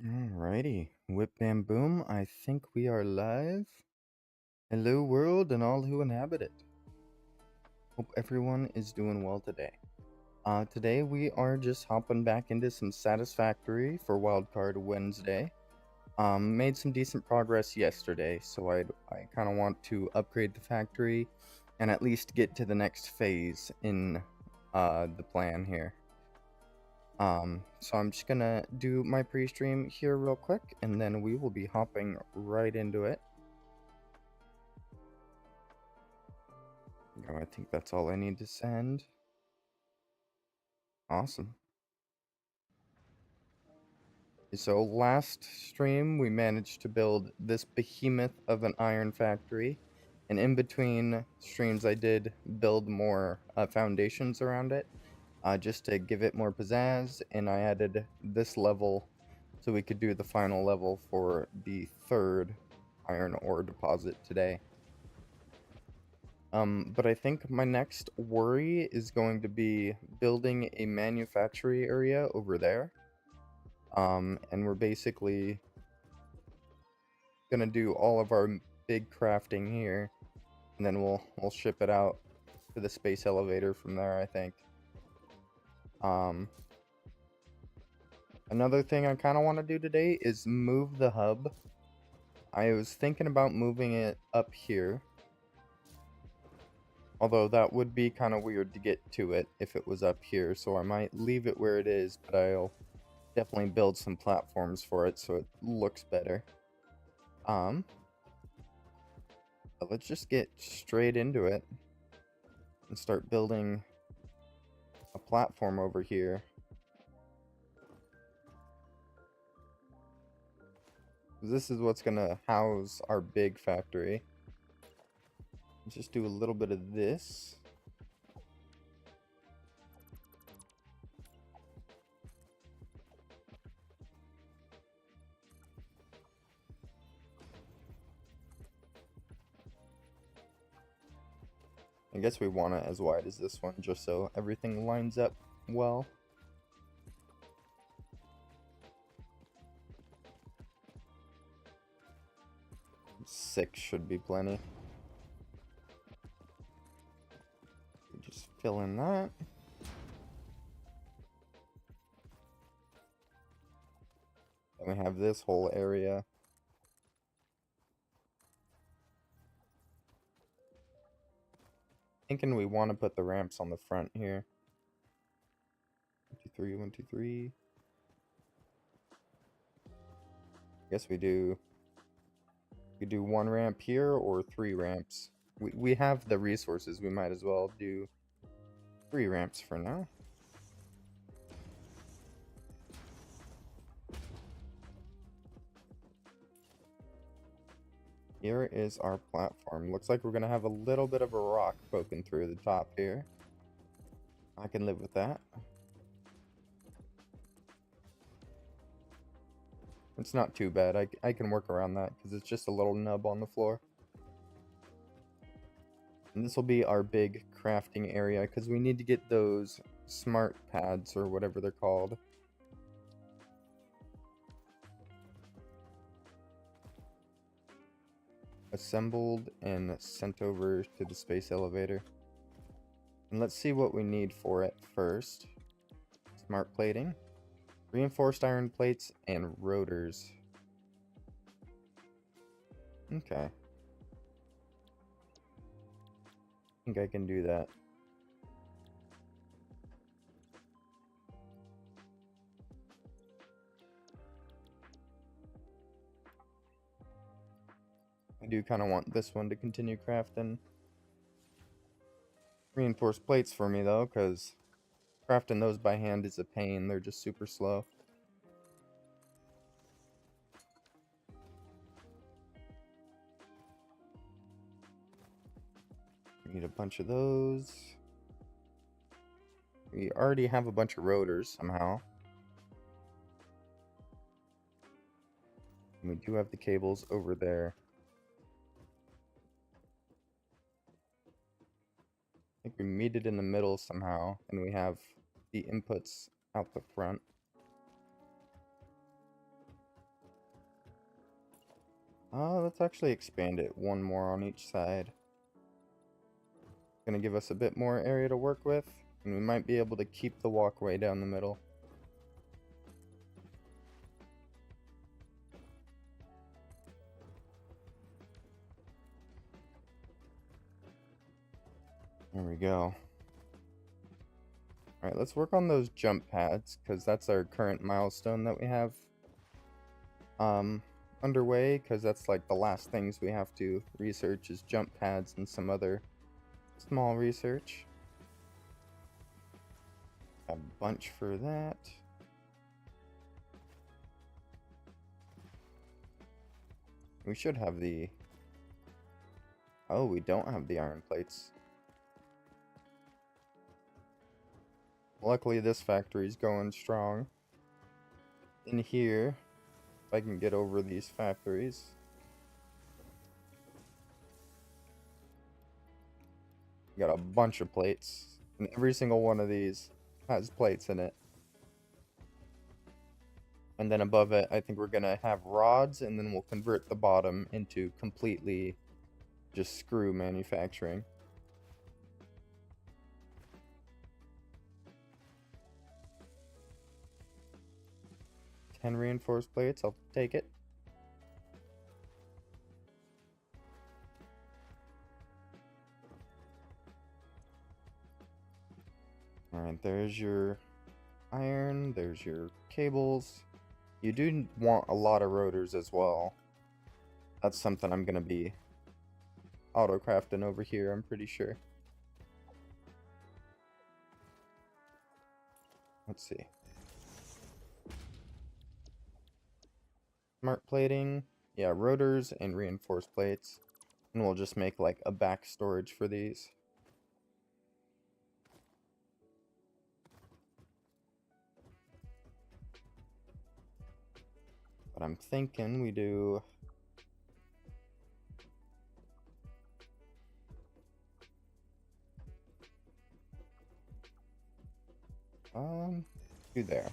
Alrighty, whip bam boom, I think we are live. Hello world and all who inhabit it. Hope everyone is doing well today. Today we are just hopping back into some Satisfactory for Wildcard Wednesday. Made some decent progress yesterday, so I kind of want to upgrade the factory and at least get to the next phase in the plan here. So I'm just gonna do my pre-stream here real quick, and then we will be hopping right into it. I think that's all I need to send. Awesome. So last stream, we managed to build this behemoth of an iron factory. And in between streams, I did build more foundations around it, just to give it more pizzazz. And I added this level so we could do the final level for the third iron ore deposit today. But I think my next worry is going to be building a manufacturing area over there. And we're basically gonna do all of our big crafting here, and then we'll ship it out to the space elevator from there, I think. Another thing I kind of want to do today is move the hub. I was thinking about moving it up here, although that would be kind of weird to get to it if it was up here, so I might leave it where it is, but I'll definitely build some platforms for it so it looks better. But let's just get straight into it and start building a platform over here. This is what's gonna house our big factory. Let's just do a little bit of this. I guess we want it as wide as this one, just so everything lines up well. Six should be plenty. Just fill in that. And we have this whole area. Thinking we want to put the ramps on the front here. 1, 2, 3, 1, 2, 3. Guess we do. We do 1 ramp here or 3 ramps. We have the resources. We might as well do 3 ramps for now. Here is our platform. Looks like we're going to have a little bit of a rock poking through the top here. I can live with that. It's not too bad. I can work around that because it's just a little nub on the floor. And this will be our big crafting area because we need to get those smart pads or whatever they're called. Assembled and sent over to the space elevator. And let's see what we need for it first. Smart plating, reinforced iron plates, and rotors. Okay. I think I can do that. I do kind of want this one to continue crafting reinforced plates for me though, because crafting those by hand is a pain. They're just super slow. We need a bunch of those. We already have a bunch of rotors somehow. And we do have the cables over there. I think we meet it in the middle somehow, and we have the inputs out the front. Let's actually expand it one more on each side. Gonna give us a bit more area to work with, and we might be able to keep the walkway down the middle. There we go. Alright, let's work on those jump pads, because that's our current milestone that we have underway, because that's like the last things we have to research is jump pads and some other small research. A bunch for that. We should have the... Oh, we don't have the iron plates. Luckily, this factory's going strong. In here, if I can get over these factories. Got a bunch of plates, and every single one of these has plates in it. And then above it, I think we're gonna have rods, and then we'll convert the bottom into completely just screw manufacturing. 10 reinforced plates, I'll take it. Alright, there's your iron, there's your cables. You do want a lot of rotors as well. That's something I'm gonna be auto-crafting over here, I'm pretty sure. Let's see. Smart plating. Yeah, rotors and reinforced plates. And we'll just make like a back storage for these. But I'm thinking we do... do there.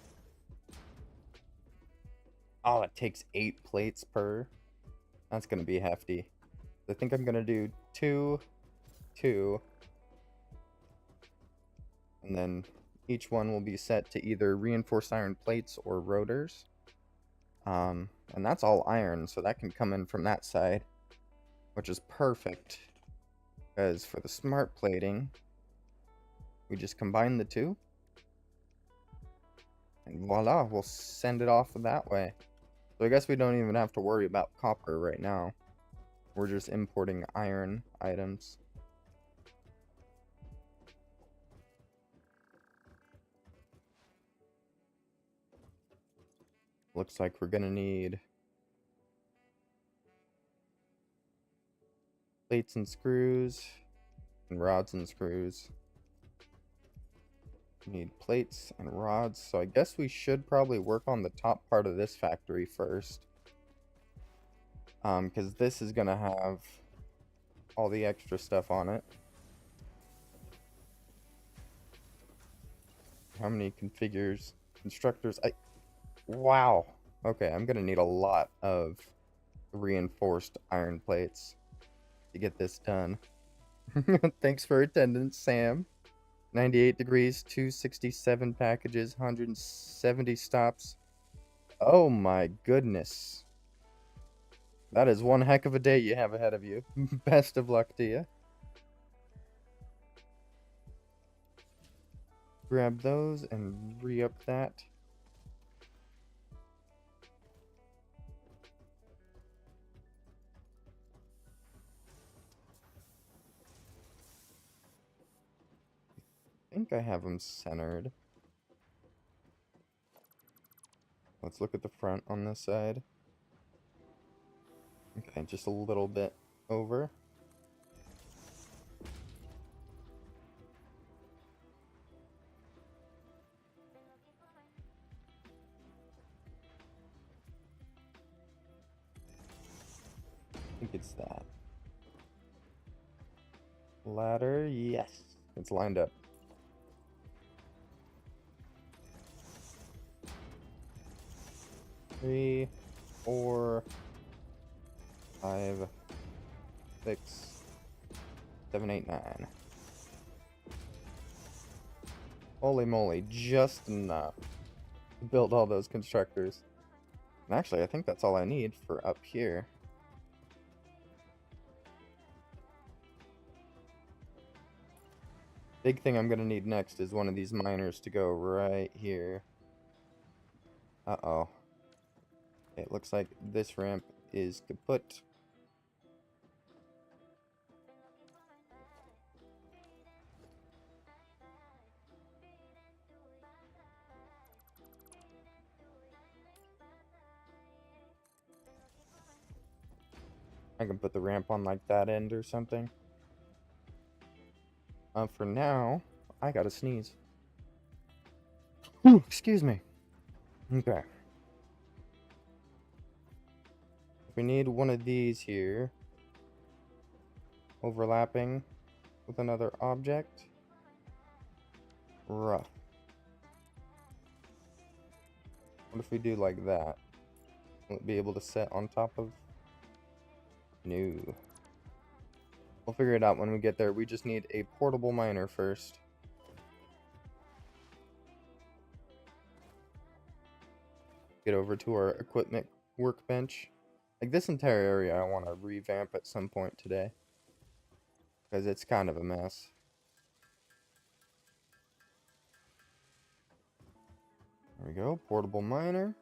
Oh, it takes 8 plates per. That's gonna be hefty. I think I'm gonna do 2, 2. And then each one will be set to either reinforced iron plates or rotors. And that's all iron, so that can come in from that side, which is perfect. Because for the smart plating, we just combine the two. And voila, we'll send it off that way. So I guess we don't even have to worry about copper right now. We're just importing iron items. Looks like we're gonna need plates and screws, and rods and screws. We need plates and rods, so I guess we should probably work on the top part of this factory first. Because this is gonna have all the extra stuff on it. How many constructors? Wow. Okay, I'm gonna need a lot of reinforced iron plates to get this done. Thanks for attendance, Sam. 98 degrees, 267 packages, 170 stops. Oh my goodness. That is one heck of a day you have ahead of you. Best of luck to you. Grab those and re-up that. I think I have them centered. Let's look at the front on this side. Okay, just a little bit over. I think it's that. Ladder, yes. It's lined up. Three, 4, 5, 6, 7, 8, 9. Holy moly, just enough to build all those constructors. And actually, I think that's all I need for up here. Big thing I'm gonna need next is one of these miners to go right here. Uh-oh. It looks like this ramp is kaput. I can put the ramp on like that end or something. For now, I gotta sneeze. Ooh, excuse me. Okay. We need one of these here. Overlapping with another object. Rough. What if we do like that? Will it be able to set on top of? No. We'll figure it out when we get there. We just need a portable miner first. Get over to our equipment workbench. Like this entire area I want to revamp at some point today. Because it's kind of a mess. There we go, portable miner.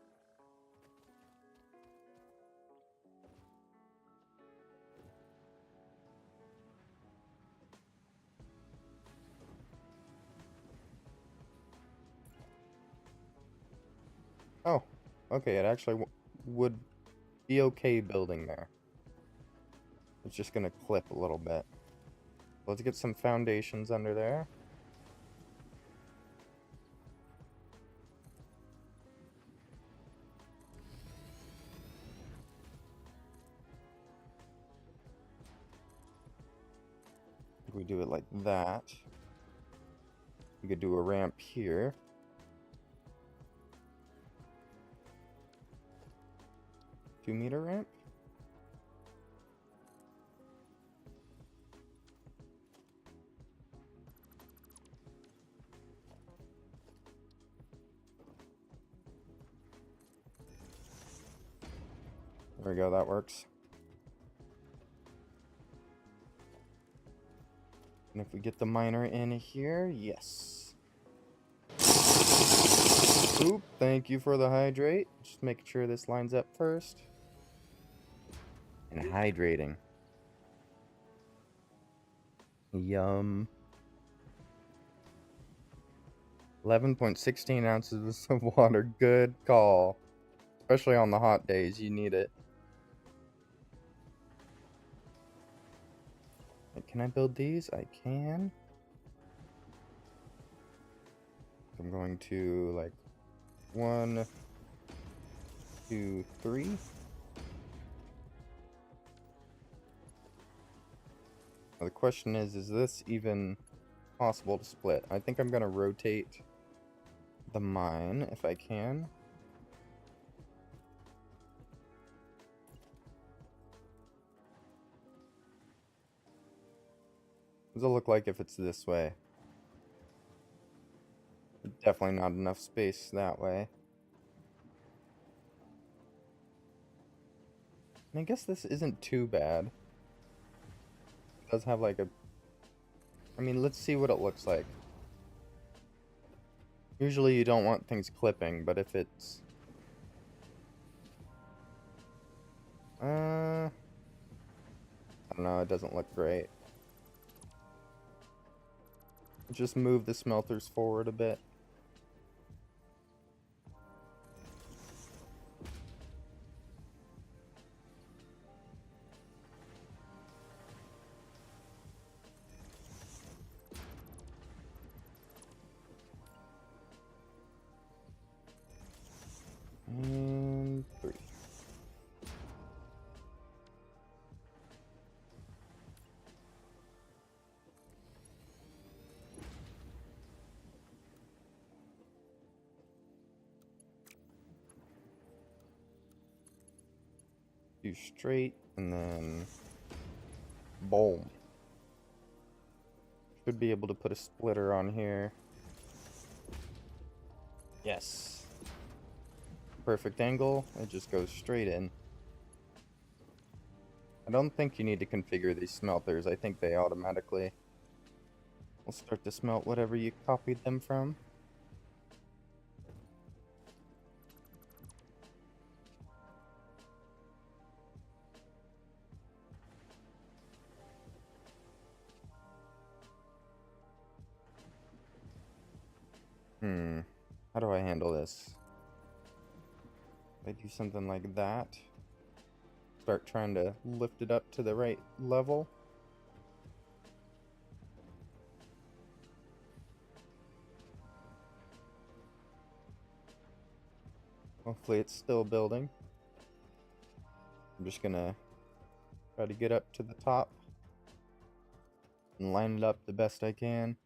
Oh, okay, it actually would be okay building there. It's just gonna clip a little bit. Let's get some foundations under there. If we do it like that, we could do a ramp here. Two-meter ramp? There we go, that works. And if we get the miner in here, yes. Oop, thank you for the hydrate. Just making sure this lines up first. And hydrating. Yum. 11.16 ounces of water. Good call. Especially on the hot days, you need it. Can I build these? I can. I'm going to like 1, 2, 3. Now the question is this even possible to split? I think I'm gonna rotate the mine if I can. What does it look like if it's this way? Definitely not enough space that way. And I guess this isn't too bad. It does have like a... I mean, let's see what it looks like. Usually you don't want things clipping, but if it's... I don't know, it doesn't look great. Just move the smelters forward a bit. And 3. Do straight, and then boom. Should be able to put a splitter on here. Yes. Perfect angle. It just goes straight in. I don't think you need to configure these smelters. I think they automatically will start to smelt whatever you copied them from. How do I handle this? I do something like that. Start trying to lift it up to the right level. Hopefully it's still building. I'm just gonna try to get up to the top and line it up the best I can.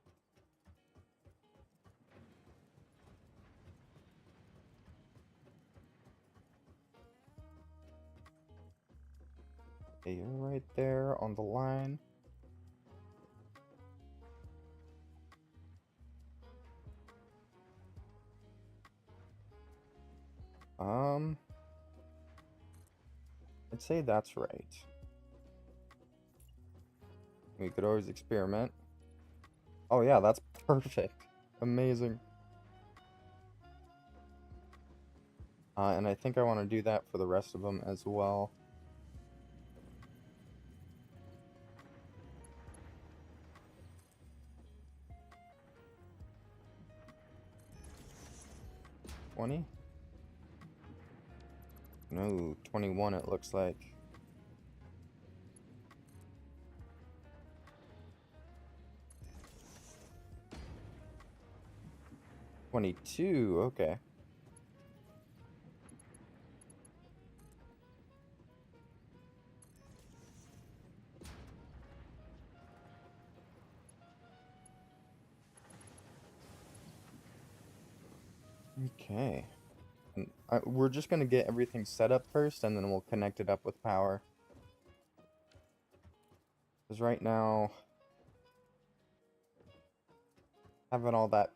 Okay, you're right there on the line. I'd say that's right. We could always experiment. Oh yeah, that's perfect. Amazing. And I think I want to do that for the rest of them as well. $20? No, 21 it looks like. $22, okay. Okay. And we're just gonna get everything set up first, and then we'll connect it up with power. Because right now, having all that,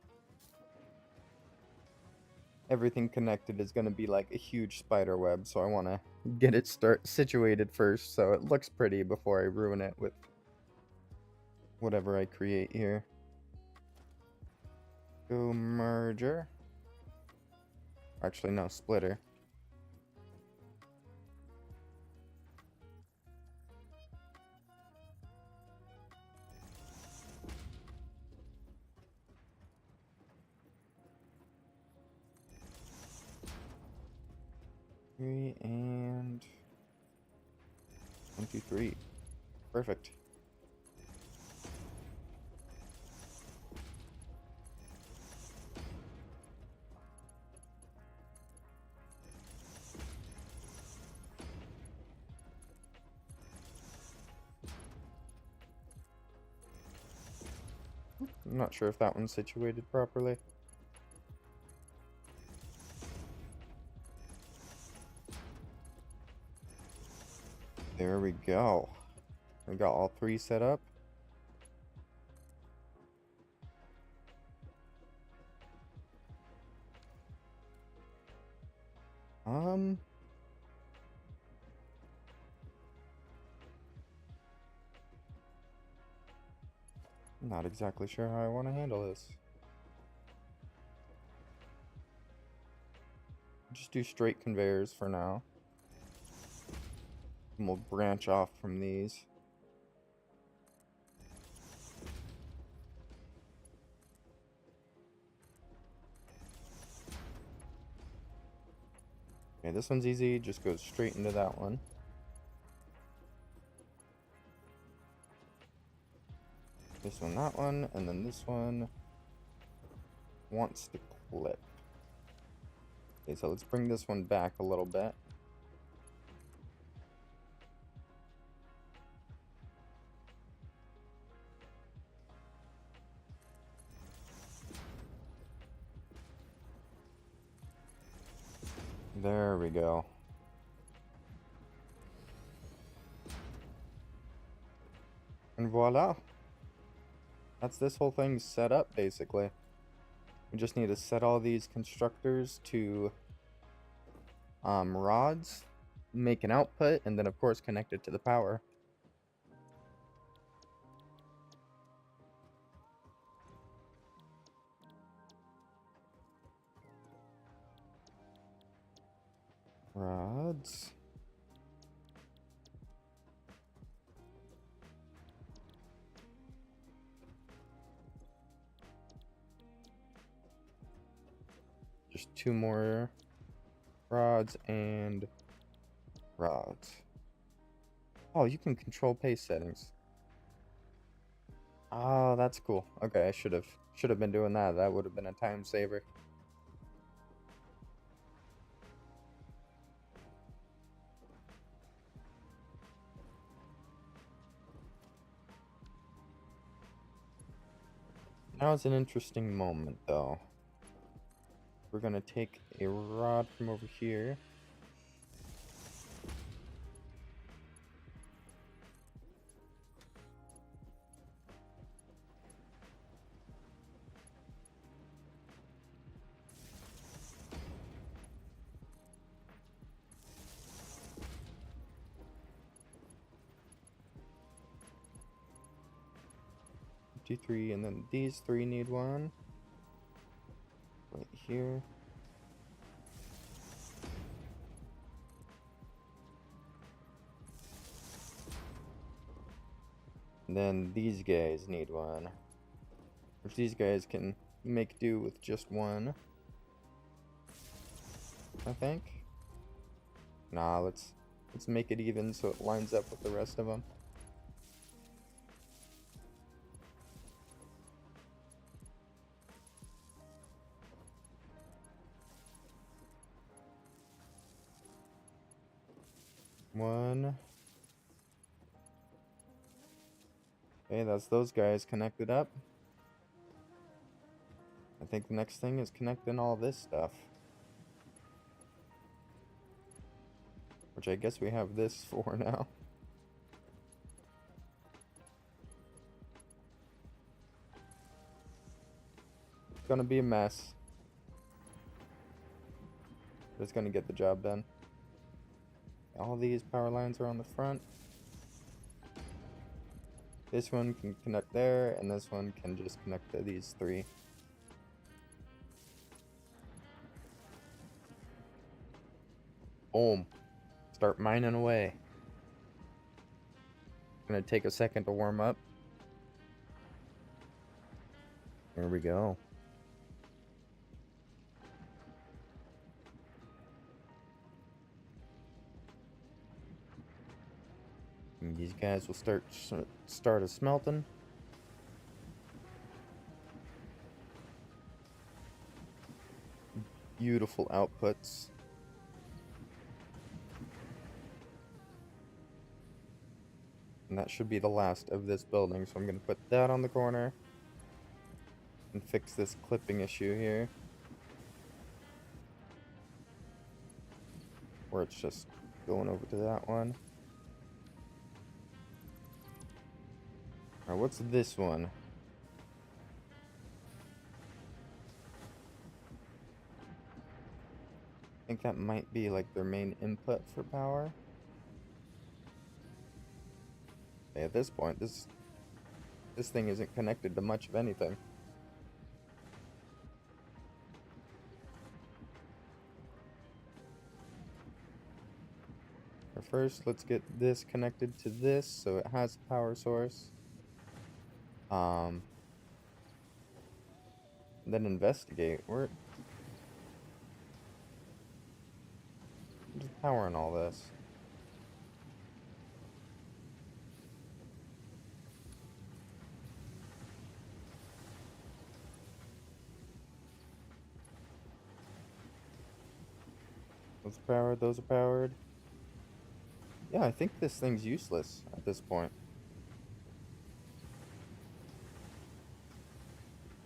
everything connected is gonna be like a huge spider web, so I want to get it situated first so it looks pretty before I ruin it with whatever I create here. Go merger. Actually, no, splitter. Three and 1, 2, 3. Perfect. I'm not sure if that one's situated properly. There we go. We got all 3 set up. Not exactly sure how I want to handle this. Just do straight conveyors for now. And we'll branch off from these. Okay, this one's easy. Just goes straight into that one. This one, that one, and then this one wants to clip. Okay, so let's bring this one back a little bit. There we go. And voila. That's this whole thing set up, basically. We just need to set all these constructors to rods, make an output, and then of course connect it to the power. Rods. Just 2 more rods and rods. Oh, you can control pace settings. Oh, that's cool. Okay, I should have been doing that. That would have been a time saver. Now is an interesting moment, though. We're gonna take a rod from over here. Three, and then these 3 need one. Right here. And then these guys need one. Which these guys can make do with just one. I think. Nah, let's make it even so it lines up with the rest of them. One. Okay, that's those guys connected up. I think the next thing is connecting all this stuff. Which I guess we have this for now. It's gonna be a mess. But it's gonna get the job done. All these power lines are on the front. This one can connect there, and this one can just connect to these 3. Boom. Start mining away. Gonna take a second to warm up. There we go. And these guys will start a smelting. Beautiful outputs. And that should be the last of this building, so I'm going to put that on the corner and fix this clipping issue here, where it's just going over to that one. Alright, what's this one? I think that might be like their main input for power. Okay, at this point, this thing isn't connected to much of anything. First, let's get this connected to this so it has a power source. Then investigate. Where's power in all this? Those are powered, those are powered. Yeah, I think this thing's useless at this point.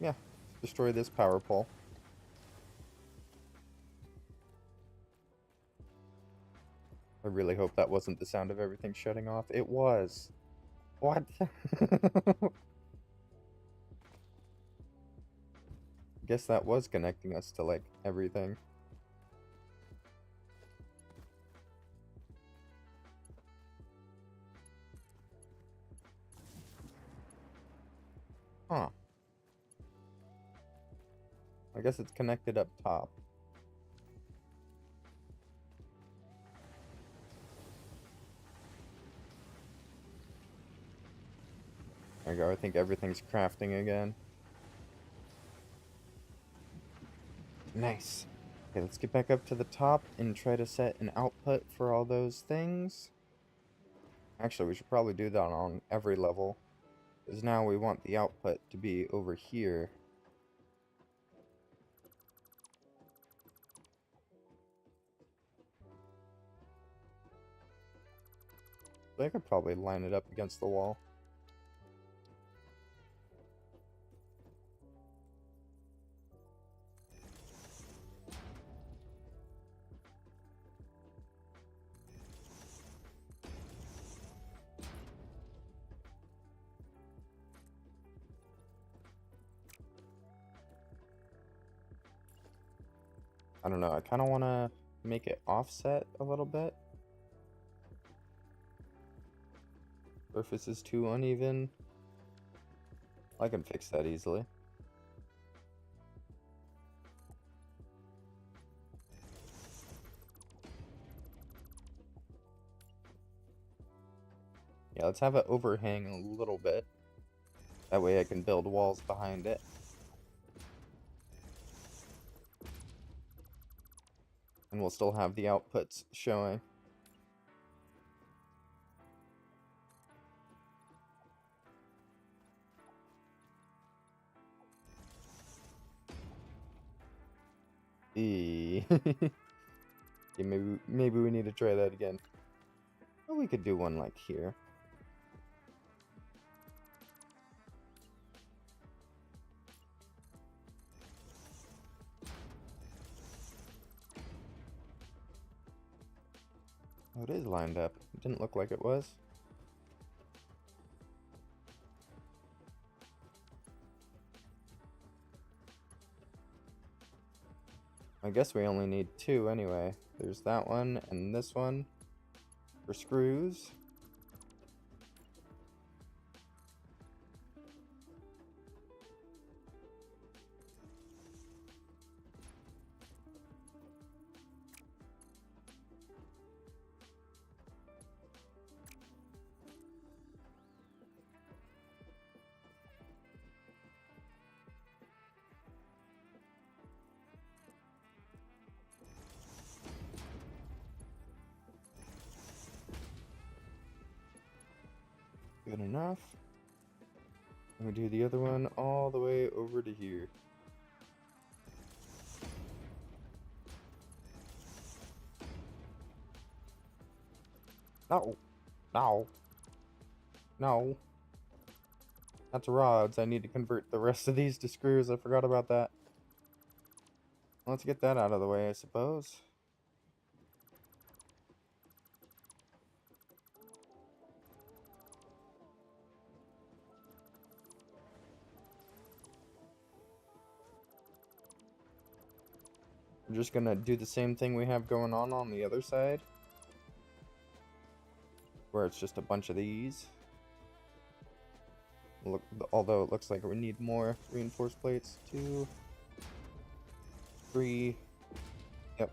Yeah, destroy this power pole. I really hope that wasn't the sound of everything shutting off. It was. What? Guess that was connecting us to, like, everything. Huh. I guess it's connected up top. There we go. I think everything's crafting again. Nice. Okay, let's get back up to the top and try to set an output for all those things. Actually, we should probably do that on every level, because now we want the output to be over here. So I could probably line it up against the wall. I don't know, I kind of want to make it offset a little bit. Surface is too uneven. I can fix that easily. Yeah, let's have it overhang a little bit. That way I can build walls behind it. And we'll still have the outputs showing. Yeah, maybe we need to try that again. Oh, we could do one like here. Oh, it is lined up. It didn't look like it was. I guess we only need two anyway. There's that one and this one for screws. Good enough. And we do the other one all the way over to here. No. No. No. That's rods. I need to convert the rest of these to screws. I forgot about that. Let's get that out of the way, I suppose. I'm just gonna do the same thing we have going on the other side, where it's just a bunch of these. Look, although it looks like we need more reinforced plates. 2, 3. Yep.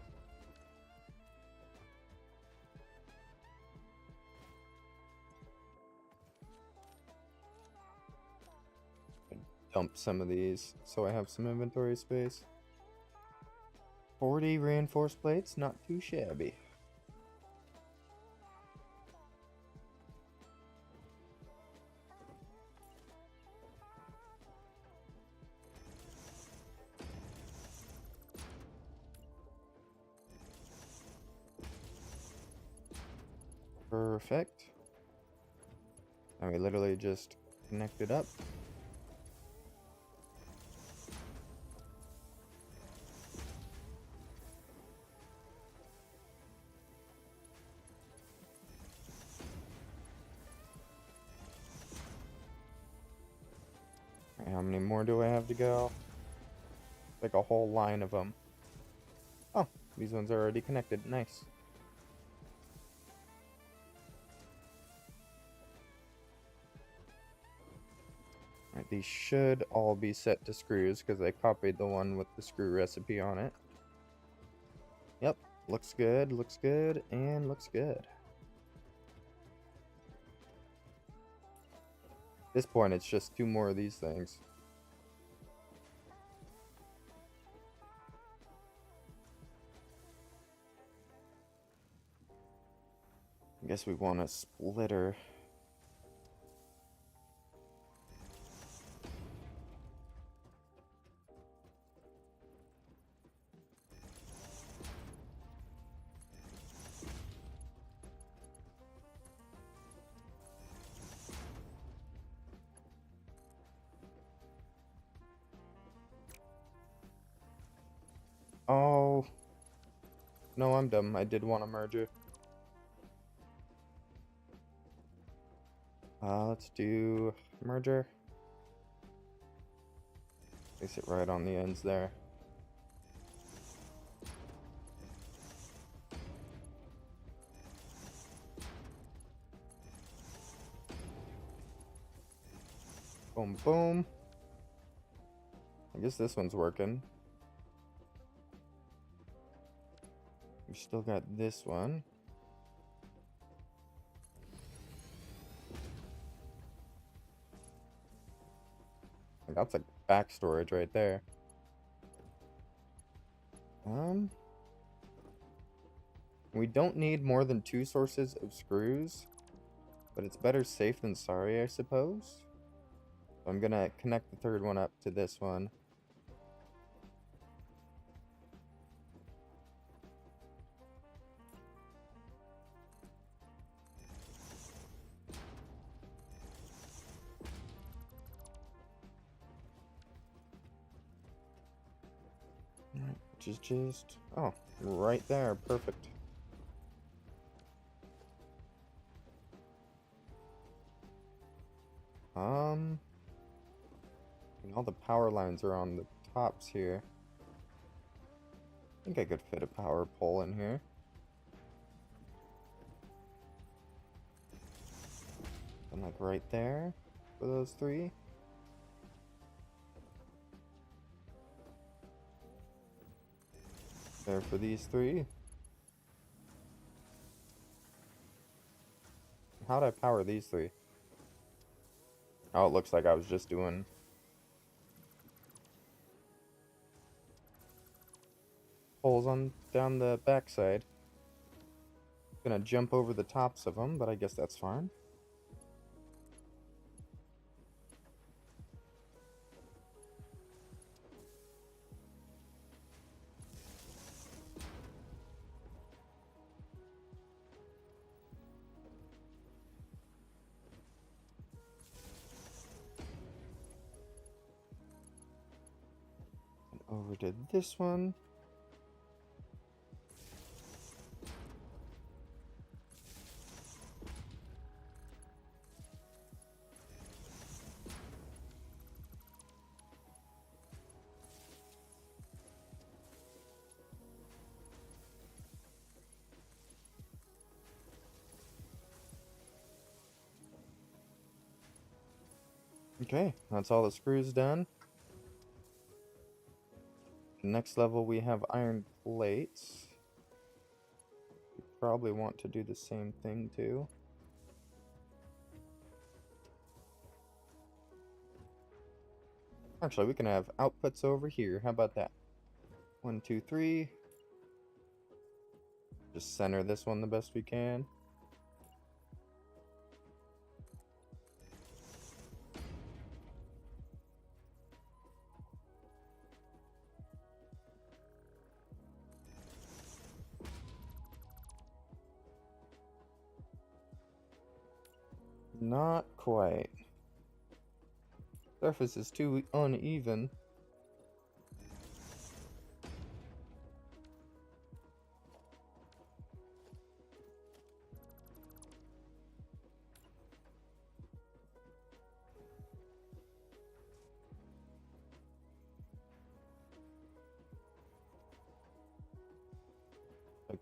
Dump some of these so I have some inventory space. 40 reinforced plates, not too shabby. Perfect. And we literally just connect it up. do I have to go? Like a whole line of them. Oh, these ones are already connected. Nice. Alright, these should all be set to screws because I copied the one with the screw recipe on it. Yep, looks good, and looks good. At this point, it's just 2 more of these things. I guess we want a splitter. Oh. No, I'm dumb. I did want a merger. Let's do merger. Place it right on the ends there. Boom, boom. I guess this one's working. We still got this one. That's like back storage right there. We don't need more than 2 sources of screws, but it's better safe than sorry, I suppose. So I'm gonna connect the 3rd one up to this one. Which is just, oh, right there, perfect. All the power lines are on the tops here. I think I could fit a power pole in here. And like right there for those 3. There for these 3. How'd I power these 3? Oh, it looks like I was just doing holes on down the backside. Gonna jump over the tops of them, but I guess that's fine. And over to this one. Okay, that's all the screws done. Next level we have iron plates. We probably want to do the same thing too. Actually, we can have outputs over here. How about that? 1, 2, 3. Just center this one the best we can. Not quite. Surface is too uneven.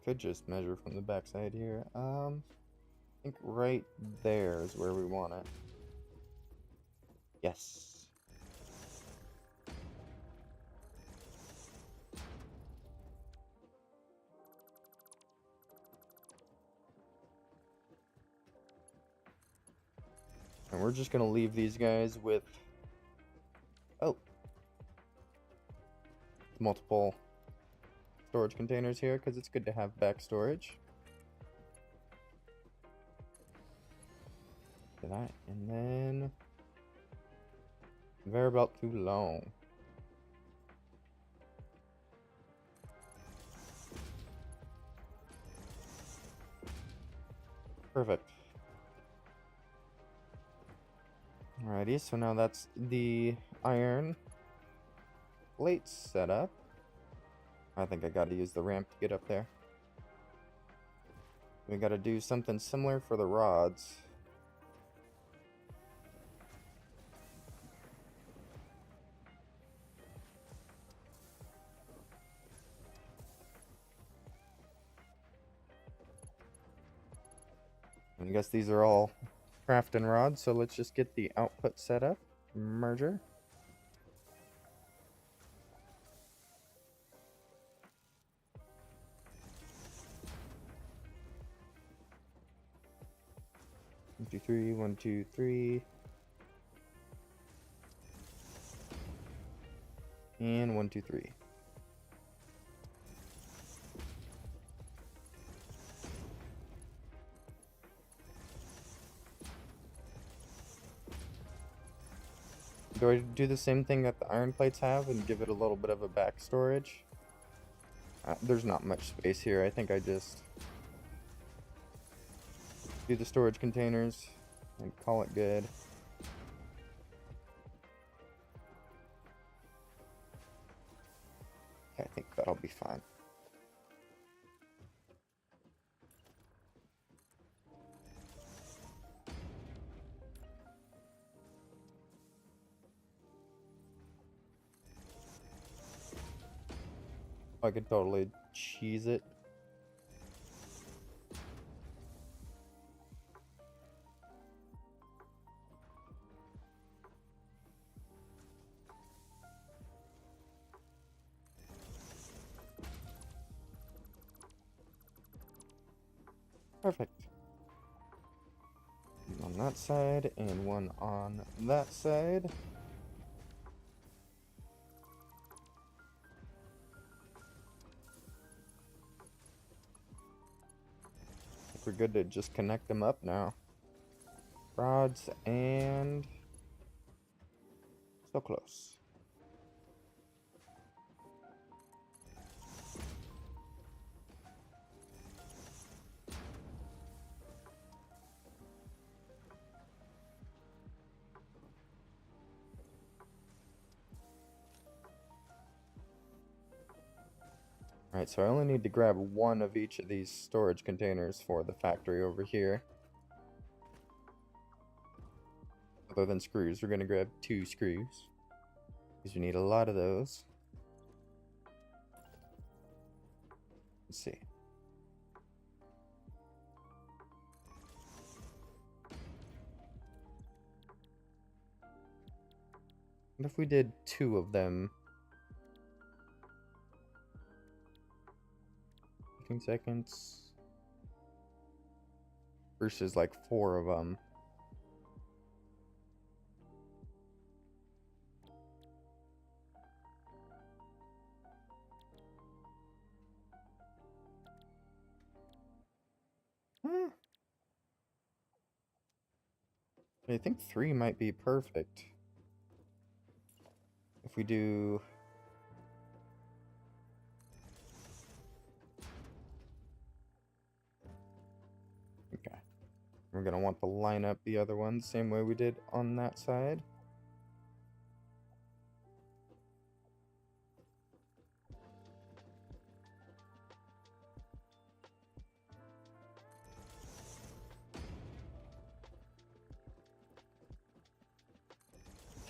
could just measure from the backside here. I think right there is where we want it. Yes. And we're just gonna leave these guys with, oh, multiple storage containers here because it's good to have back storage. That, and then conveyor belt too long. Perfect. Alrighty, so now that's the iron plates set up. I think I gotta use the ramp to get up there. We gotta do something similar for the rods. I guess these are all crafting rods, so let's just get the output set up. Merger. One, two, three, 1, 2, 3. And 1, 2, 3. Do I do the same thing that the iron plates have and give it a little bit of a back storage? There's not much space here. I think I just do the storage containers and call it good. I think that'll be fine. I could totally cheese it. Perfect. One on that side and one on that side. We're good to just connect them up now. Rods and so close. Alright, so I only need to grab one of each of these storage containers for the factory over here. Other than screws, we're going to grab 2 screws, because you need a lot of those. Let's see. What if we did 2 of them? 15 seconds. Versus like 4 of them. I think 3 might be perfect. If we do... Okay. We're going to want to line up the other ones same way we did on that side.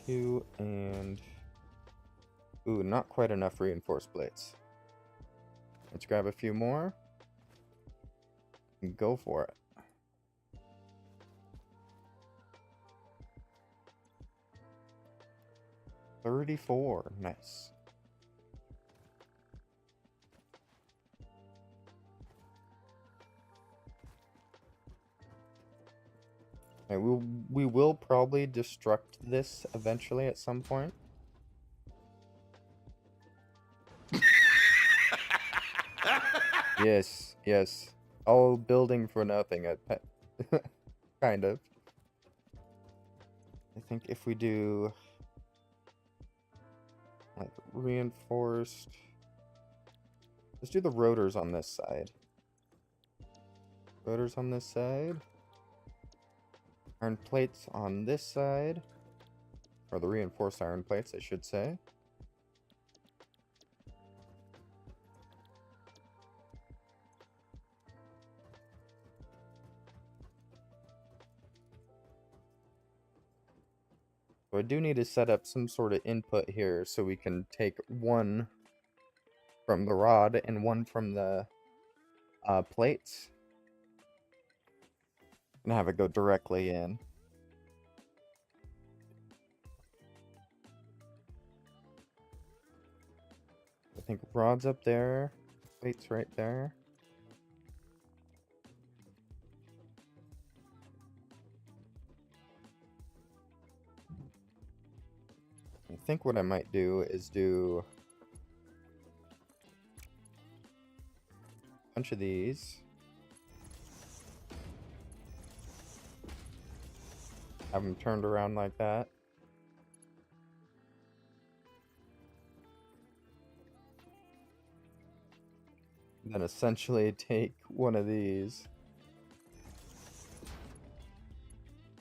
Two and... Ooh, not quite enough reinforced plates. Let's grab a few more. Go for it. $34. Nice. Okay, we will probably destruct this eventually at some point. Yes, yes. All building for nothing at pet. Kind of. I think if we do like reinforced, let's do the rotors on this side. Rotors on this side. Iron plates on this side. Or the reinforced iron plates, I should say. So I do need to set up some sort of input here so we can take one from the rod and one from the plates. And have it go directly in. I think rod's up there, plates right there. I think what I might do is do a bunch of these. Have them turned around like that. And then essentially take one of these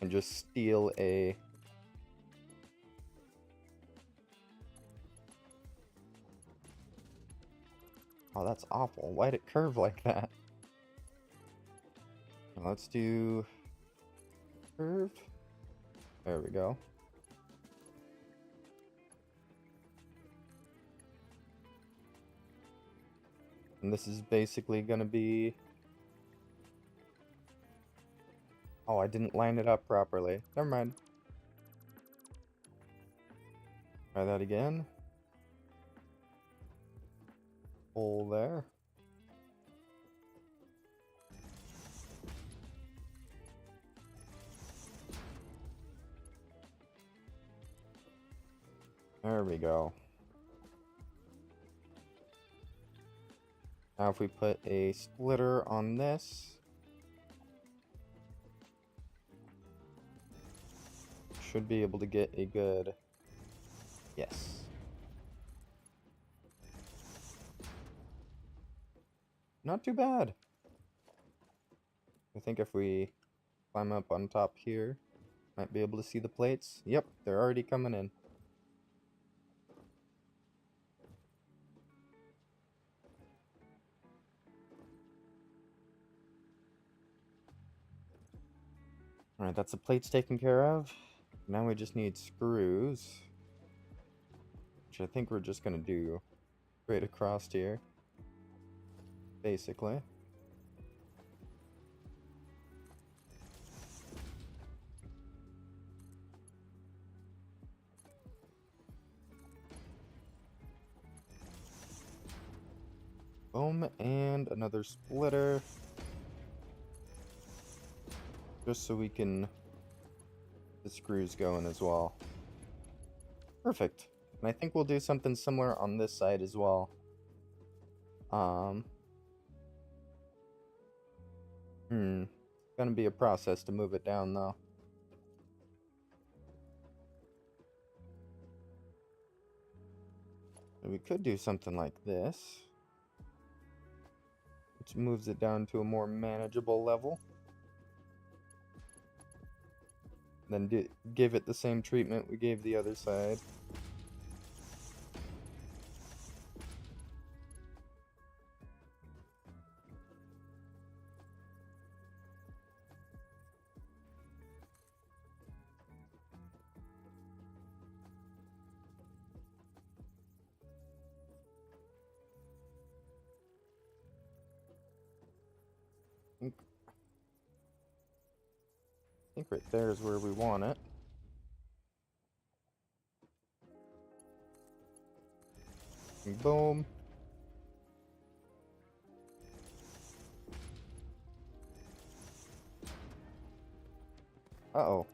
and just steal a oh, that's awful. Why'd it curve like that? Now let's do curve. There we go. And this is basically gonna be... Oh, I didn't line it up properly. Never mind. Try that again. Hole there. There we go. Now if we put a splitter on this, should be able to get a good... Yes. Not too bad. I think if we climb up on top here, might be able to see the plates. Yep, they're already coming in. Alright, that's the plates taken care of. Now we just need screws, which I think we're just going to do straight across here, basically. Boom, and another splitter. Just so we can get the screws going as well. Perfect. And I think we'll do something similar on this side as well. It's gonna be a process to move it down though. We could do something like this, which moves it down to a more manageable level. Then give it the same treatment we gave the other side. think right there is where we want it. And boom. Uh-oh.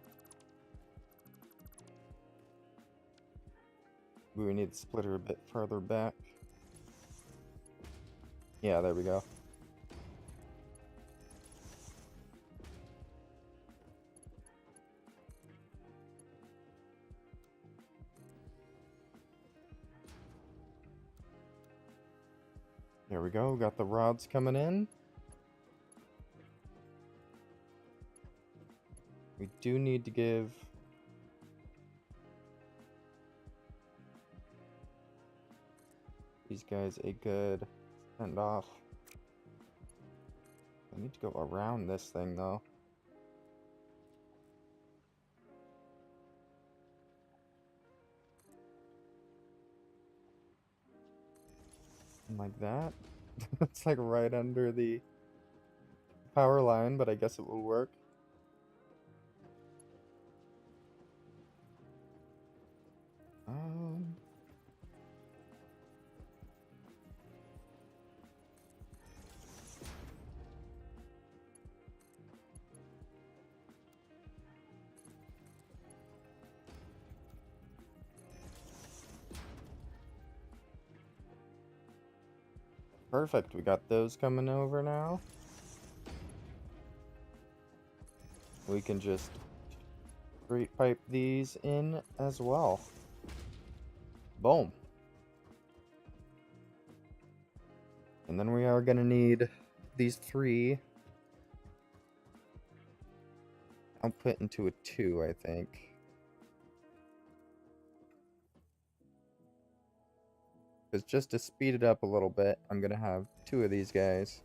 We need the splitter a bit further back. Yeah, there we go. There we go. Got the rods coming in. We do need to give these guys a good send off. I need to go around this thing though. Like that. It's like right under the power line, but I guess it will work. Perfect, we got those coming over now. We can just straight pipe these in as well. Boom. And then we are gonna need these 3 output into a 2, I think. Because just to speed it up a little bit, I'm gonna have 2 of these guys.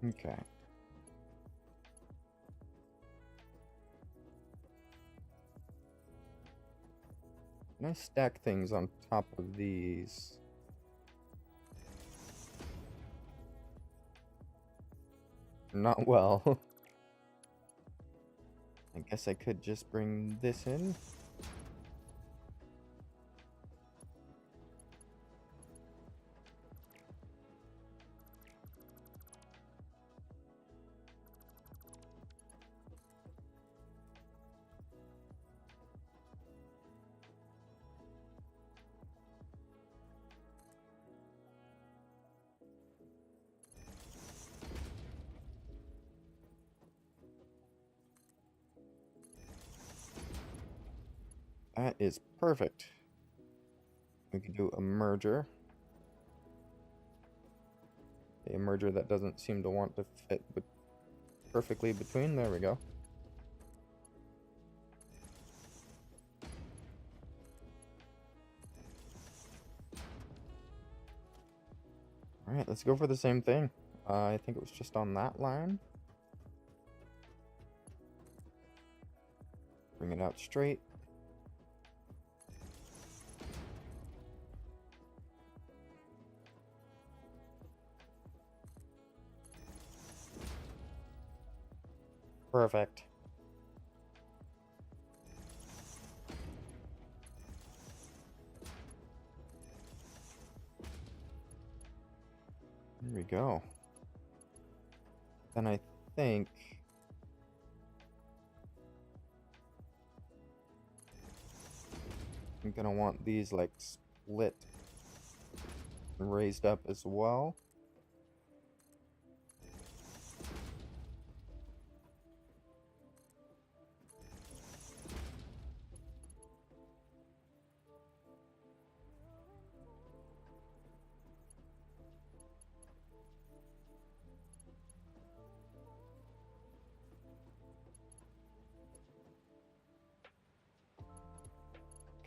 Okay. Can I stack things on top of these? Not well. I guess I could just bring this in. That is perfect. We can do a merger. A merger that doesn't seem to want to fit perfectly between. There we go. Alright, let's go for the same thing. I think it was just on that line. Bring it out straight. Perfect. There we go. Then I think I'm gonna want these like split and raised up as well.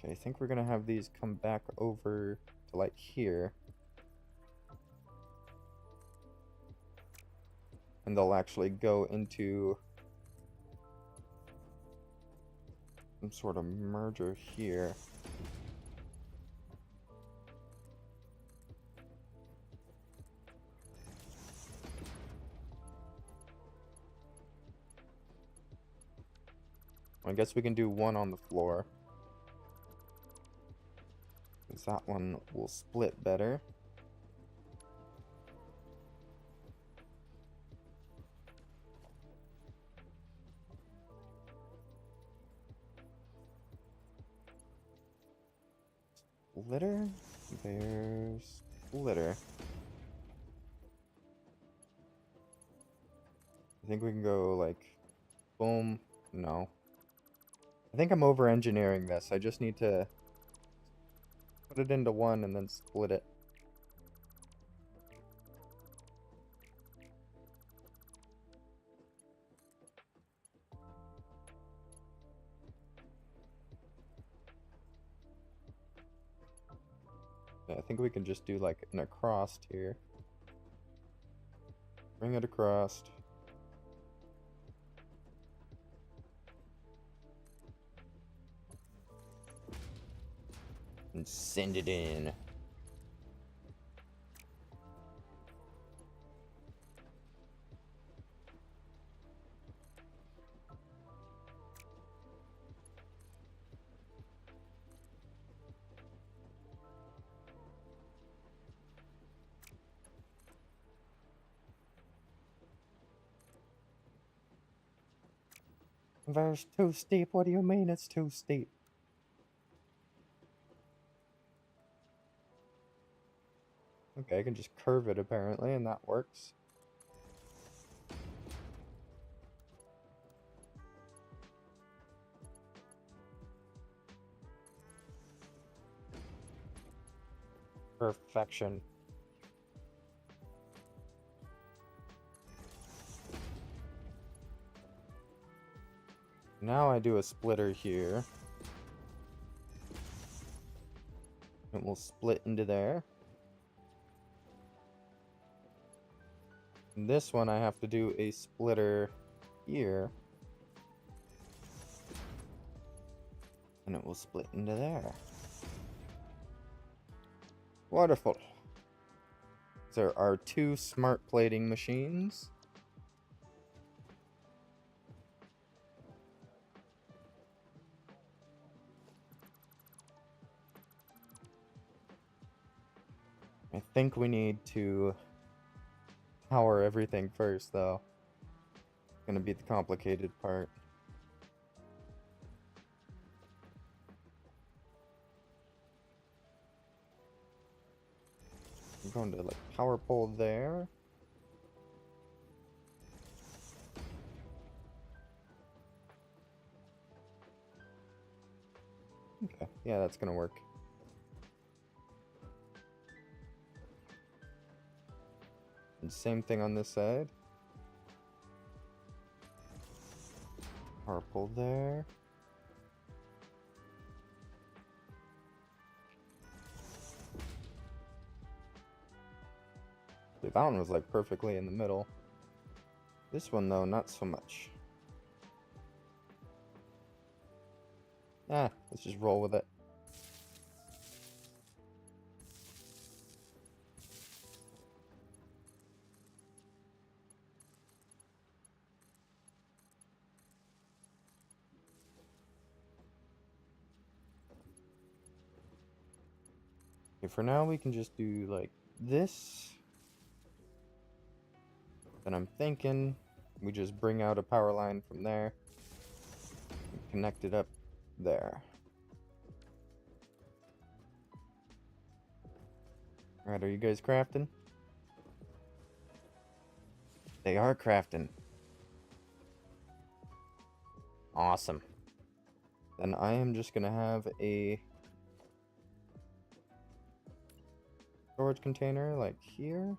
Okay, I think we're gonna have these come back over to like here. And they'll actually go into some sort of merger here. I guess we can do one on the floor, because that one will split better. Splitter? There's splitter. I think we can go like, boom. No. I think I'm over engineering this. I just need to put it into one and then split it. Yeah, I think we can just do like an across here. Bring it across. And send it in. There's too steep. What do you mean it's too steep? Okay, I can just curve it apparently, and that works. Perfection. Now I do a splitter here. It will split into there. And this one I have to do a splitter here. And it will split into there. Wonderful. There are two smart plating machines. I think we need to power everything first, though. It's gonna be the complicated part. I'm going to like power pole there. Okay, yeah, that's gonna work. And same thing on this side. Power pole there. That one was like perfectly in the middle. This one though, not so much. Let's just roll with it. Okay, for now we can just do like this. Then I'm thinking we just bring out a power line from there and connect it up there. Alright, are you guys crafting? They are crafting. Awesome. Then I am just gonna have a storage container like here.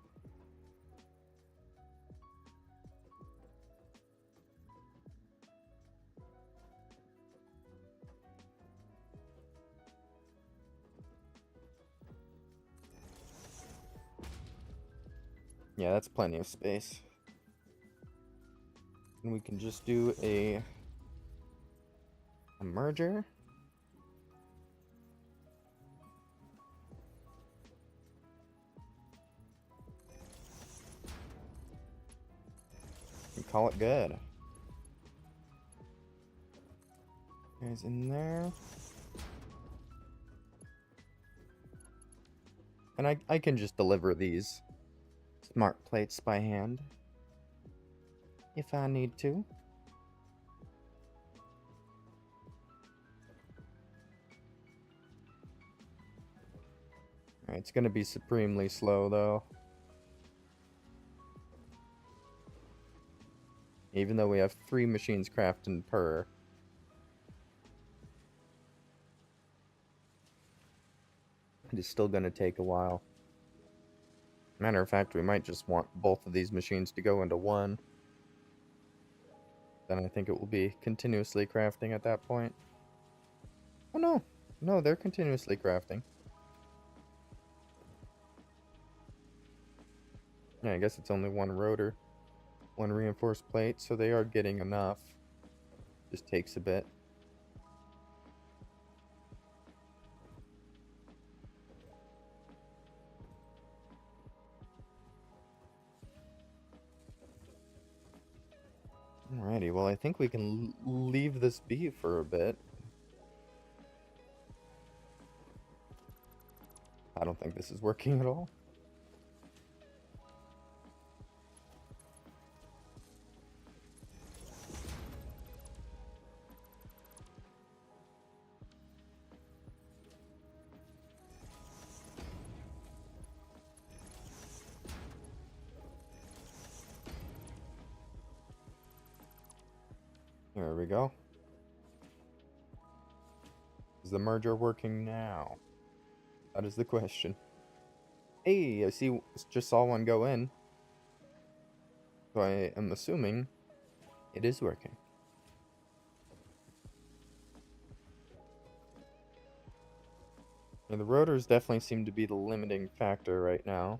Yeah, that's plenty of space. And we can just do a A merger. And call it good. Guys in there. And I can just deliver these smart plates by hand if I need to. Alright, it's gonna be supremely slow though. Even though we have 3 machines crafting per. It is still gonna take a while. Matter of fact, we might just want both of these machines to go into one. Then I think it will be continuously crafting at that point. Oh no! No, they're continuously crafting. Yeah, I guess it's only one rotor. One reinforced plate, so they are getting enough. Just takes a bit. Alrighty, well I think we can leave this be for a bit. I don't think this is working at all. There we go. Is the merger working now? That is the question. Hey, just saw one go in. So I am assuming it is working. And the rotors definitely seem to be the limiting factor right now.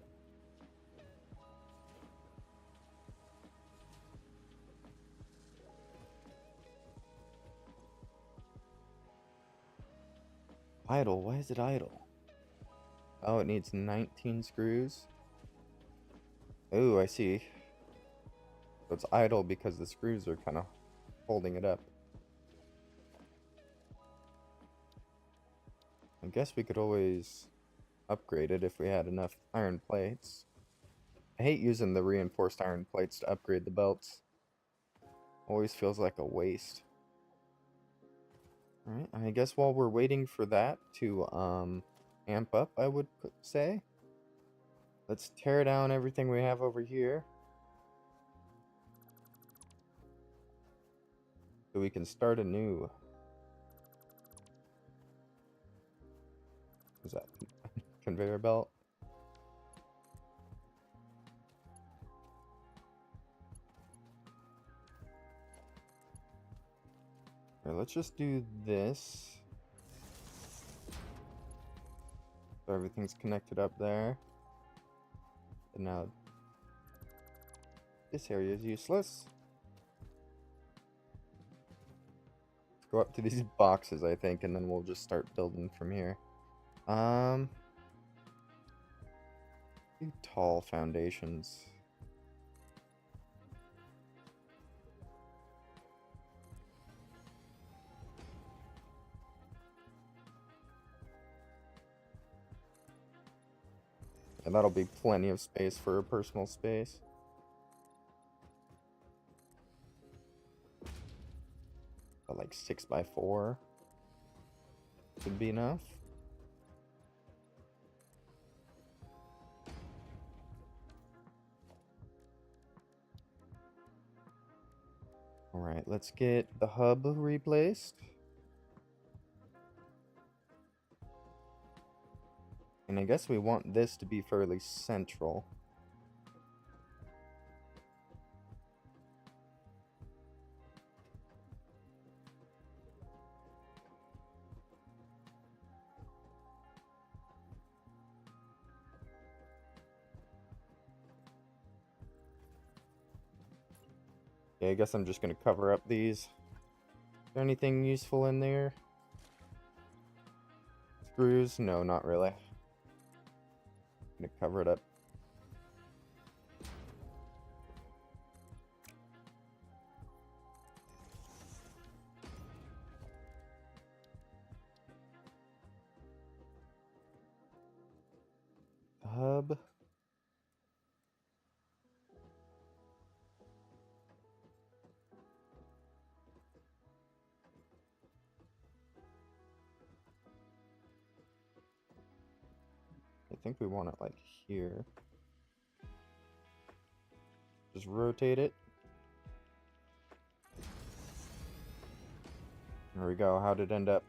Idle, why is it idle? Oh, it needs 19 screws. Oh, I see. So it's idle because the screws are kind of holding it up. I guess we could always upgrade it if we had enough iron plates. I hate using the reinforced iron plates to upgrade the belts. Always feels like a waste. Alright, I guess while we're waiting for that to amp up, I would say, let's tear down everything we have over here. So we can start anew. Is that conveyor belt? Here, let's just do this. So everything's connected up there. And now this area is useless. Let's go up to these boxes, I think, and then we'll just start building from here. Tall foundations. And that'll be plenty of space for a personal space. But like 6x4 should be enough. Alright, let's get the hub replaced. And I guess we want this to be fairly central. Yeah, I guess I'm just going to cover up these there anything useful in there? Screws? No, not really. I'm gonna cover it up. Hub. I think we want it like here. Just rotate it. There we go. How'd it end up?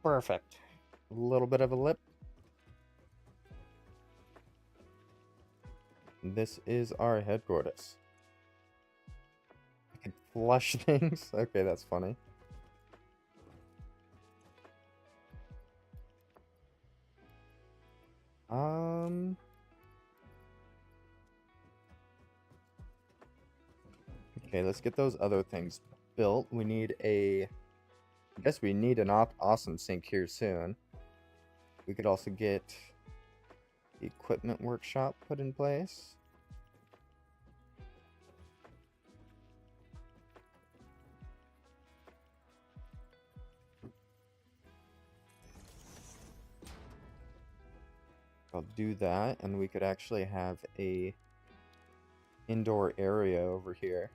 Perfect. A little bit of a lip. This is our headquarters. I can flush things. Okay, that's funny. Okay, let's get those other things built. We need I guess we need an awesome sink here soon. We could also get the equipment workshop put in place. I'll do that, and we could actually have a indoor area over here.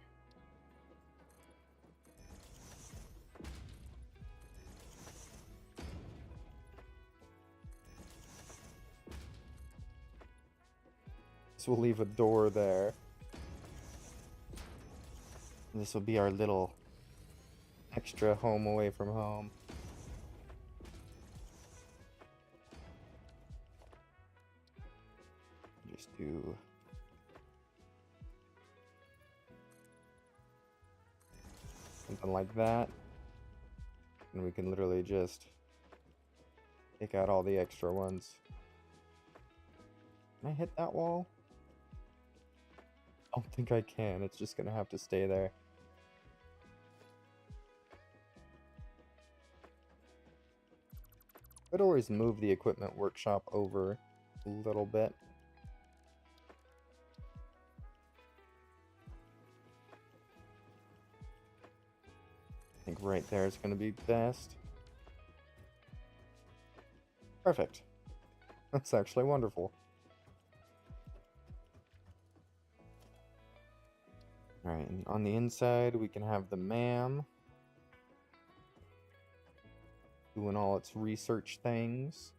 So we'll leave a door there. This will be our little extra home away from home. Just do something like that. And we can literally just take out all the extra ones. Can I hit that wall? I don't think I can. It's just gonna have to stay there. I'd always move the equipment workshop over a little bit. I think right there is gonna be best. Perfect. That's actually wonderful. Alright, and on the inside we can have the ma'am doing all its research things.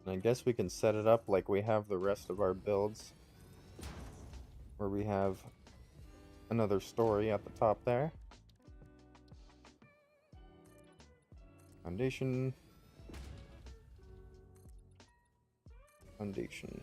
And I guess we can set it up like we have the rest of our builds, where we have another story at the top there. Foundation. Foundation.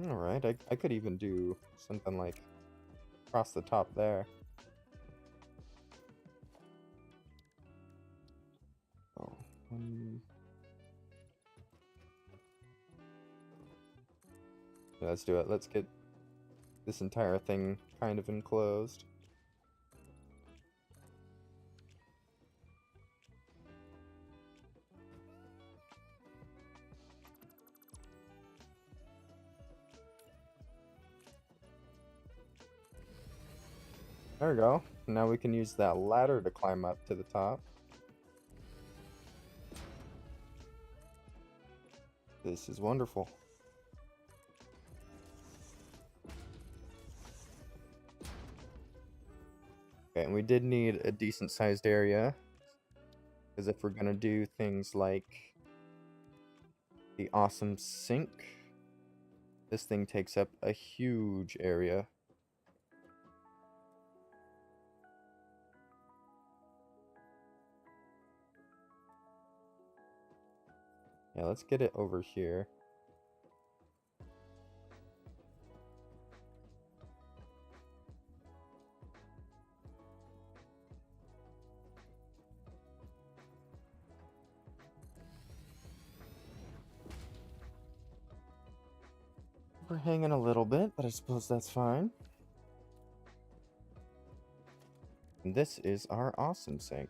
Alright, I could even do something like across the top there. Oh, yeah, let's do it. Let's get this entire thing kind of enclosed. There we go. Now we can use that ladder to climb up to the top. This is wonderful. Okay, and we did need a decent sized area, because if we're gonna do things like the awesome sink, This thing takes up a huge area. Yeah, let's get it over here. We're hanging a little bit, but I suppose that's fine. And this is our awesome sink.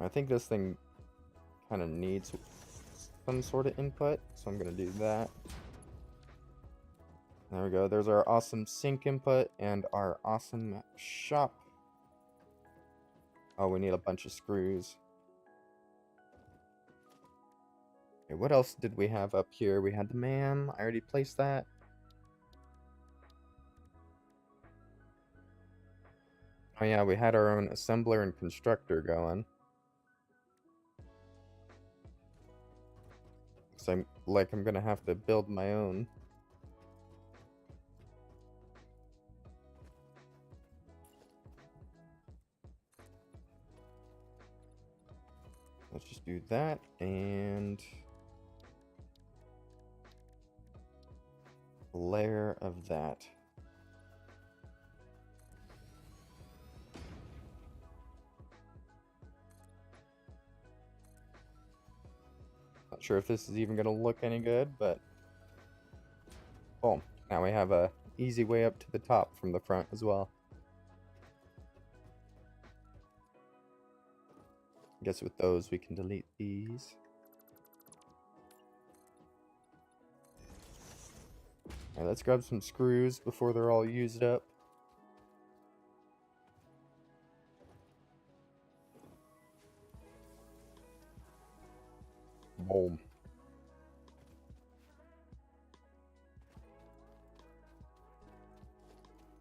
I think this thing kind of needs some sort of input, so I'm going to do that. There we go. There's our awesome sink input and our awesome shop. Oh, we need a bunch of screws. Okay, what else did we have up here? We had the MAM. I already placed that. Oh yeah, we had our own assembler and constructor going. So I'm gonna have to build my own. Let's just do that and a layer of that. Not sure if this is even gonna look any good, but boom. Now we have a easy way up to the top from the front as well. I guess with those we can delete these. Alright, let's grab some screws before they're all used up. Boom.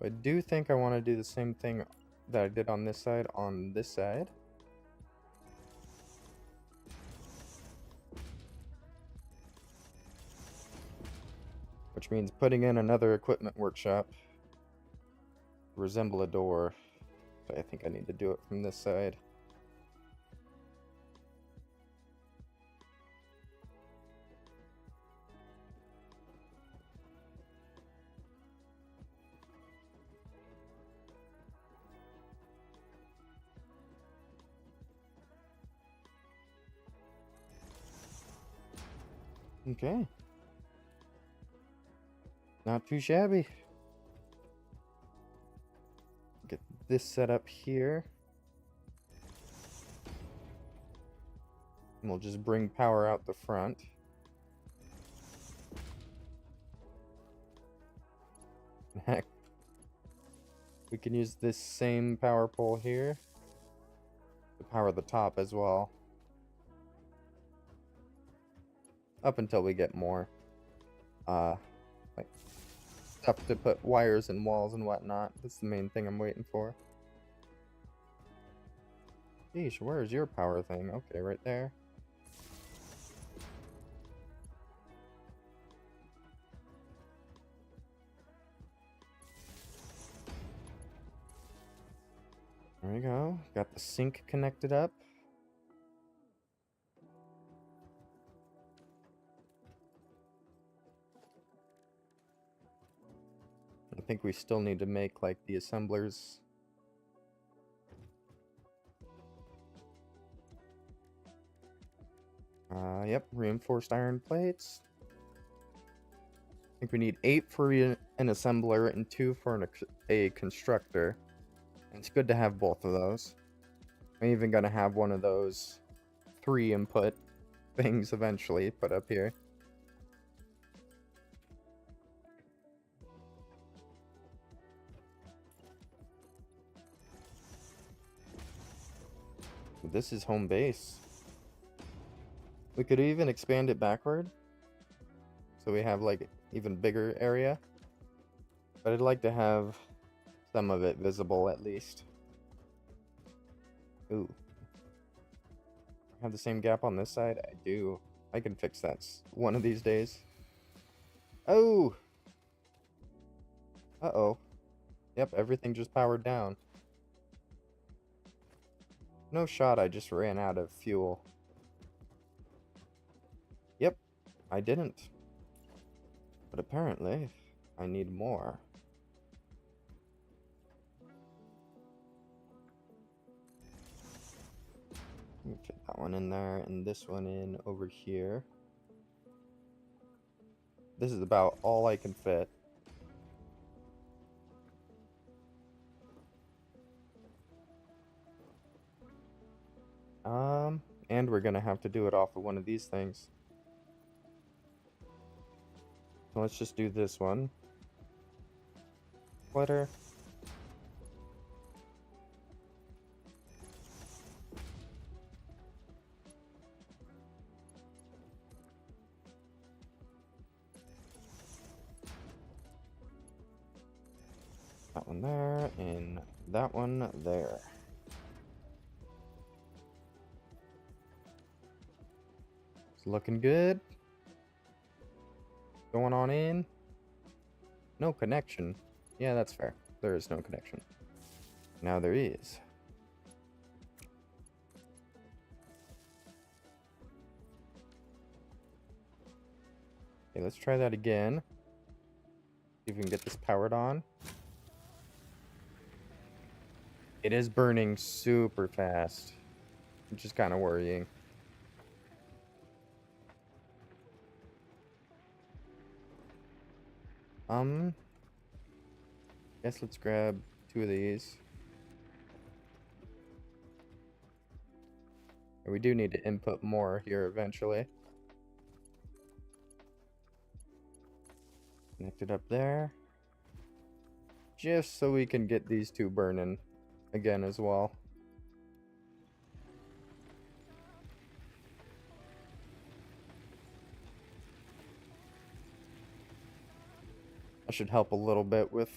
I do think I want to do the same thing that I did on this side. Which means putting in another equipment workshop. Resemble a door. So I think I need to do it from this side. Okay. Not too shabby. Get this set up here. And we'll just bring power out the front. Heck. We can use this same power pole here to power the top as well. Up until we get more like stuff to put wires and walls and whatnot. That's the main thing I'm waiting for. Yeesh, where's your power thing? Okay, right there. There we go. Got the sink connected up. I think we still need to make like the assemblers. Yep, reinforced iron plates. I think we need 8 for an assembler and 2 for a constructor. And it's good to have both of those. I'm even gonna have one of those 3 input things eventually put up here. This is home base. We could even expand it backward. So we have like even bigger area. But I'd like to have some of it visible at least. Ooh. I have the same gap on this side? I do. I can fix that one of these days. Oh! Uh-oh. Yep, everything just powered down. No shot, I just ran out of fuel. Yep, I didn't. But apparently, I need more. Let me fit that one in there, and this one in over here. This is about all I can fit. And we're gonna have to do it off of one of these things. So let's just do this one. Splitter. That one there, and that one there. It's looking good. Going on in. No connection. Yeah, that's fair. There is no connection. Now there is. Okay, let's try that again. See if we can get this powered on. It is burning super fast, which is kind of worrying. Guess let's grab 2 of these. And we do need to input more here eventually. Connect it up there. Just so we can get these 2 burning again as well. That should help a little bit with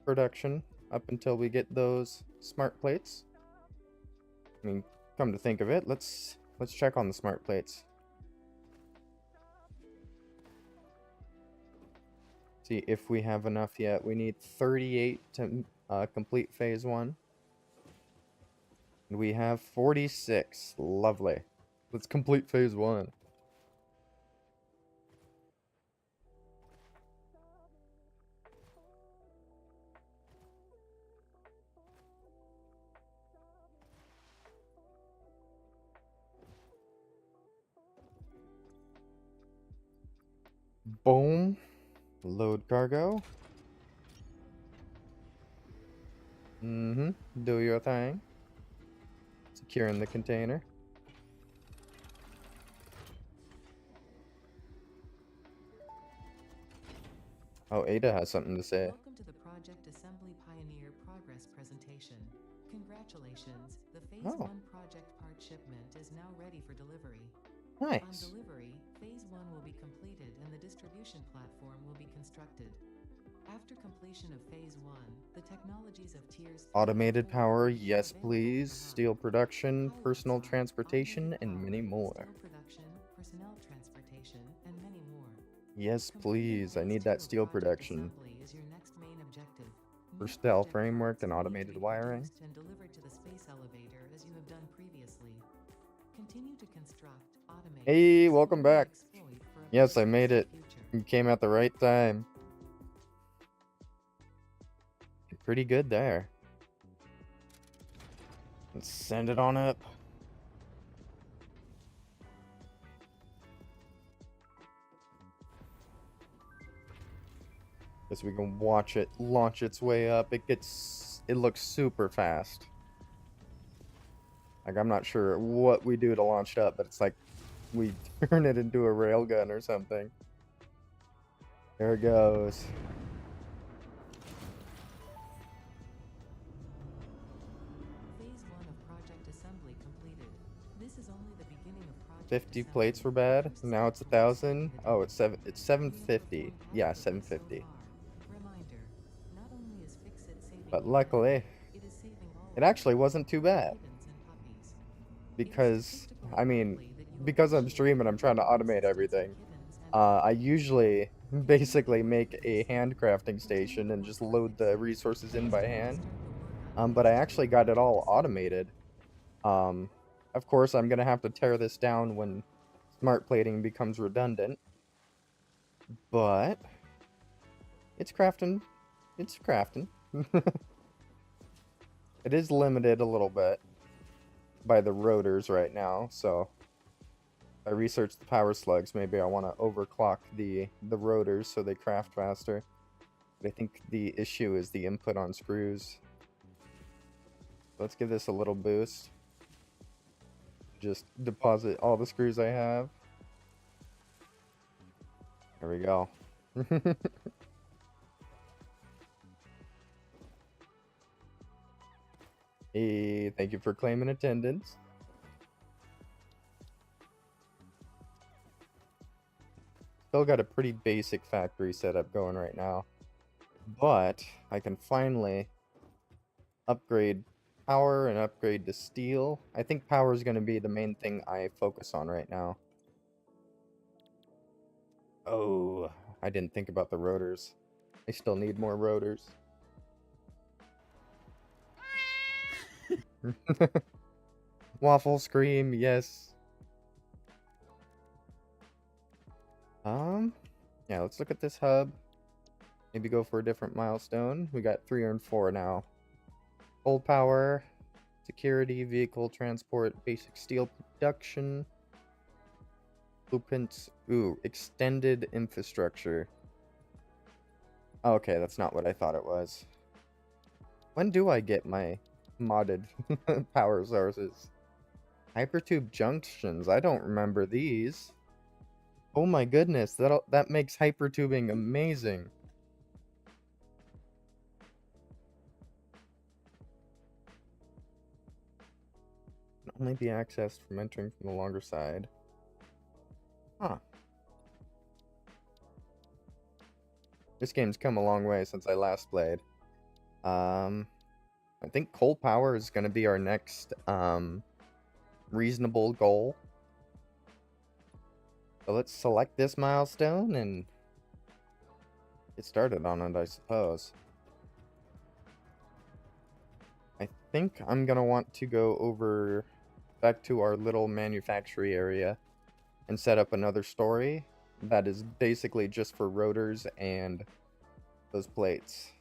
production up until we get those smart plates. I mean, come to think of it, let's check on the smart plates. See if we have enough yet. We need 38 to complete phase 1. And we have 46. Lovely. Let's complete phase 1. Boom. Load cargo. Do your thing. Securing the container. Oh, Ada has something to say. Welcome to the Project Assembly Pioneer Progress presentation. Congratulations, the Phase 1 project part shipment is now ready for delivery. Nice. On delivery, Phase 1 will be completed and the distribution platform will be constructed. After completion of Phase 1, the technologies of tiers 3 Automated and 4 power, will be yes available please. for help. Steel production, Highlights personal are transportation, automated and power, many more. Steel production, personnel transportation, and many more. Yes Completing please, I Phase need 2 that of steel Project production. Assembly is your next main objective. For New steel project framework parts and will need to automated be wiring. produced and delivered to the space elevator as you have done previously. Continue to construct, automate, Hey, explore, welcome and back. exploit for a Yes, I better made it. future. You came at the right time. Pretty good there. Let's send it on up. Guess we can watch it launch its way up. It looks super fast. Like, I'm not sure what we do to launch it up, but it's like we turn it into a railgun or something. There it goes. Phase 1 of project assembly completed. This is only the beginning of project 50 assembly. plates were bad. First Now it's step will be 1,000. circuit Oh, it's attachment. seven. It's 750. You have Yeah, performed 750. so far. Reminder, not But luckily, It is saving all it actually wasn't too bad. kittens and puppies. It is Because, statistical I mean, likely that you because I'm appreciate streaming, I'm trying to the automate existence of everything. kittens and I puppies. usually Continue to basically work make at a this. handcrafting Continue station to and work just on load the fixing. resources in Phase by 2 will hand. start the work on the But I actually got it distribution all facility. automated. Um, of course, I'm gonna have to tear this down when smart plating becomes redundant, but it's crafting. It's crafting. It is limited a little bit by the rotors right now, so I researched the power slugs. Maybe I want to overclock the rotors so they craft faster. But I think the issue is the input on screws. Let's give this a little boost. Just deposit all the screws I have. There we go. Hey, thank you for claiming attendance. Still got a pretty basic factory setup going right now. But I can finally upgrade power and upgrade to steel. I think power is going to be the main thing I focus on right now. Oh, I didn't think about the rotors. I still need more rotors. Waffle scream, yes. Yeah, let's look at this hub. Maybe go for a different milestone. We got 3 and 4 now. Coal power, security, vehicle transport, basic steel production, blueprints. Ooh, extended infrastructure. Okay, that's not what I thought it was. When do I get my modded power sources? Hypertube junctions. I don't remember these. Oh my goodness, that makes hypertubing amazing. Can only be accessed from entering from the longer side. Huh. This game's come a long way since I last played. I think coal power is going to be our next reasonable goal. So let's select this milestone and get started on it, I suppose. I think I'm going to want to go over back to our little manufactory area and set up another story that is basically just for rotors and those plates.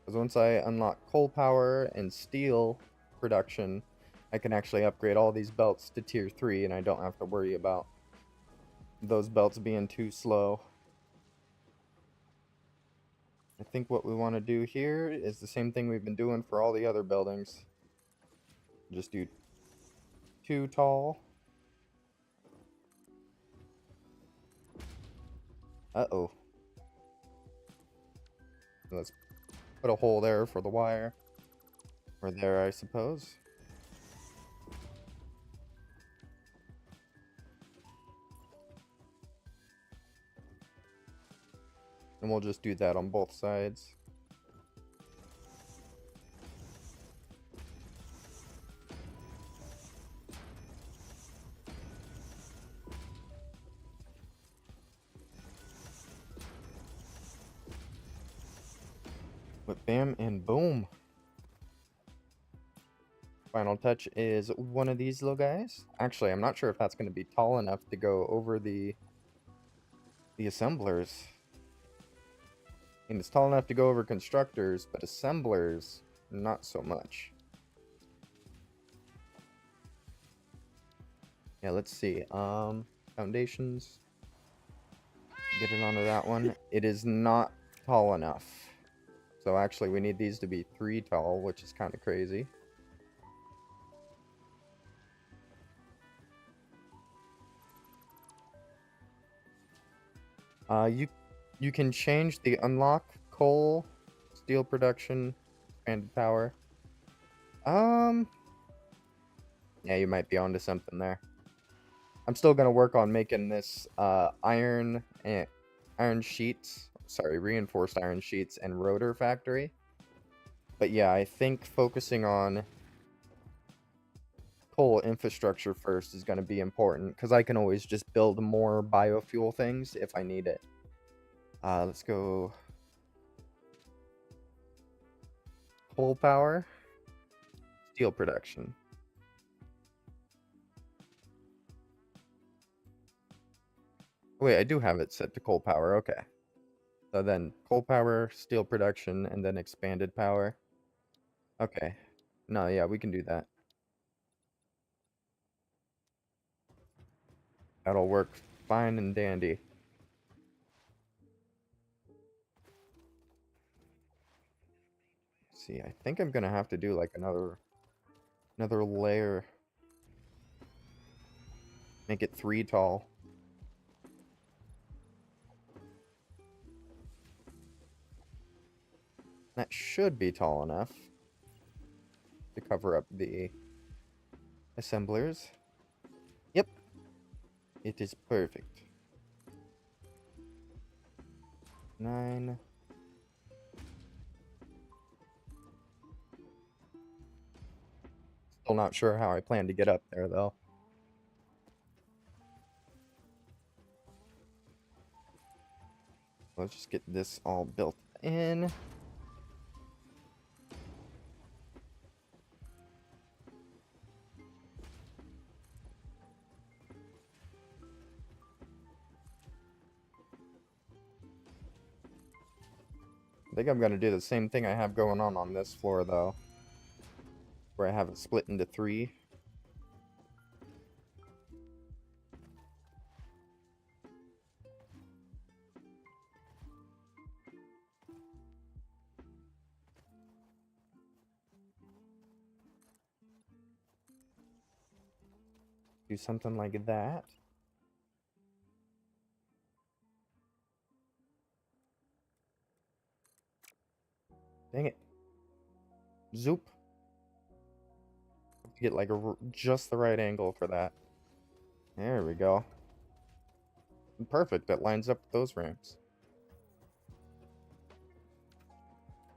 Because once I unlock coal power and steel production, I can actually upgrade all these belts to tier 3 and I don't have to worry about those belts being too slow. I think what we want to do here is the same thing we've been doing for all the other buildings. Just do 2 tall. Uh-oh. Let's put a hole there for the wire. Or there, I suppose. And we'll just do that on both sides. But bam and boom. Final touch is one of these little guys. Actually, I'm not sure if that's going to be tall enough to go over the assemblers. And it's tall enough to go over constructors, but assemblers, not so much. Yeah, let's see. Foundations. Get it onto that one. It is not tall enough. So actually, we need these to be 3 tall, which is kind of crazy. You can change the unlock coal, steel production, expanded power. Yeah, you might be onto something there. I'm still gonna work on making this iron and iron sheets. Sorry, reinforced iron sheets and rotor factory. But yeah, I think focusing on coal infrastructure first is going to be important because I can always just build more biofuel things if I need it. Let's go coal power, steel production. Wait, I do have it set to coal power. Okay. So then coal power, steel production, and then expanded power. Okay. No, yeah, we can do that. That'll work fine and dandy. See, I think I'm gonna have to do like another layer. Make it 3 tall. That should be tall enough to cover up the assemblers. Yep, it is perfect. 9. Still not sure how I plan to get up there though. Let's just get this all built in. I think I'm gonna do the same thing I have going on this floor though, where I have it split into 3. Do something like that. Dang it. Zoop. Get like just the right angle for that. There we go. Perfect. That lines up with those ramps.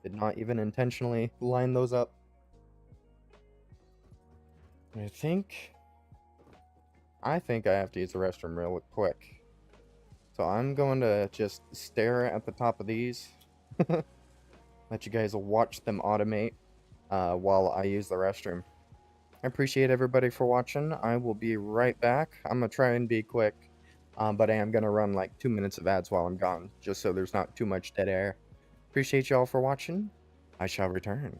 Did not even intentionally line those up. I think I have to use the restroom real quick. So I'm going to just stare at the top of these. Let you guys watch them automate while I use the restroom. I appreciate everybody for watching. I will be right back. I'm going to try and be quick, but I am going to run like 2 minutes of ads while I'm gone, just so there's not too much dead air. Appreciate y'all for watching. I shall return.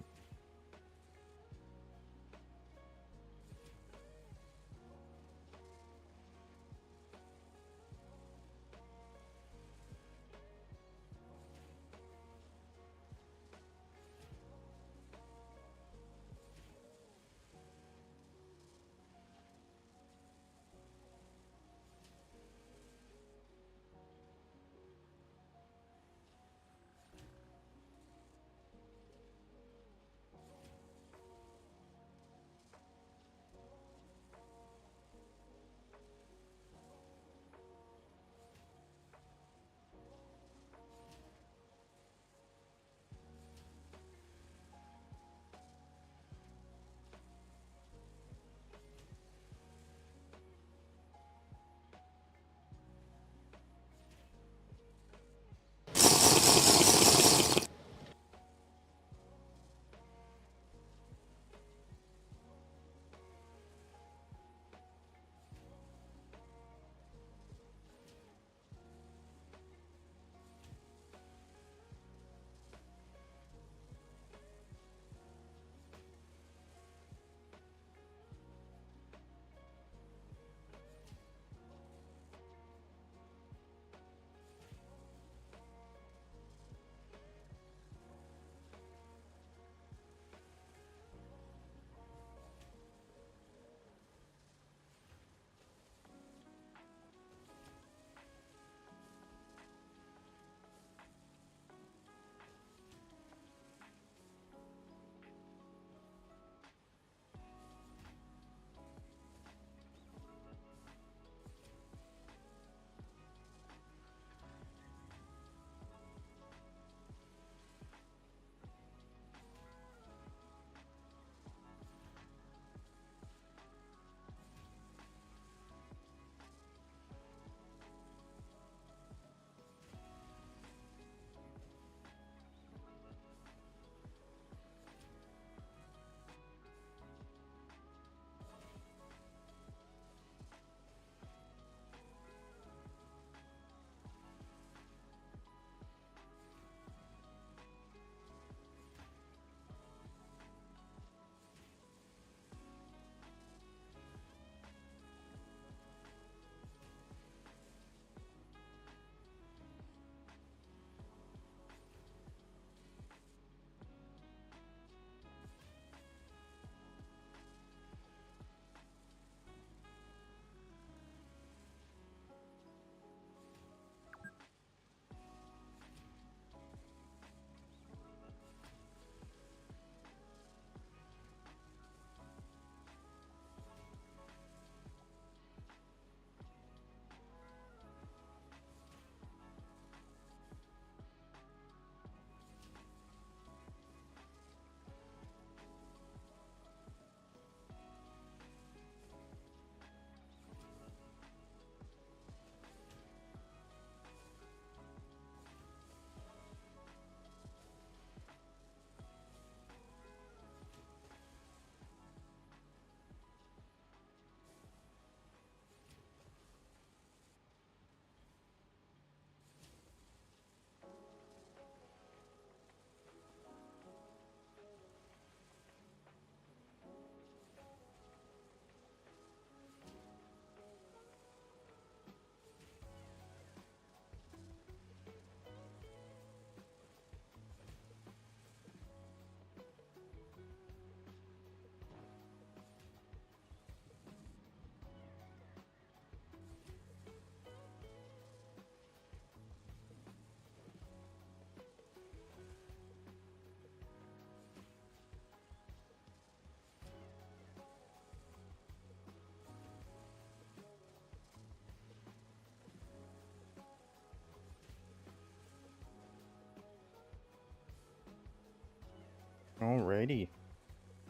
Alrighty.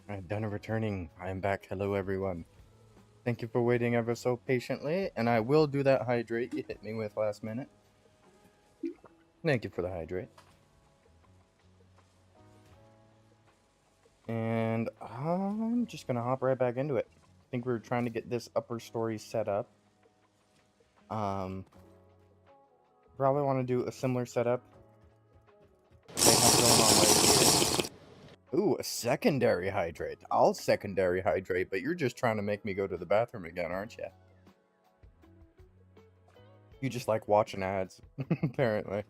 I'm done returning. I am back. Hello, everyone. Thank you for waiting ever so patiently, and I will do that hydrate you hit me with last minute. Thank you for the hydrate. And I'm just gonna hop right back into it. I think we were trying to get this upper story set up. Probably want to do a similar setup that they have going on right here. Ooh, a secondary hydrate. I'll secondary hydrate, but you're just trying to make me go to the bathroom again, aren't you? You just like watching ads, apparently.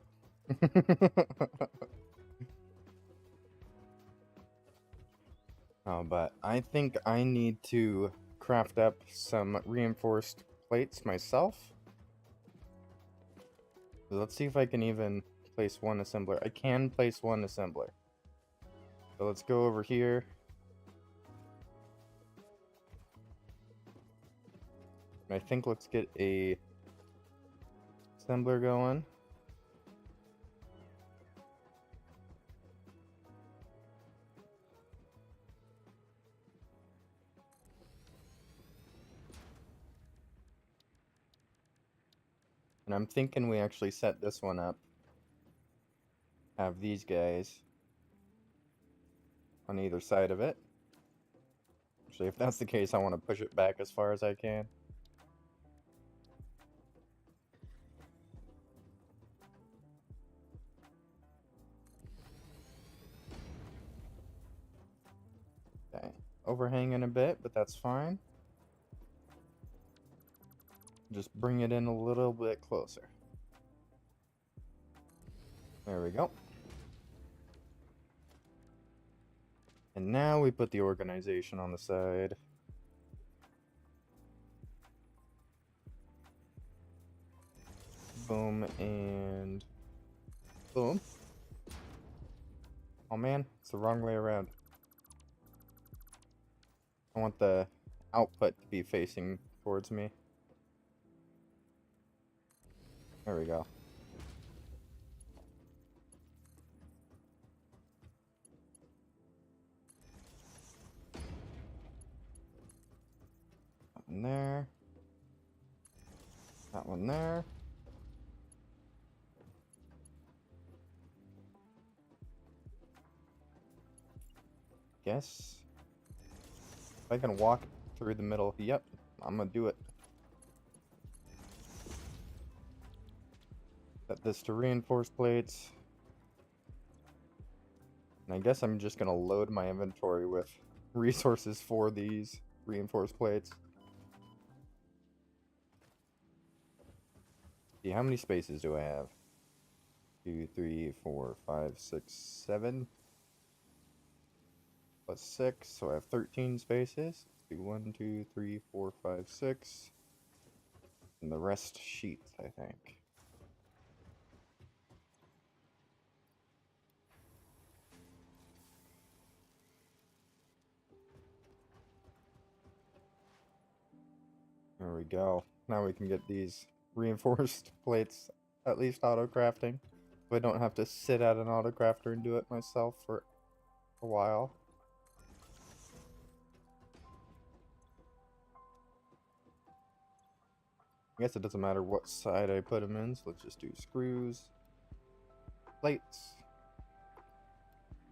Oh, but I think I need to craft up some reinforced plates myself. Let's see if I can even place one assembler. I can place one assembler. So let's go over here. I think let's get a assembler going. And I'm thinking we actually set this one up. Have these guys on either side of it. Actually, if that's the case, I want to push it back as far as I can. Okay, overhanging a bit, but that's fine. Just bring it in a little bit closer. There we go. And now we put the organization on the side. Boom and boom. Oh man, it's the wrong way around. I want the output to be facing towards me. There we go. That one there. That one there. Guess if I can walk through the middle, yep, I'm gonna do it. Set this to reinforced plates. And I guess I'm just gonna load my inventory with resources for these reinforced plates. See, how many spaces do I have? 2, 3, 4, 5, 6, 7. Plus 6, so I have 13 spaces. Let's do 1, 2, 3, 4, 5, 6. And the rest sheets, I think. There we go. Now we can get these reinforced plates at least auto-crafting. So I don't have to sit at an auto-crafter and do it myself for a while. I guess it doesn't matter what side I put them in, so let's just do screws, plates.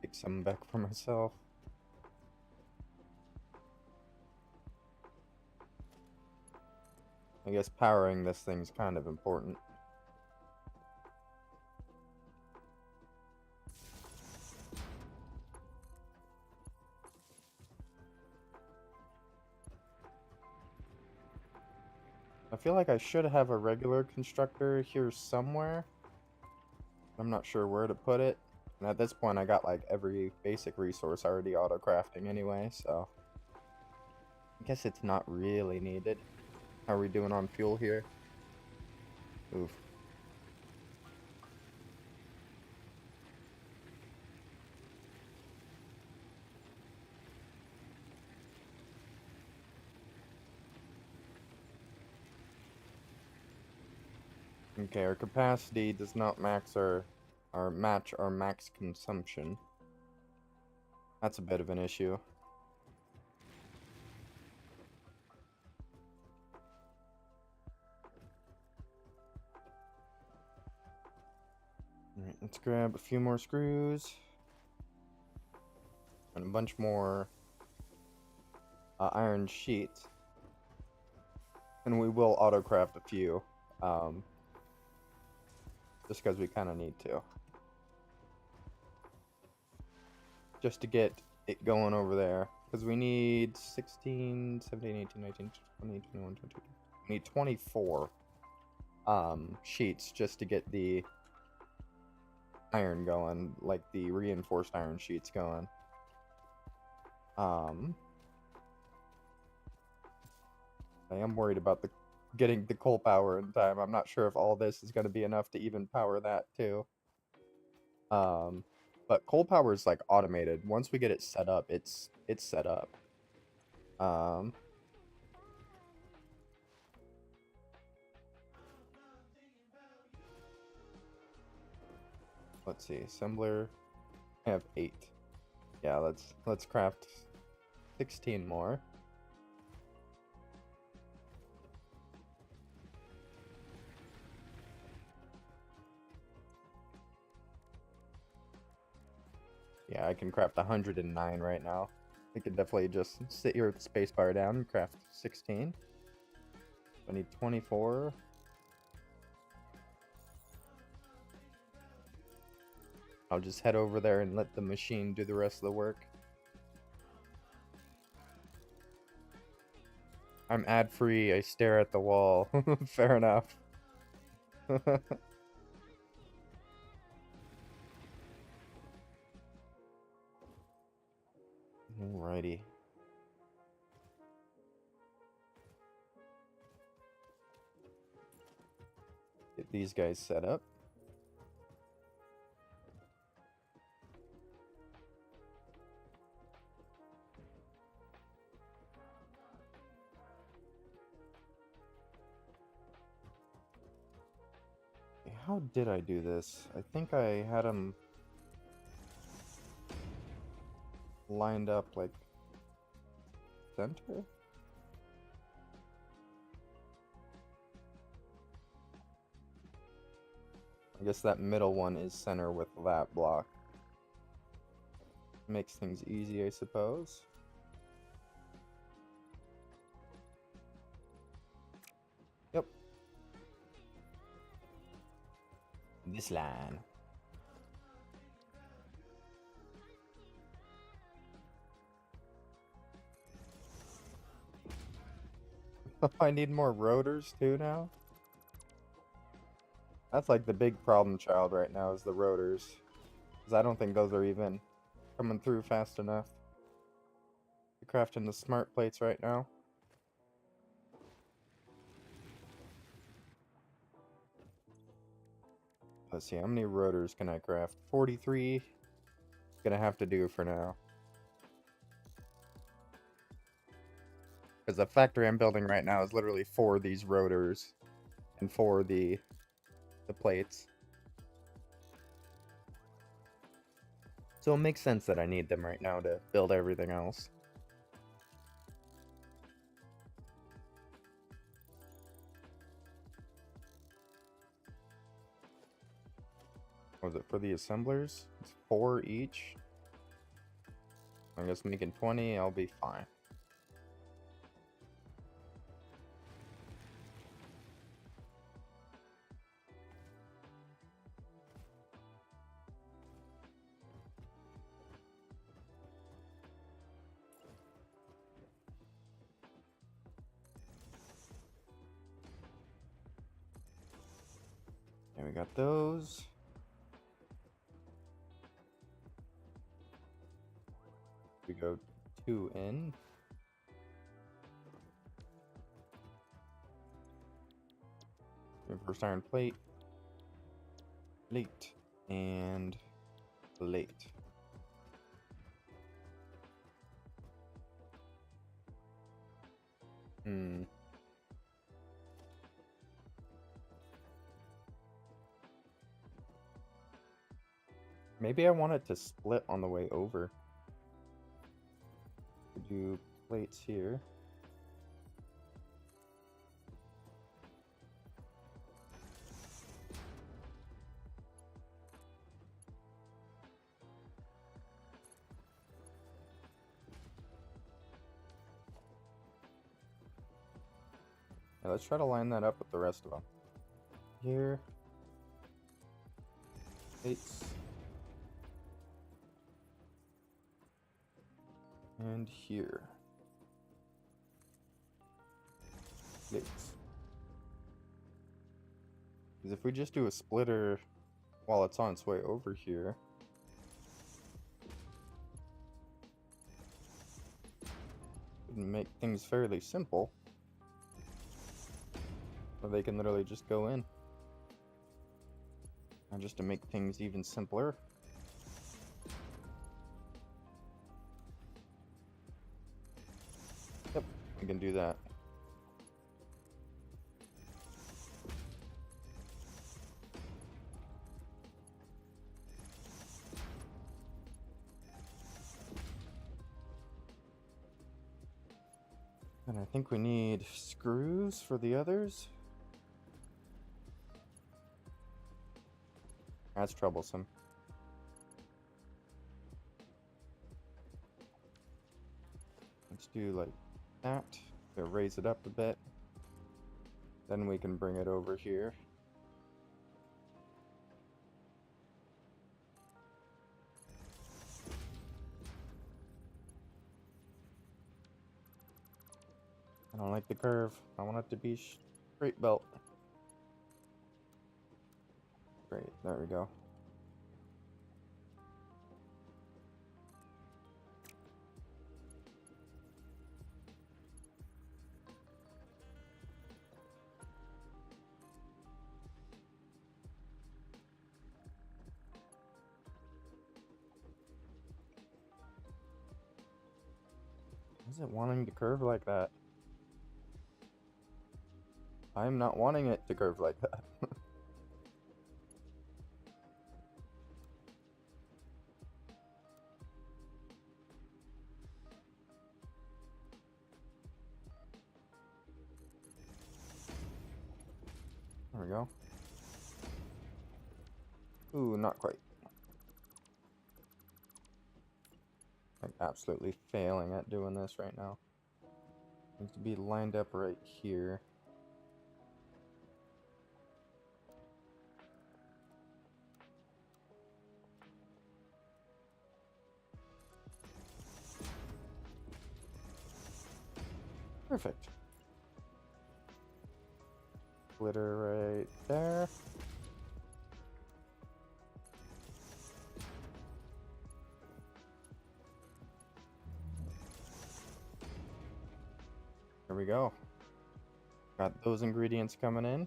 Take some back for myself. I guess powering this thing's kind of important. I feel like I should have a regular constructor here somewhere. I'm not sure where to put it. And at this point, I got like every basic resource already auto-crafting anyway, so I guess it's not really needed. How are we doing on fuel here? Oof. Okay, our capacity does not match our max consumption. That's a bit of an issue. Alright, let's grab a few more screws. And a bunch more iron sheets. And we will autocraft a few. Just because we kind of need to. Just to get it going over there. Because we need 16, 17, 18, 19, 20, 21, 22. We need 24 sheets just to get the iron going. Like the reinforced iron sheets going. I am worried about getting the coal power in time. I'm not sure if all this is going to be enough to even power that too. But coal power is like automated. Once we get it set up, it's set up. Let's see, assembler. I have 8. Yeah, let's craft 16 more. Yeah, I can craft 109 right now. I could definitely just sit here with the spacebar down and craft 16. I need 24. I'll just head over there and let the machine do the rest of the work. I'm ad-free, I stare at the wall. Fair enough. Alrighty. Get these guys set up. How did I do this? I think I had them lined up like center? I guess that middle one is center with that block. Makes things easy, I suppose. Yep. This line. I need more rotors too now. That's like the big problem child right now is the rotors. Because I don't think those are even coming through fast enough. We're crafting the smart plates right now. Let's see, how many rotors can I craft? 43. Gonna have to do for now. Because the factory I'm building right now is literally for these rotors and for the plates. So it makes sense that I need them right now to build everything else. Was it for the assemblers? It's 4 each. I guess making 20, I'll be fine. And we got those. We go 2 in. First iron plate. Plate. And plate. Maybe I want it to split on the way over. Do plates here. Yeah, let's try to line that up with the rest of them. Here. Plates. And here. Plates. Because if we just do a splitter while it's on its way over here, it would make things fairly simple. So they can literally just go in. And just to make things even simpler, yep, we can do that. And I think we need screws for the others. That's troublesome. Let's do like that. So raise it up a bit. Then we can bring it over here. I don't like the curve. I want it to be straight belt. Great, there we go. Is it wanting to curve like that? I'm not wanting it to curve like that. There we go. Ooh, not quite. I'm absolutely failing at doing this right now. Needs to be lined up right here. Perfect. Glitter right there. There we go. Got those ingredients coming in.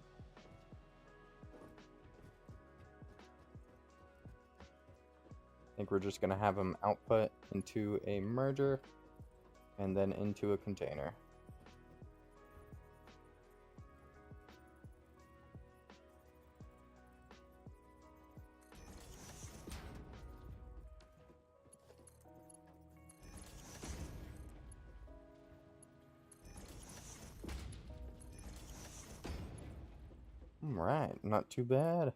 I think we're just going to have them output into a merger and then into a container. Alright, not too bad.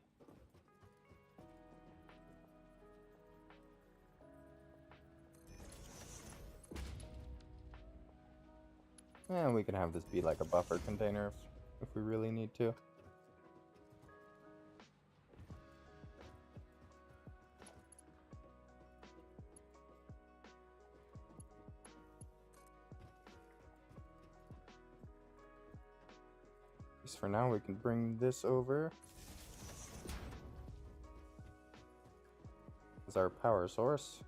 And we can have this be like a buffer container if we really need to. Just for now, we can bring this over as our power source.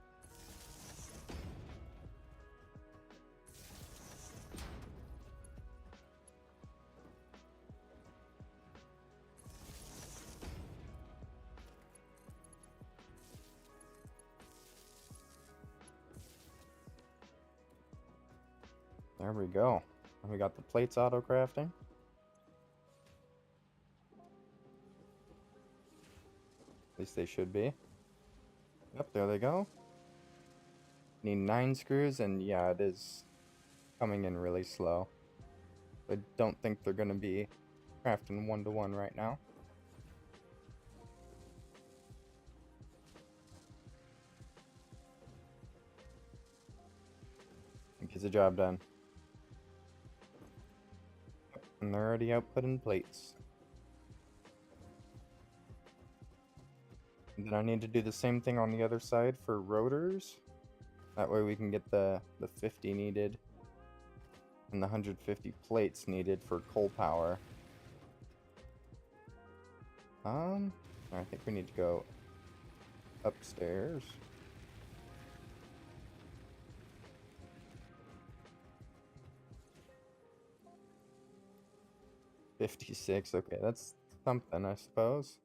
There we go. And we got the plates auto crafting. At least they should be. Yep, there they go. Need 9 screws, and yeah, it is coming in really slow. I don't think they're going to be crafting 1-to-1 right now. Gets the job done. And they're already outputting plates. And then I need to do the same thing on the other side for rotors. That way we can get the 50 needed and the 150 plates needed for coal power. I think we need to go upstairs. $56, okay, that's something, I suppose.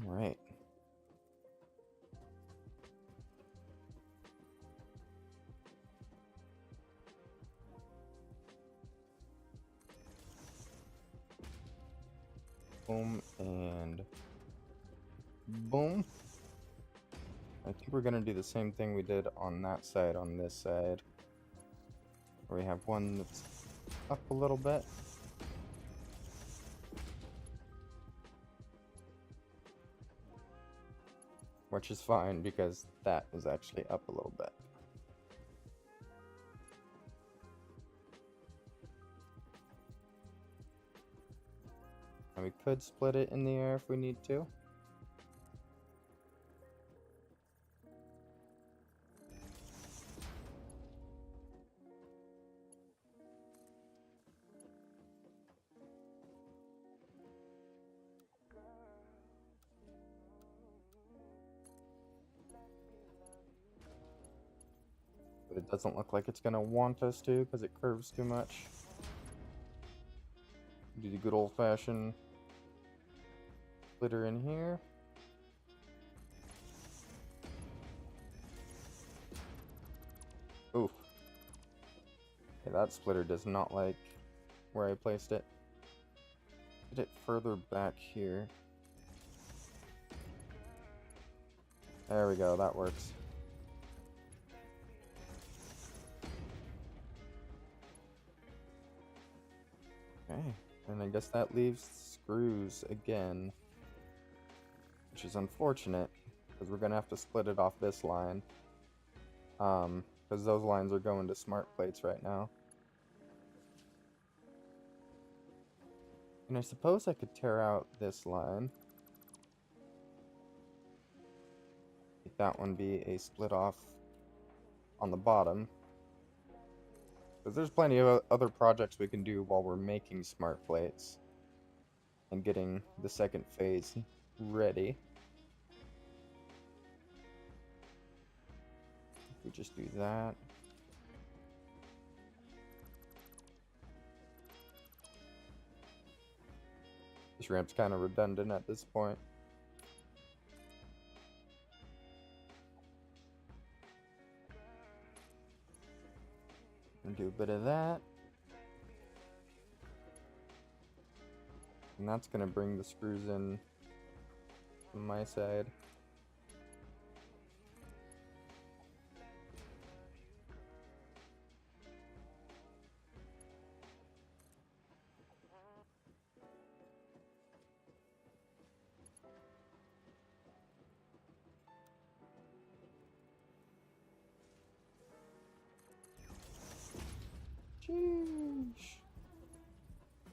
Alright. Boom and boom. I think we're gonna do the same thing we did on that side, on this side. Where we have one that's up a little bit. Which is fine, because that is actually up a little bit. And we could split it in the air if we need to. But it doesn't look like it's going to want us to, because it curves too much. Do the good old-fashioned splitter in here. Oof. Okay, that splitter does not like where I placed it. Get it further back here. There we go, that works. Okay, and I guess that leaves screws again. Which is unfortunate, because we're going to have to split it off this line. Because those lines are going to smart plates right now. And I suppose I could tear out this line. Make that one be a split off on the bottom. Because there's plenty of other projects we can do while we're making smart plates. And getting the second phase ready. If we just do that. This ramp's kind of redundant at this point. And do a bit of that. And that's going to bring the screws in from my side. Sheesh.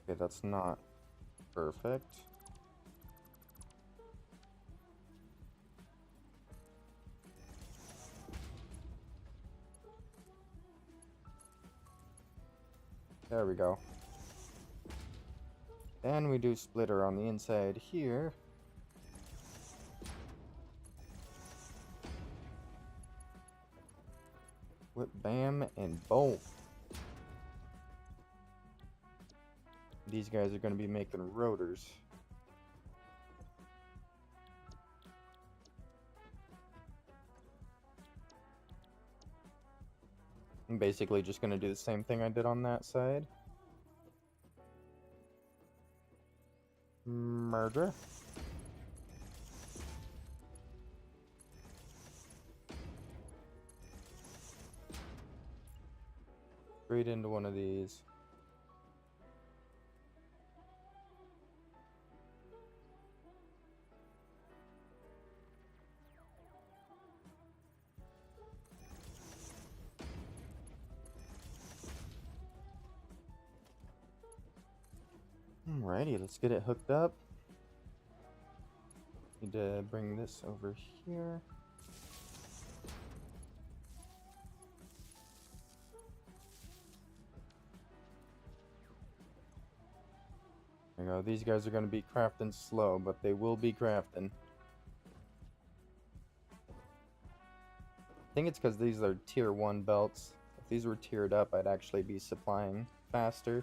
Okay, that's not perfect. There we go. Then we do splitter on the inside here. Whip, bam, and boom. These guys are going to be making rotors. I'm basically just going to do the same thing I did on that side. Murder. Straight into one of these. Alrighty, let's get it hooked up. Need to bring this over here. There we go. These guys are going to be crafting slow, but they will be crafting. I think it's because these are tier 1 belts. If these were tiered up, I'd actually be supplying faster.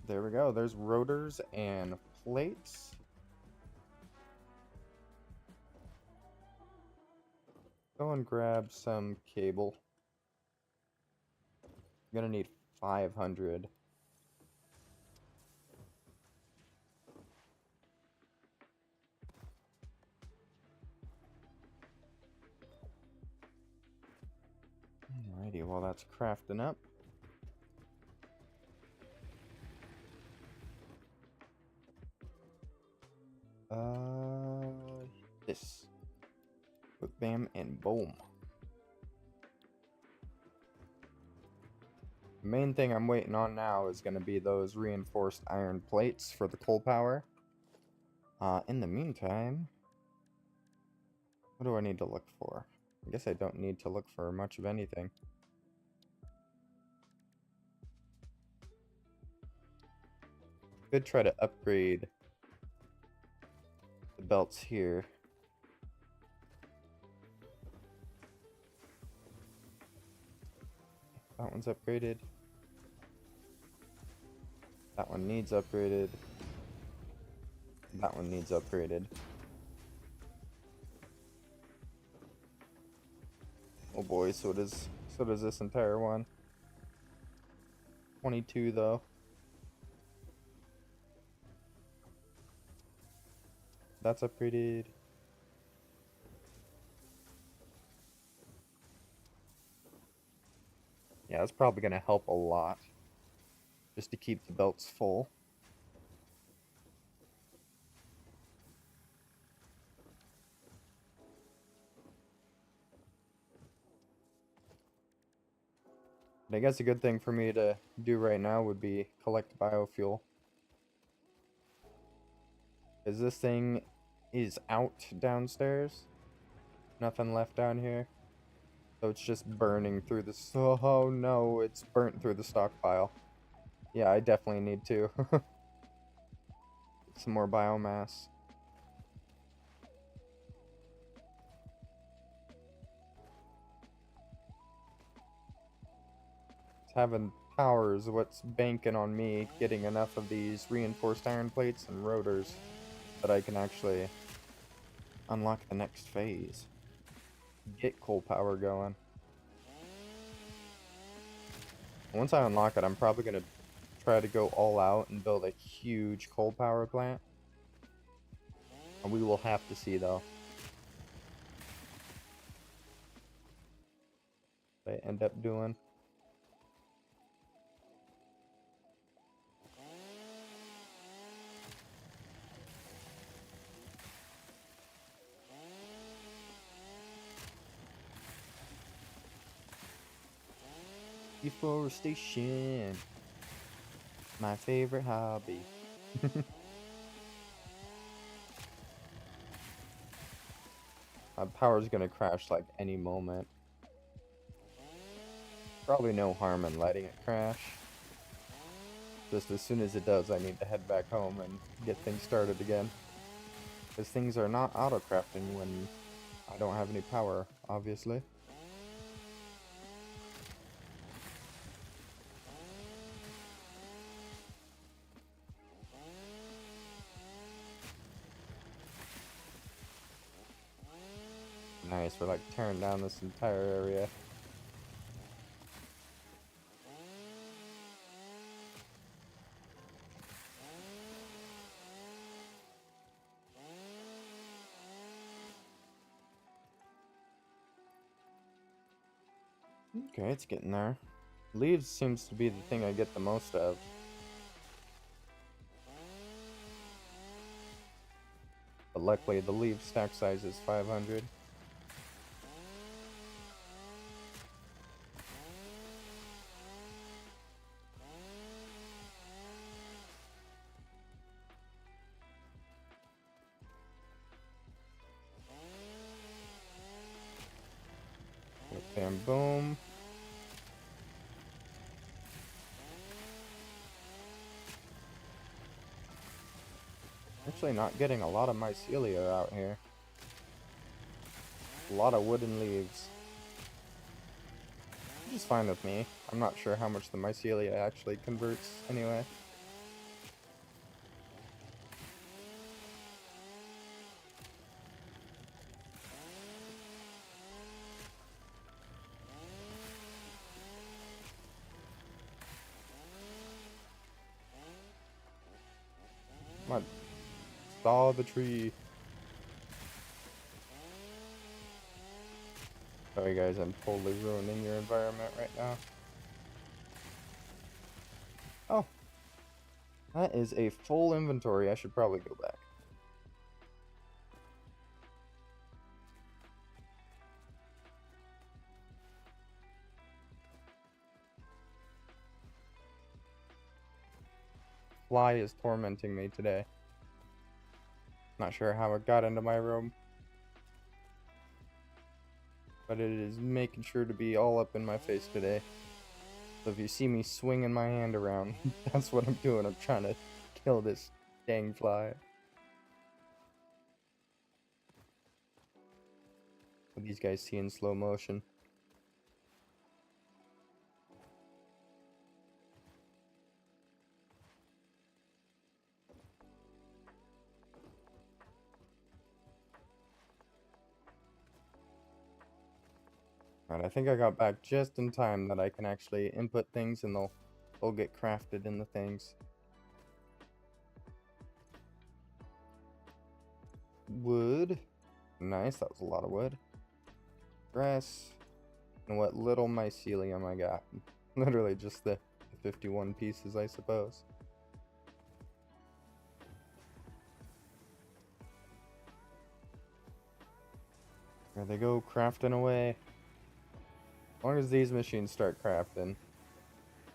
There we go. There's rotors and plates. Go and grab some cable. I'm gonna need 500. Alrighty, well that's crafting up. This. Quick bam and boom. The main thing I'm waiting on now is going to be those reinforced iron plates for the coal power. In the meantime, what do I need to look for? I guess I don't need to look for much of anything. Could try to upgrade the belts here. That one's upgraded. That one needs upgraded. That one needs upgraded. Oh boy, so does this entire one. 22 though. That's upgraded. Yeah, that's probably going to help a lot. Just to keep the belts full. But I guess a good thing for me to do right now would be collect biofuel. Because this thing is out downstairs. Nothing left down here. So it's just burning through the... Oh no, it's burnt through the stockpile. Yeah, I definitely need to. Some more biomass. Having power is what's banking on me getting enough of these reinforced iron plates and rotors that I can actually unlock the next phase. Get coal power going. Once I unlock it, I'm probably going to try to go all out and build a huge coal power plant. And we will have to see though. What I end up doing. Deforestation. My favorite hobby. My power's gonna crash like any moment. Probably no harm in letting it crash. Just as soon as it does, I need to head back home and get things started again. Because things are not auto-crafting when I don't have any power, obviously. Nice, we're like tearing down this entire area. Okay, it's getting there. Leaves seems to be the thing I get the most of. But luckily, the leaf stack size is 500. Bam, boom. Actually not getting a lot of mycelia out here. A lot of wooden leaves. Which is fine with me. I'm not sure how much the mycelia actually converts anyway. Come on. Saw the tree. Sorry guys, I'm totally ruining your environment right now. Oh. That is a full inventory. I should probably go back. Fly is tormenting me today. Not sure how it got into my room. But it is making sure to be all up in my face today. So if you see me swinging my hand around, that's what I'm doing. I'm trying to kill this dang fly. What these guys see in slow motion. Alright, I think I got back just in time that I can actually input things and they'll get crafted in the things. Wood. Nice, that was a lot of wood. Grass. And what little mycelium I got. Literally just the 51 pieces, I suppose. There they go, crafting away. As long as these machines start crafting,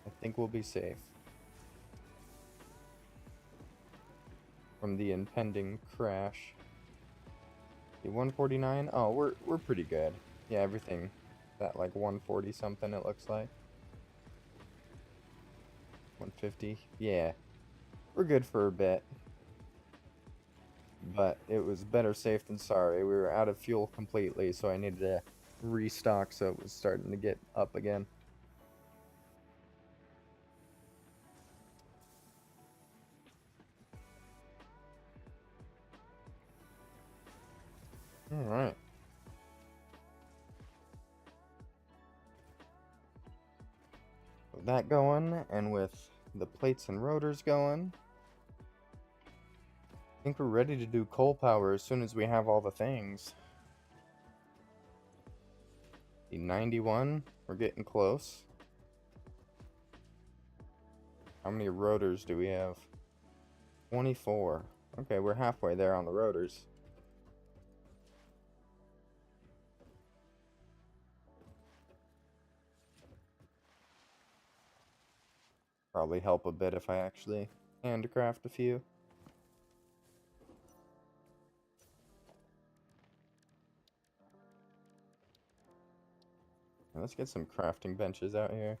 I think we'll be safe from the impending crash. The 149? Oh, we're pretty good. Yeah, everything that like 140 something it looks like. 150. Yeah. We're good for a bit. But it was better safe than sorry. We were out of fuel completely, so I needed to restock, so it was starting to get up again. Alright. With that going, and with the plates and rotors going, I think we're ready to do coal power as soon as we have all the things. The 91, we're getting close. How many rotors do we have? 24. Okay, we're halfway there on the rotors. Probably help a bit if I actually handcraft a few. Let's get some crafting benches out here.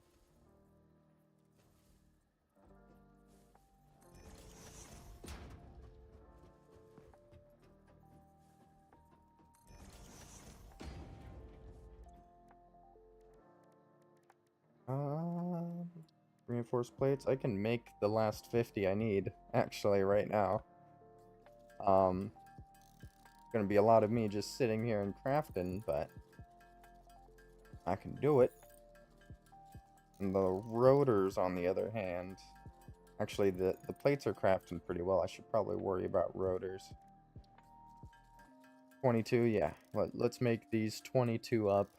Reinforced plates. I can make the last 50 I need, actually, right now. Gonna be a lot of me just sitting here and crafting, but I can do it. And the rotors, on the other hand, actually the plates are crafting pretty well. I should probably worry about rotors. 22, yeah. Let's make these 22 up,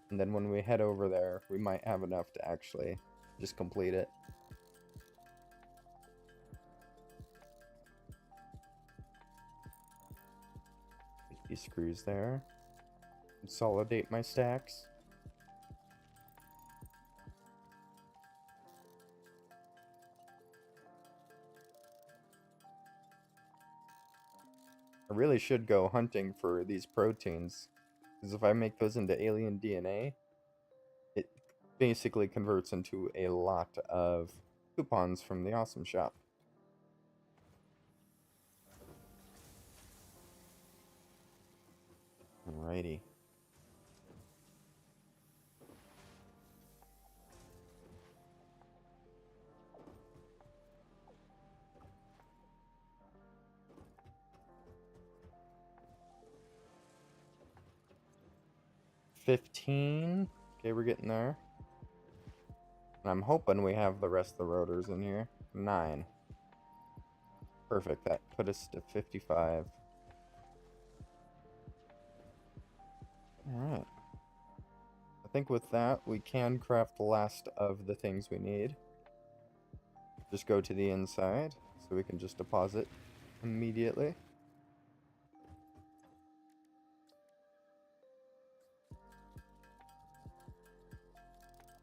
and then when we head over there, we might have enough to actually just complete it. Get these screws there. Consolidate my stacks. I really should go hunting for these proteins, because if I make those into alien DNA, it basically converts into a lot of coupons from the Awesome Shop. Alrighty. $15. Okay, we're getting there. And I'm hoping we have the rest of the rotors in here. 9. Perfect. That put us to 55. Alright. I think with that, we can craft the last of the things we need. Just go to the inside, so we can just deposit immediately.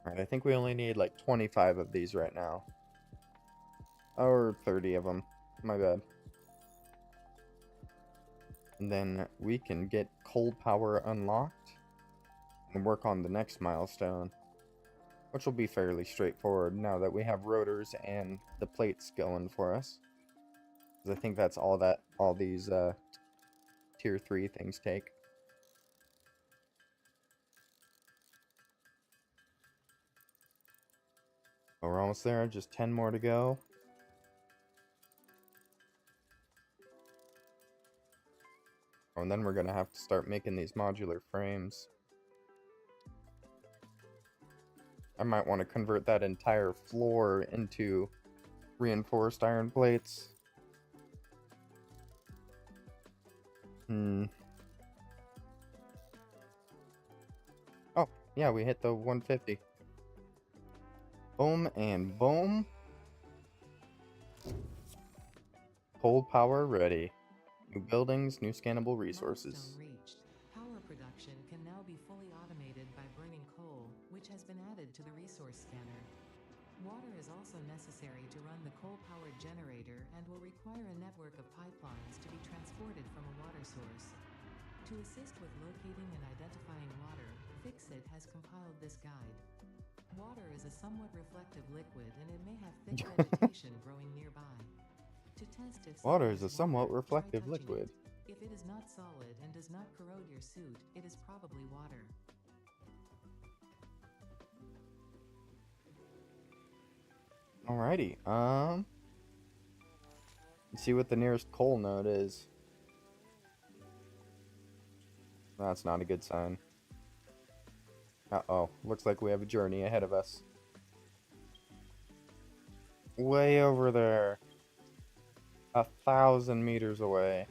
Alright, I think we only need like 25 of these right now. Or 30 of them. My bad. And then we can get coal power unlocked and work on the next milestone, which will be fairly straightforward now that we have rotors and the plates going for us. Because I think that's all that all these tier 3 things take. Oh, we're almost there, just 10 more to go. Oh, and then we're gonna have to start making these modular frames. I might want to convert that entire floor into reinforced iron plates. Oh, yeah, we hit the 150. Boom and boom. Coal power ready. New buildings, new scannable resources. Milestone reached. Power production can now be fully automated by burning coal, which has been added to the resource scanner. Water is also necessary to run the coal-powered generator and will require a network of pipelines to be transported from a water source. To assist with locating and identifying water, Fixit has compiled this guide. Water is a somewhat reflective liquid and it may have thick vegetation growing nearby. To test if Water is something a somewhat water, reflective try touching liquid. it. If it is not solid and does not corrode your suit, it is probably water. Alrighty, let's see what the nearest coal node is. That's not a good sign. Uh-oh, looks like we have a journey ahead of us. Way over there. 1,000 meters away.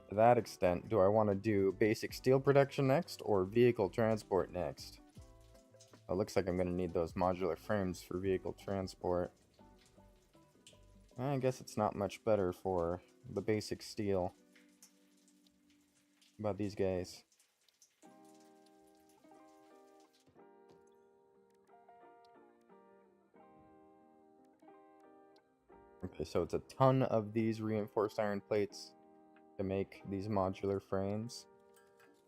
To that extent, do I want to do basic steel production next or vehicle transport next? It looks like I'm going to need those modular frames for vehicle transport. I guess it's not much better for the basic steel. How about these guys? Okay, so it's a ton of these reinforced iron plates to make these modular frames.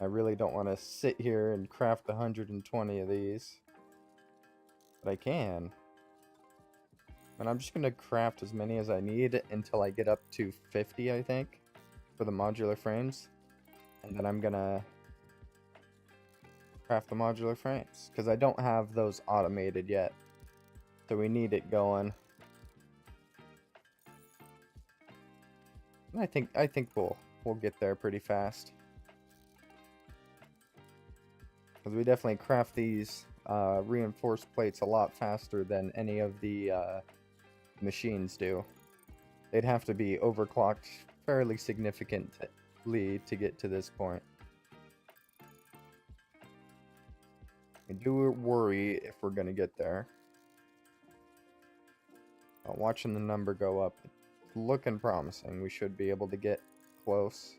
I really don't want to sit here and craft 120 of these. But I can. And I'm just going to craft as many as I need until I get up to 50, I think, for the modular frames. And then I'm going to craft the modular frames, because I don't have those automated yet. So we need it going. I think we'll get there pretty fast. Because we definitely craft these reinforced plates a lot faster than any of the machines do. They'd have to be overclocked fairly significantly to get to this point. I do worry if we're going to get there. Watching the number go up, it's looking promising. We should be able to get close.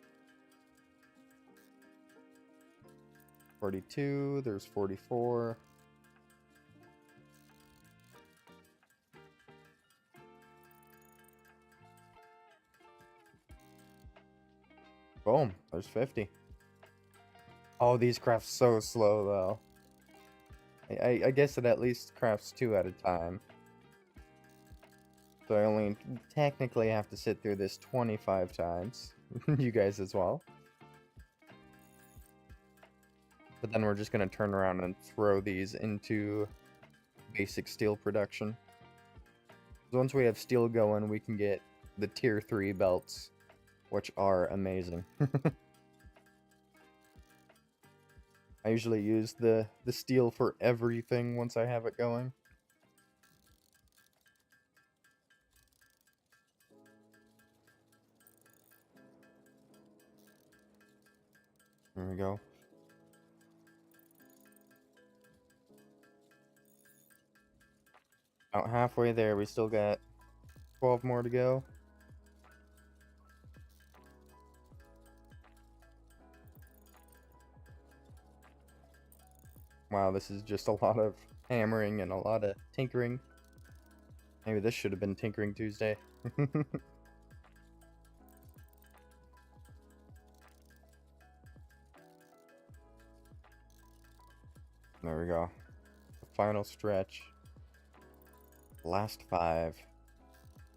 42, there's 44. Boom, there's 50. Oh, these craft so slow, though. I guess it at least crafts 2 at a time. So I only technically have to sit through this 25 times. You guys as well. But then we're just going to turn around and throw these into basic steel production. Once we have steel going, we can get the tier 3 belts, which are amazing. I usually use the steel for everything once I have it going. There we go. About halfway there, we still got 12 more to go. Wow, this is just a lot of hammering and a lot of tinkering. Maybe this should have been Tinkering Tuesday. There we go. The final stretch. Last 5.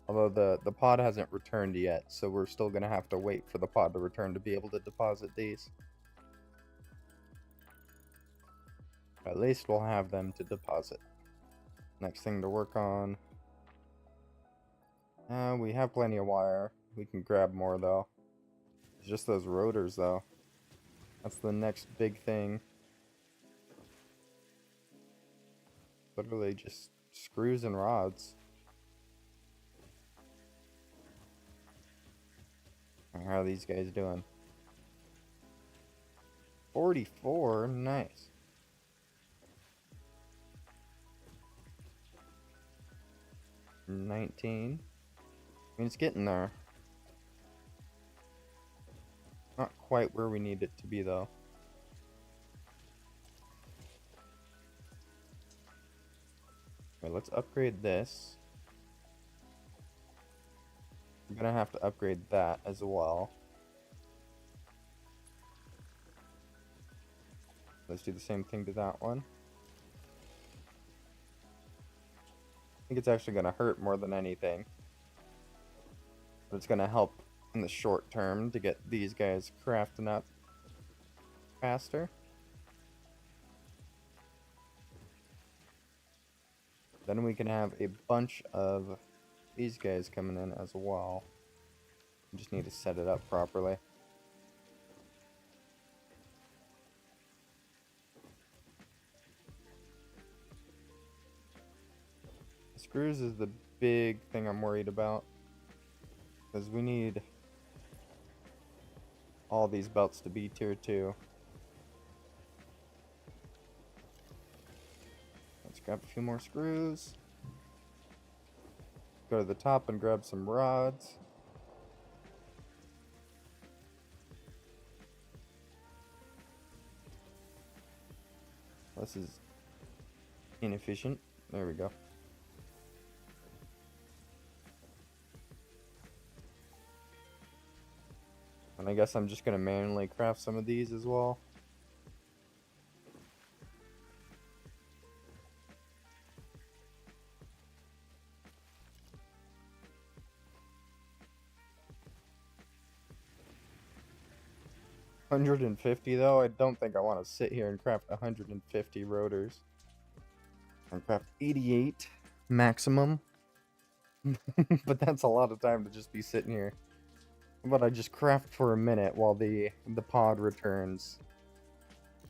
Although the pod hasn't returned yet, so we're still going to have to wait for the pod to return to be able to deposit these. At least we'll have them to deposit. Next thing to work on. We have plenty of wire. We can grab more though. It's just those rotors though. That's the next big thing. Literally just screws and rods. How are these guys doing? 44, nice. 19. I mean, it's getting there. Not quite where we need it to be, though. Okay, let's upgrade this. I'm gonna have to upgrade that as well. Let's do the same thing to that one. I think it's actually gonna hurt more than anything. But it's gonna help in the short term to get these guys crafting up faster. Then we can have a bunch of these guys coming in as well. We just need to set it up properly. Screws is the big thing I'm worried about. Because we need all these belts to be tier 2. Let's grab a few more screws. Go to the top and grab some rods. This is inefficient. There we go. And I guess I'm just going to manually craft some of these as well. $150 though, I don't think I want to sit here and craft 150 rotors. And craft 88 maximum. But that's a lot of time to just be sitting here. But I just craft for a minute while the pod returns.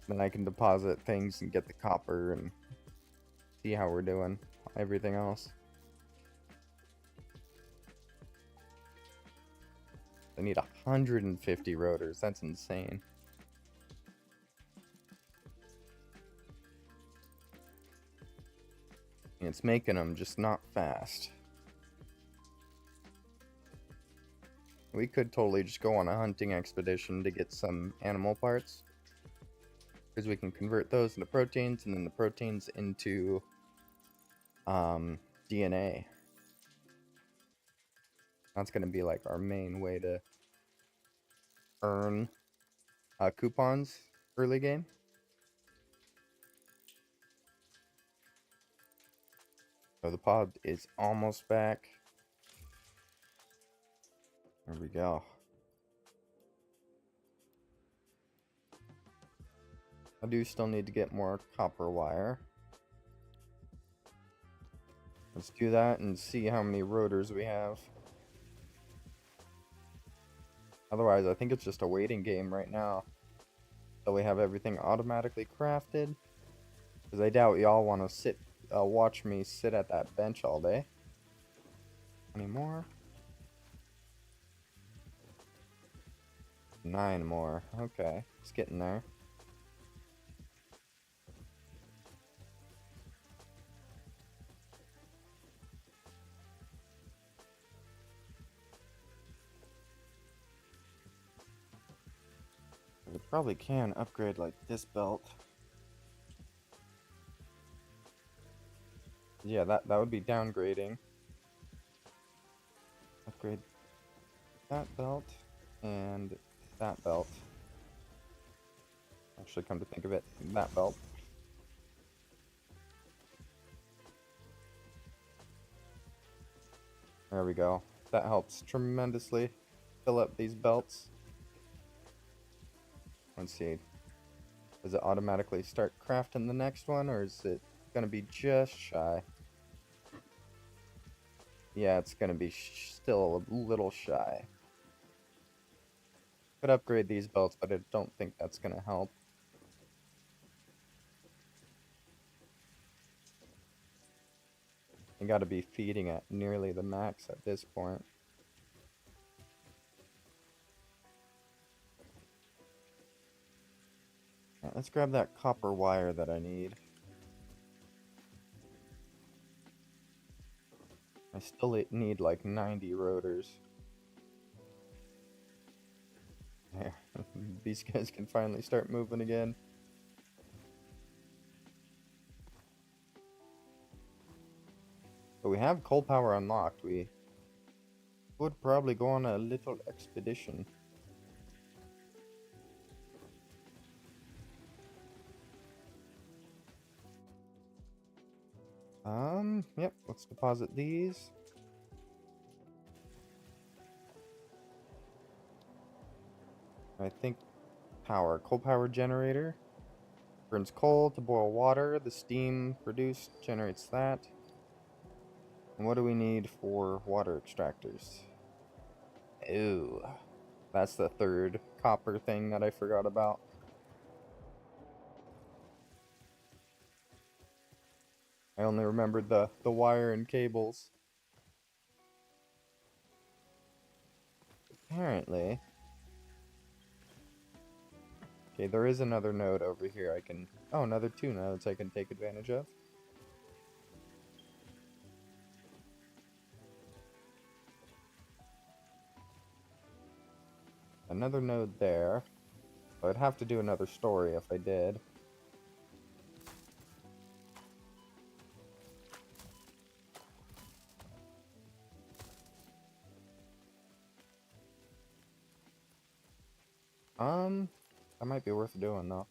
Then I can deposit things and get the copper and see how we're doing. Everything else. I need 150 rotors. That's insane. And it's making them just not fast. We could totally just go on a hunting expedition to get some animal parts. Because we can convert those into proteins, and then the proteins into DNA. That's going to be like our main way to earn coupons early game. So the pod is almost back. There we go. I do still need to get more copper wire. Let's do that and see how many rotors we have. Otherwise, I think it's just a waiting game right now. So we have everything automatically crafted. Because I doubt y'all want to watch me sit at that bench all day. Any more? 9 more. Okay, it's getting there. We probably can upgrade like this belt. Yeah, that would be downgrading. Upgrade that belt and that belt. Actually, come to think of it, that belt. There we go. That helps tremendously fill up these belts. Let's see. Does it automatically start crafting the next one, or is it going to be just shy? Yeah, it's going to be still a little shy. Could upgrade these belts, but I don't think that's going to help. You got to be feeding at nearly the max at this point. Right, let's grab that copper wire that I need. I still need like 90 rotors. There. These guys can finally start moving again. But we have coal power unlocked. We would probably go on a little expedition. Yep, let's deposit these. I think coal power generator. Burns coal to boil water. The steam produced generates that. And what do we need for water extractors? Ooh, that's the third copper thing that I forgot about. I only remembered the wire and cables. Apparently. Okay, there is another node over here I can... Oh, another 2 nodes I can take advantage of. Another node there. So I'd have to do another story if I did. That might be worth doing though.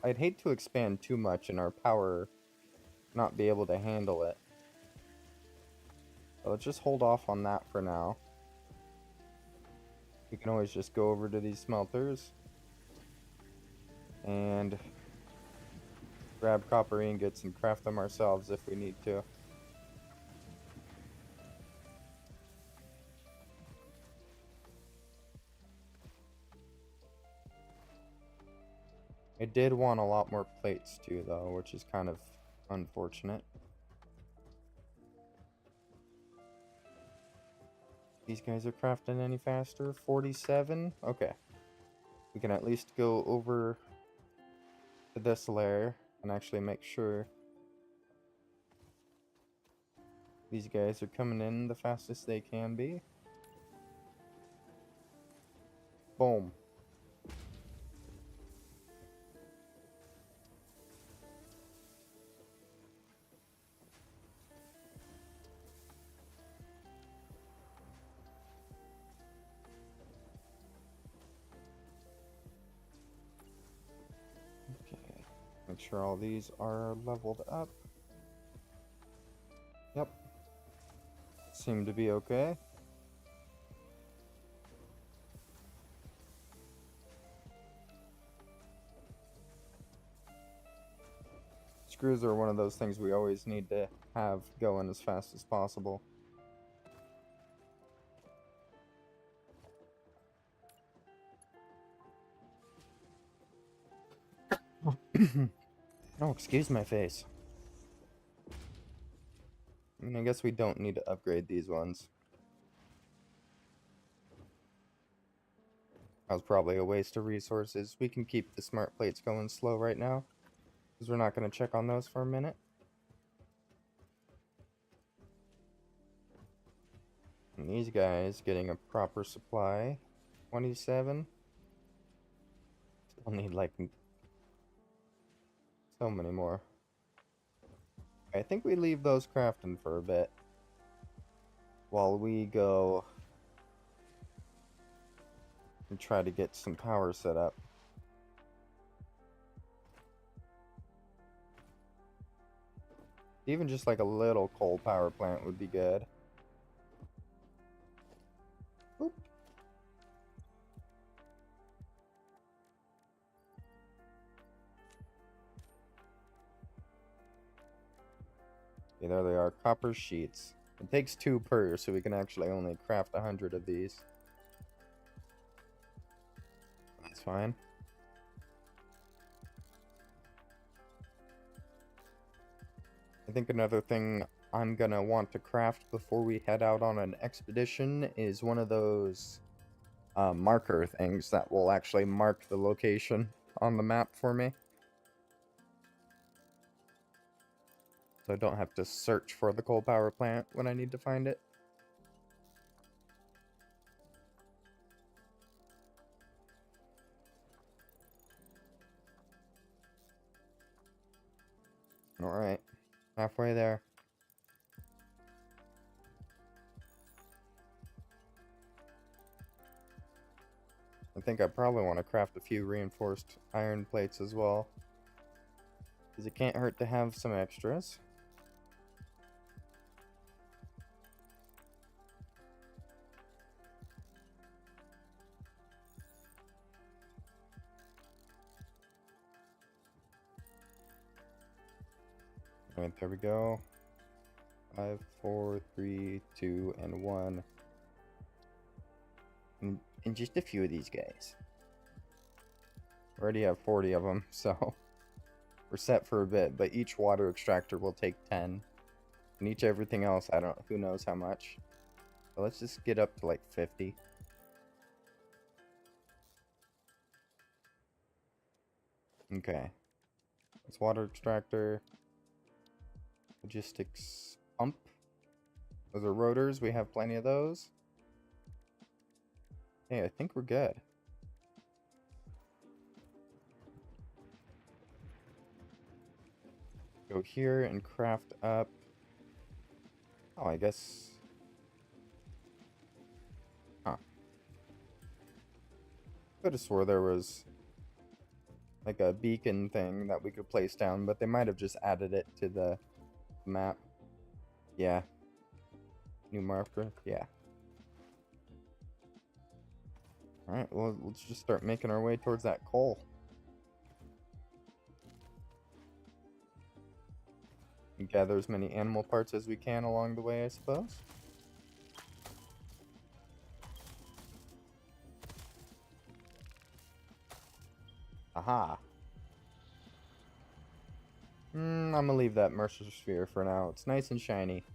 I'd hate to expand too much and our power not be able to handle it. So let's just hold off on that for now. We can always just go over to these smelters and grab copper ingots and craft them ourselves if we need to. I did want a lot more plates too, though, which is kind of unfortunate. These guys are crafting any faster? 47? Okay. We can at least go over to this layer and actually make sure these guys are coming in the fastest they can be. Boom. Okay. Make sure all these are leveled up. Yep. Seem to be okay. Screws are one of those things we always need to have going as fast as possible. Oh, excuse my face. I mean, I guess we don't need to upgrade these ones. That was probably a waste of resources. We can keep the smart plates going slow right now, because we're not going to check on those for a minute. And these guys getting a proper supply. 27. Still need like so many more. I think we leave those crafting for a bit while we go and try to get some power set up. Even just like a little coal power plant would be good. Oop. Okay, there they are, copper sheets. It takes 2 per, so we can actually only craft 100 of these. That's fine. I think another thing I'm gonna want to craft before we head out on an expedition is one of those marker things that will actually mark the location on the map for me. So I don't have to search for the coal power plant when I need to find it. Alright, halfway there. I think I probably want to craft a few reinforced iron plates as well, because it can't hurt to have some extras. Alright, there we go. 5, 4, 3, 2, and 1. And just a few of these guys. Already have 40 of them, so we're set for a bit, but each water extractor will take 10. And each everything else, I don't, who knows how much. So let's just get up to like 50. Okay. It's water extractor. Logistics pump. Those are rotors, we have plenty of those. Hey, I think we're good. Go here and craft up. Oh, I guess. Huh. Could have swore there was like a beacon thing that we could place down, but they might have just added it to the map. Yeah. New marker. Yeah. Alright, well, let's just start making our way towards that coal. And gather as many animal parts as we can along the way, I suppose. Aha. I'm gonna leave that Mercer Sphere for now. It's nice and shiny.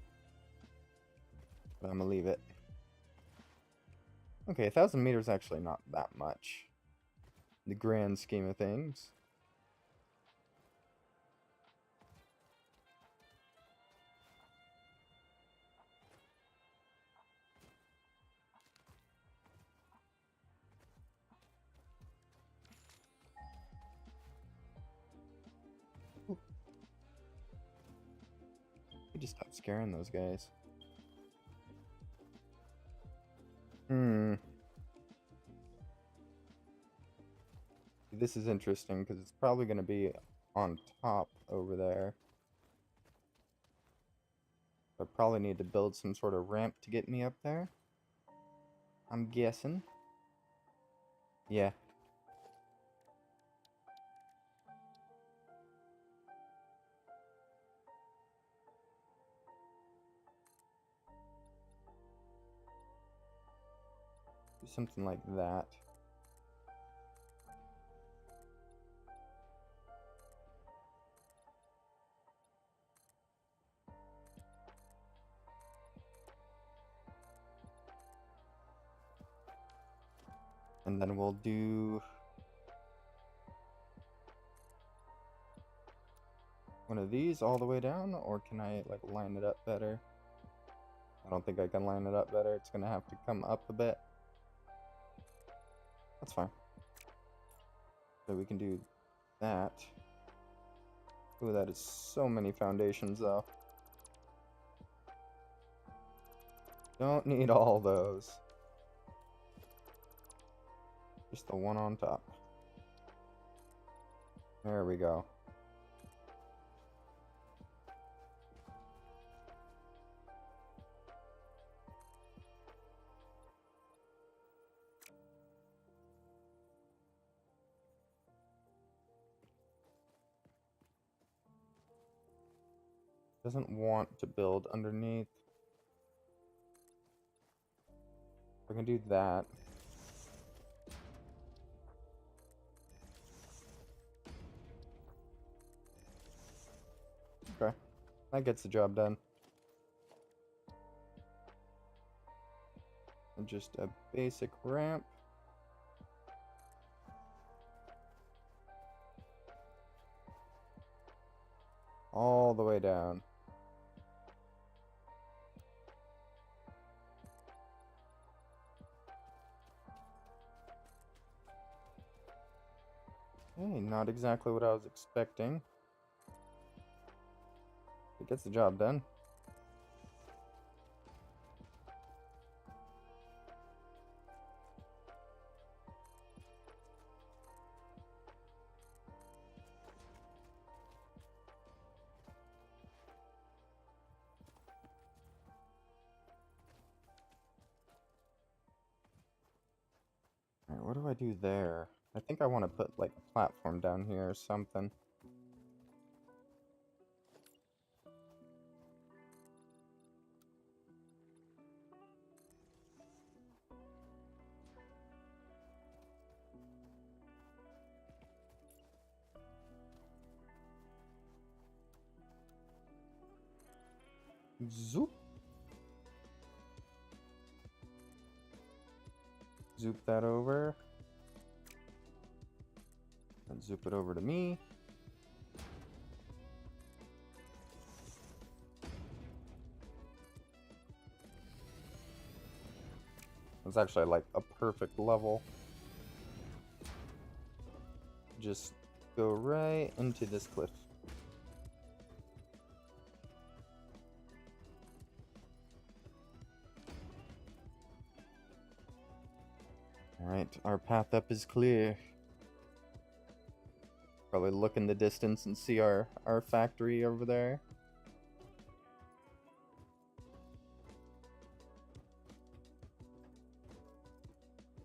But I'm gonna leave it. Okay, 1,000 meters is actually not that much. In the grand scheme of things. Ooh. We just stop scaring those guys. This is interesting because it's probably going to be on top over there. I probably need to build some sort of ramp to get me up there. I'm guessing. Yeah. Do something like that. And then we'll do one of these all the way down, or can I like line it up better? I don't think I can line it up better. It's gonna have to come up a bit. That's fine. So we can do that. Ooh, that is so many foundations though. Don't need all those. Just the one on top. There we go. Doesn't want to build underneath. I can do that. Okay, that gets the job done. And just a basic ramp. All the way down. Hey, not exactly what I was expecting. It gets the job done. Alright, what do I do there? I think I want to put like a platform down here or something. Zoop. Zoop that over. And zoop it over to me. It's actually like a perfect level. Just go right into this cliff. Alright, our path up is clear. Probably look in the distance and see our factory over there.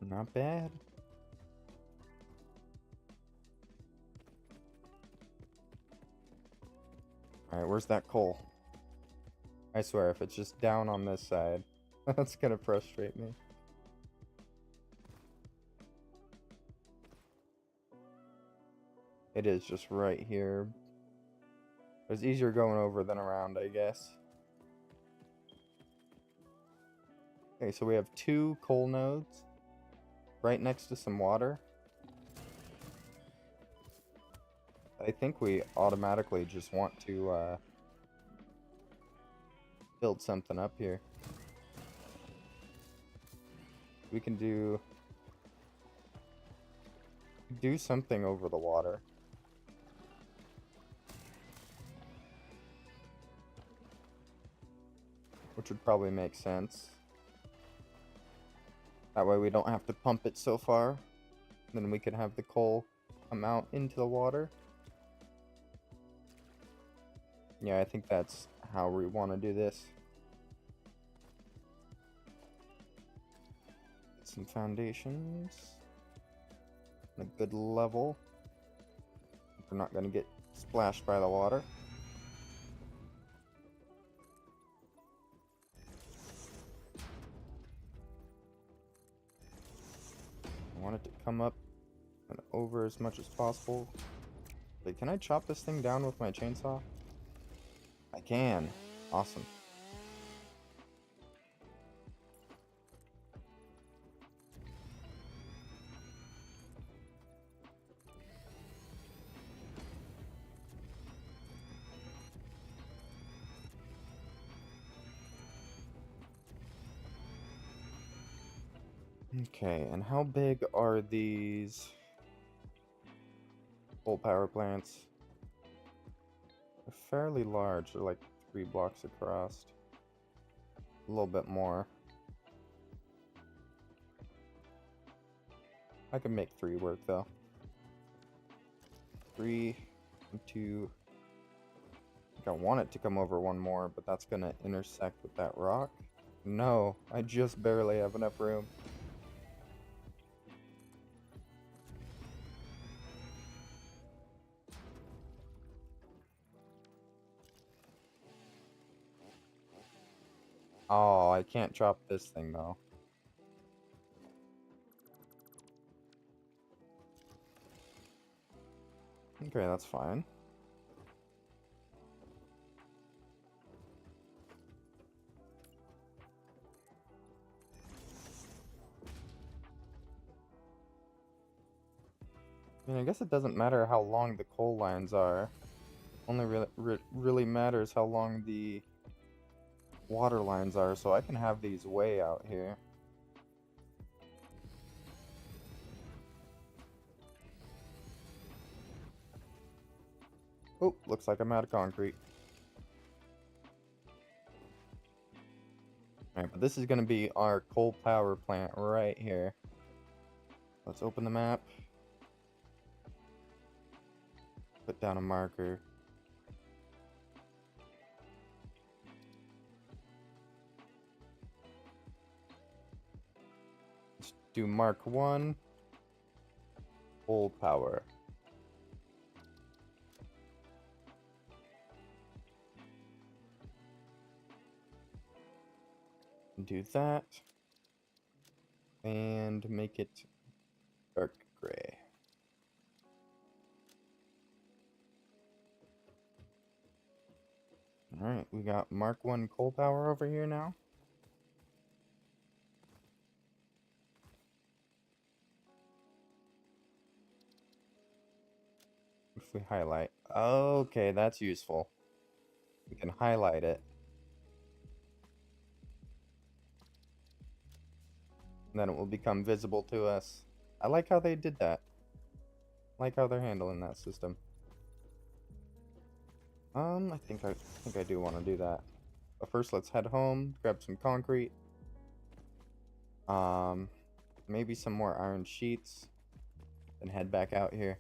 Not bad. Alright, where's that coal? I swear, if it's just down on this side, that's gonna frustrate me. It is just right here. It's easier going over than around, I guess. Okay, so we have 2 coal nodes right next to some water. I think we automatically just want to build something up here. We can do something over the water. Which would probably make sense. That way we don't have to pump it so far. Then we can have the coal come out into the water. Yeah, I think that's how we want to do this. Get some foundations. A good level. We're not going to get splashed by the water. I want it to come up and over as much as possible. Wait, can I chop this thing down with my chainsaw? I can. Awesome. Okay, and how big are these coal power plants? They're fairly large. They're like 3 blocks across. A little bit more. I can make 3 work though. 3 and 2. I think I want it to come over one more, but that's gonna intersect with that rock. No, I just barely have enough room. Oh, I can't chop this thing though. Okay, that's fine. I mean, I guess it doesn't matter how long the coal lines are. Only really matters how long the water lines are, so I can have these way out here. Oh, looks like I'm out of concrete. Alright, but this is going to be our coal power plant right here. Let's open the map. Put down a marker. Let's do mark 1. Coal power. Do that. And make it dark gray. Alright, we got mark 1 coal power over here now. If we highlight. Okay, that's useful. We can highlight it. And then it will become visible to us. I like how they did that. I like how they're handling that system. I think I do want to do that. But first, let's head home, grab some concrete. Maybe some more iron sheets, then head back out here.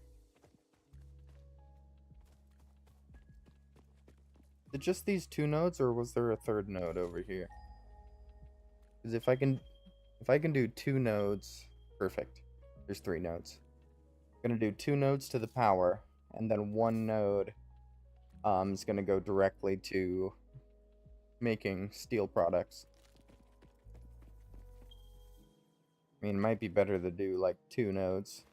it just these two nodes, or was there a third node over here? Because if I can do two nodes, perfect. There's three nodes. I'm gonna do two nodes to the power, and then one node is gonna go directly to making steel products. I mean, it might be better to do like two nodes.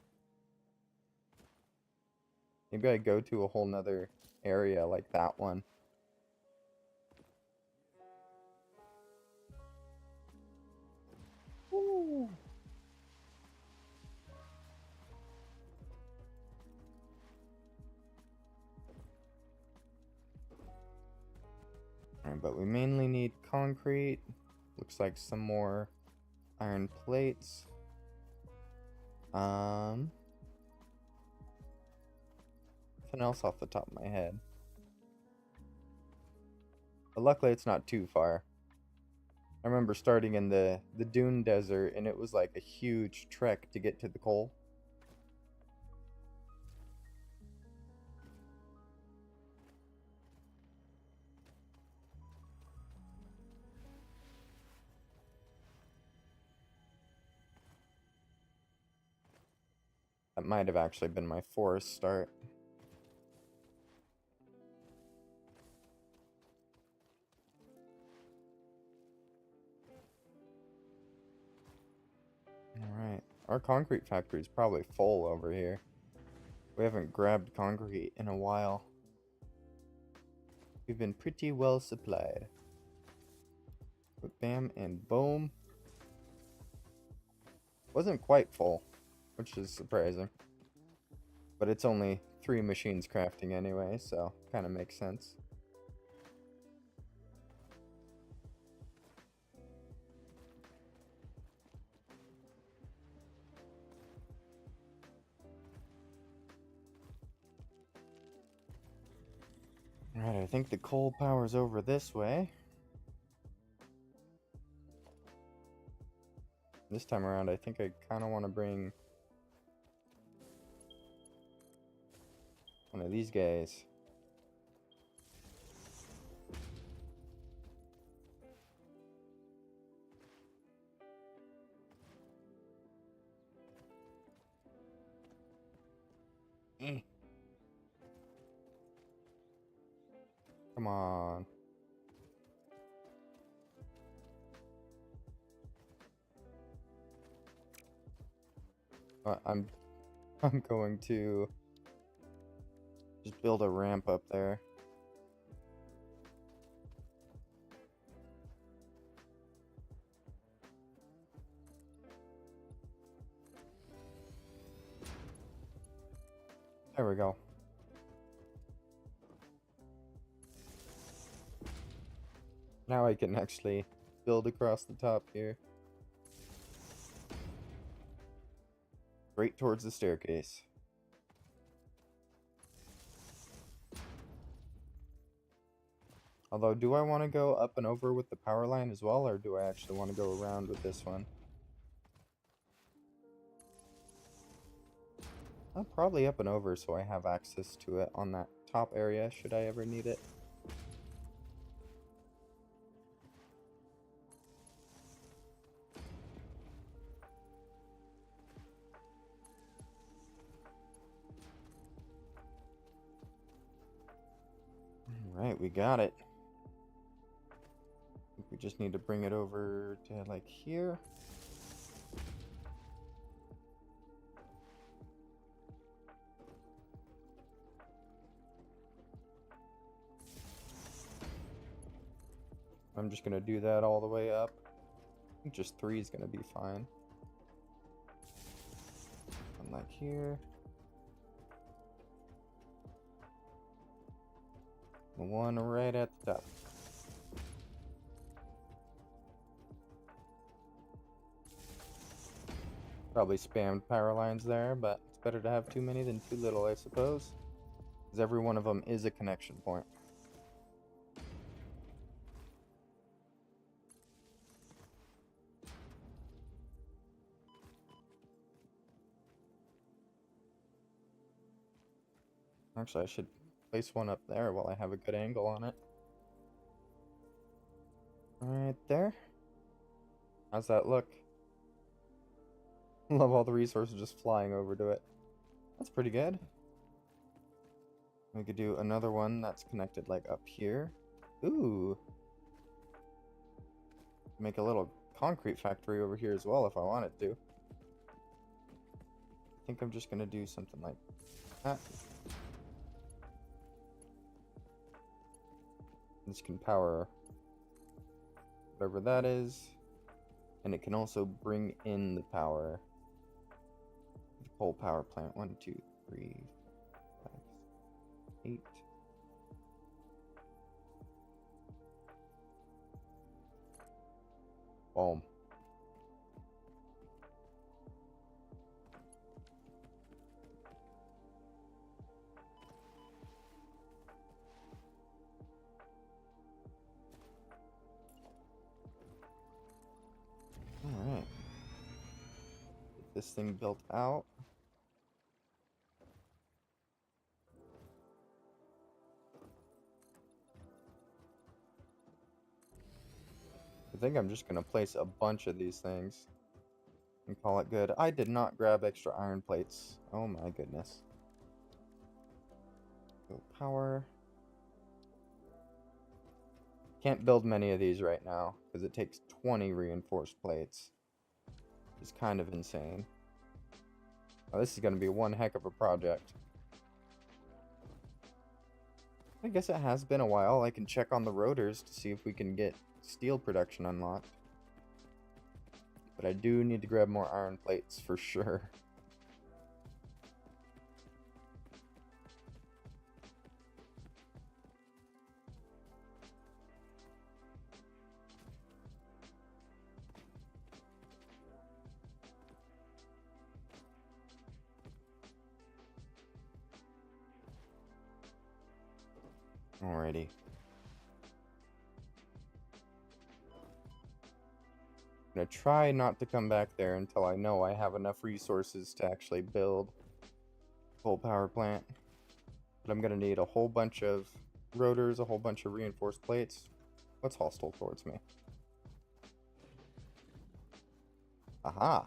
Maybe I go to a whole nother area like that one. Ooh. Alright, but we mainly need concrete. Looks like some more iron plates. Nothing else off the top of my head. But luckily it's not too far. I remember starting in the dune desert, and it was like a huge trek to get to the coal. That might have actually been my forest start. Alright. Our concrete factory is probably full over here. We haven't grabbed concrete in a while. We've been pretty well supplied. But bam and boom. Wasn't quite full, which is surprising. But it's only 3 machines crafting anyway, so kind of makes sense. Alright, I think the coal power's over this way. This time around, I think I kind of want to bring one of these guys. Come on. I'm going to just build a ramp up there. There we go. Now I can actually build across the top here. Right towards the staircase. Although, do I want to go up and over with the power line as well, or do I actually want to go around with this one? Probably up and over so I have access to it on that top area should I ever need it. Alright, we got it. We just need to bring it over to like here. I'm just gonna do that all the way up. I think just 3 is gonna be fine. And like here. The one right at the top. Probably spammed power lines there, but it's better to have too many than too little, I suppose. Because every one of them is a connection point. Actually, I should place one up there while I have a good angle on it. Right there. How's that look? Love all the resources just flying over to it. That's pretty good. We could do another one that's connected like up here. Ooh. Make a little concrete factory over here as well if I wanted to. I think I'm just gonna do something like that. This can power whatever that is. And it can also bring in the power. The coal power plant. 1, 2, 3, 5, 8. Boom. Alright. Get this thing built out. I think I'm just gonna place a bunch of these things and call it good. I did not grab extra iron plates. Oh my goodness. Go power. Can't build many of these right now because it takes 20 reinforced plates. It's kind of insane. Oh, this is going to be one heck of a project. I guess it has been a while. I can check on the rotors to see if we can get steel production unlocked. But I do need to grab more iron plates for sure. Alrighty. I'm going to try not to come back there until I know I have enough resources to actually build a coal power plant. But I'm going to need a whole bunch of rotors, a whole bunch of reinforced plates. What's hostile towards me? Aha!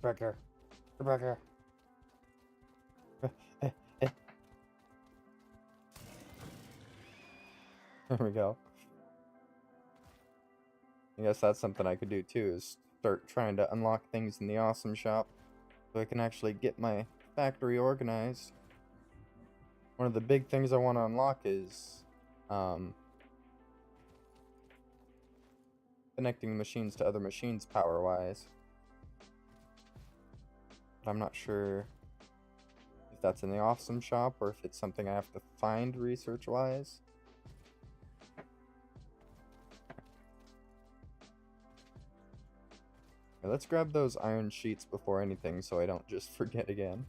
Back here. Get back here. There we go. I guess that's something I could do too, is start trying to unlock things in the awesome shop so I can actually get my factory organized. One of the big things I want to unlock is connecting machines to other machines power-wise. But I'm not sure if that's in the awesome shop or if it's something I have to find research-wise. Okay, let's grab those iron sheets before anything so I don't just forget again.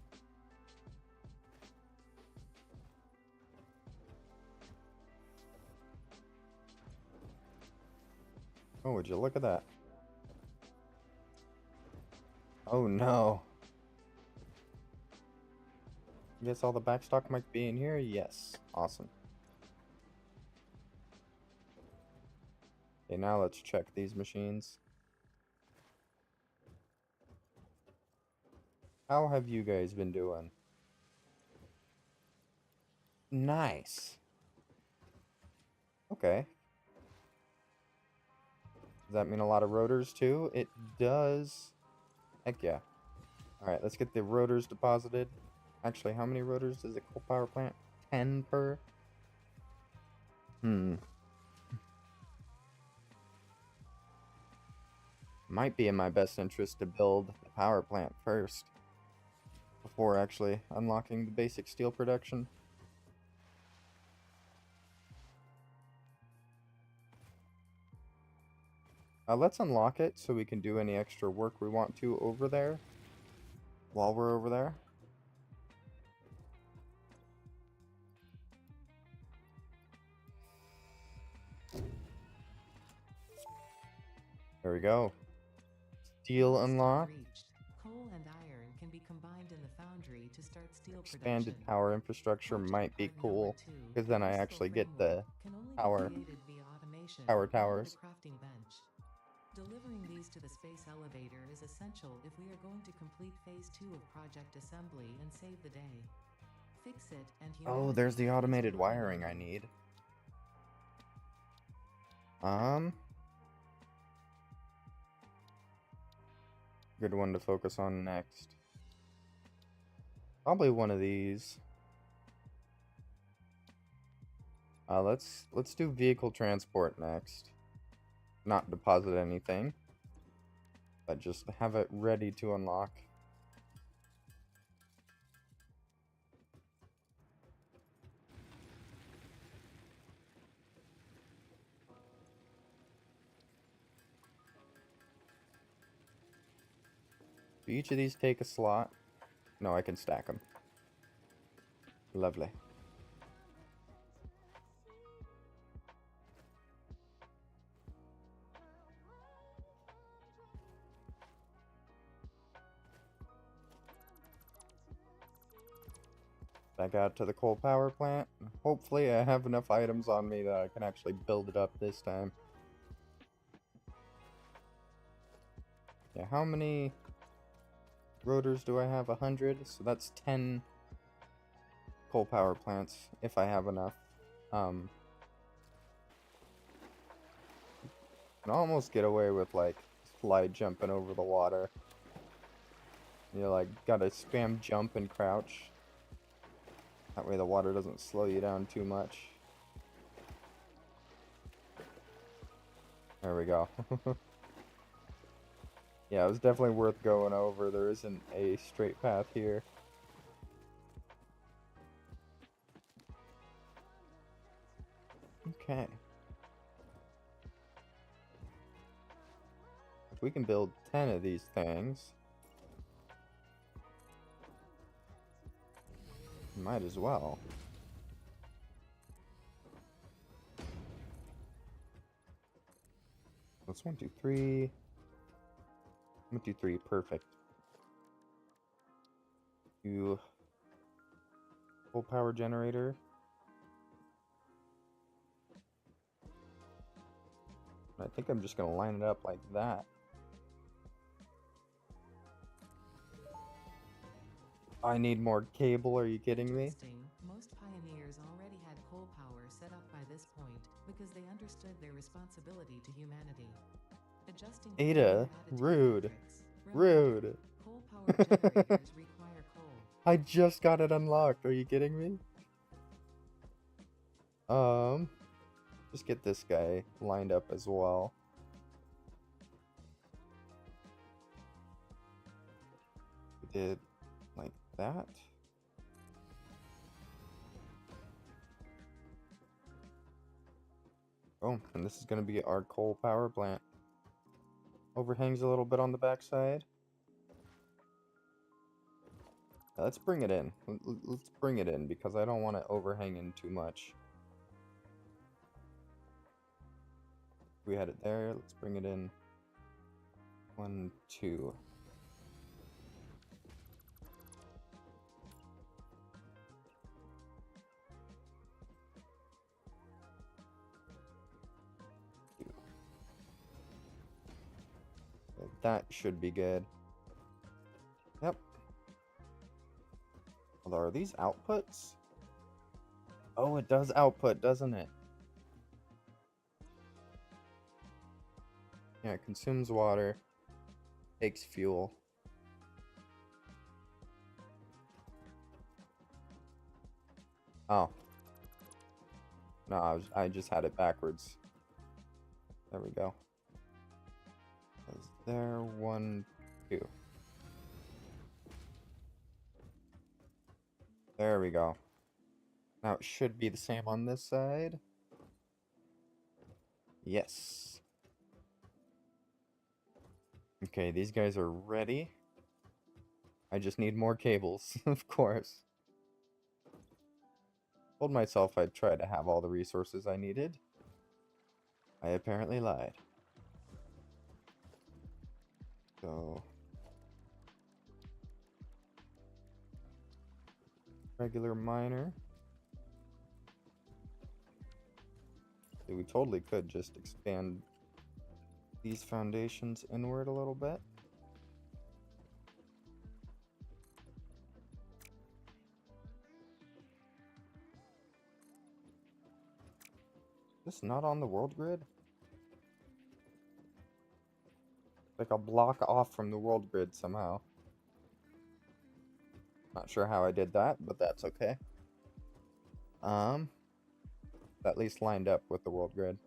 Oh, would you look at that? Oh no. Guess all the backstock might be in here? Yes. Awesome. Okay, now let's check these machines. How have you guys been doing? Nice. Okay. Does that mean a lot of rotors too? It does. Heck yeah. Alright, let's get the rotors deposited. Actually, how many rotors does a coal power plant? 10 per? Might be in my best interest to build the power plant first before actually unlocking the basic steel production. Let's unlock it so we can do any extra work we want to over there while we're over there. There we go. Steel unlocked. Coal and iron can be combined in the foundry to start steel Expanded production. power infrastructure might be Project card number cool, 2, because the then I principal actually get the framework, can only be power created via automation or with towers. a crafting bench. Delivering these to the space elevator is essential if we are going to complete phase 2 of project assembly and save the day. Fix it and Oh, humanity there's the will ease automated your mind wiring a I little. need. Good one to focus on next. Probably one of these. Let's do vehicle transport next. Not deposit anything, but just have it ready to unlock. Do each of these take a slot? No, I can stack them. Lovely. Back out to the coal power plant. Hopefully I have enough items on me that I can actually build it up this time. Yeah, how many rotors do I have? 100? So that's 10 coal power plants, if I have enough. Can almost get away with, like, slide jumping over the water. You like, gotta spam jump and crouch. That way the water doesn't slow you down too much. There we go. Yeah, it was definitely worth going over. There isn't a straight path here. Okay. If we can build 10 of these things, might as well. That's 1, 2, 3. 1, 2, 3, perfect. You full power generator. I think I'm just gonna line it up like that. I need more cable, are you kidding me? Interesting. Most pioneers already had coal power set up by this point because they understood their responsibility to humanity. Adjusting Ada, power additive rude. matrix. Reminder, Rude. coal power generators require coal. I just got it unlocked, are you kidding me? Just get this guy lined up as well. We did like that. Oh, and this is going to be our coal power plant. Overhangs a little bit on the backside. Let's bring it in. Let's bring it in because I don't want to overhang in too much. We had it there. Let's bring it in. 1, 2. That should be good. Yep. Although, are these outputs? Oh, it does output, doesn't it? Yeah, it consumes water. Takes fuel. Oh. No, I just had it backwards. There we go. Is there 1, 2? There we go. Now it should be the same on this side. Yes. Okay, these guys are ready. I just need more cables, of course. Told myself I'd try to have all the resources I needed. I apparently lied. So regular miner. See, we totally could just expand these foundations inward a little bit. Is this not on the world grid? Like a block off from the world grid somehow. Not sure how I did that, but that's okay. At least lined up with the world grid.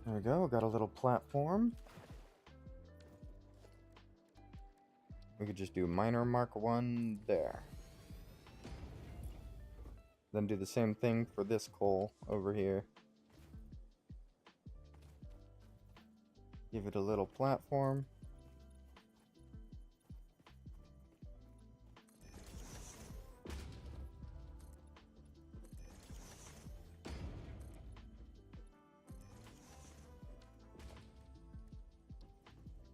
There we go, got a little platform. We could just do miner mark 1 there. Then do the same thing for this coal over here. Give it a little platform.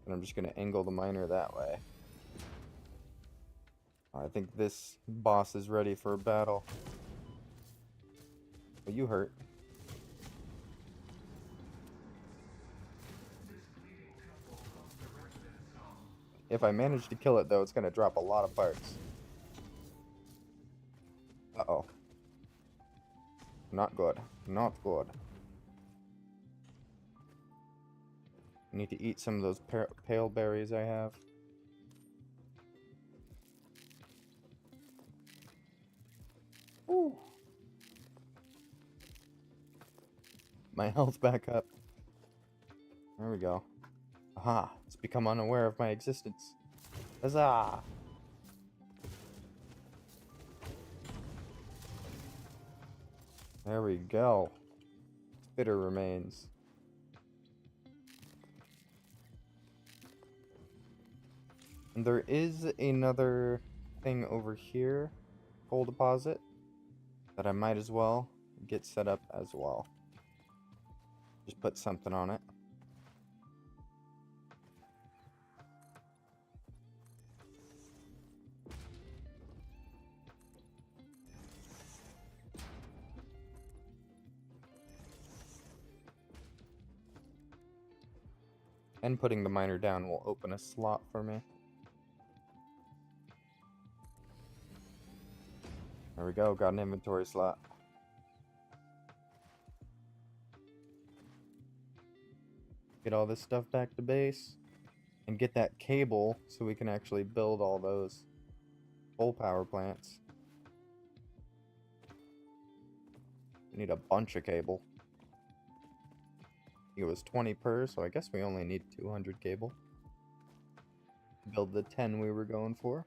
And I'm just going to angle the miner that way. I think this boss is ready for a battle. Oh, you hurt. If I manage to kill it, though, it's going to drop a lot of parts. Uh-oh. Not good. Not good. I need to eat some of those pale berries I have. Ooh. My health back up. There we go. Aha! It's become unaware of my existence. Huzzah! There we go. Spitter remains. And there is another thing over here, coal deposit, that I might as well get set up as well. Just put something on it. And putting the miner down will open a slot for me. There we go, got an inventory slot. Get all this stuff back to base. And get that cable so we can actually build all those coal power plants. We need a bunch of cable. It was 20 per, so I guess we only need 200 cable. Build the 10 we were going for.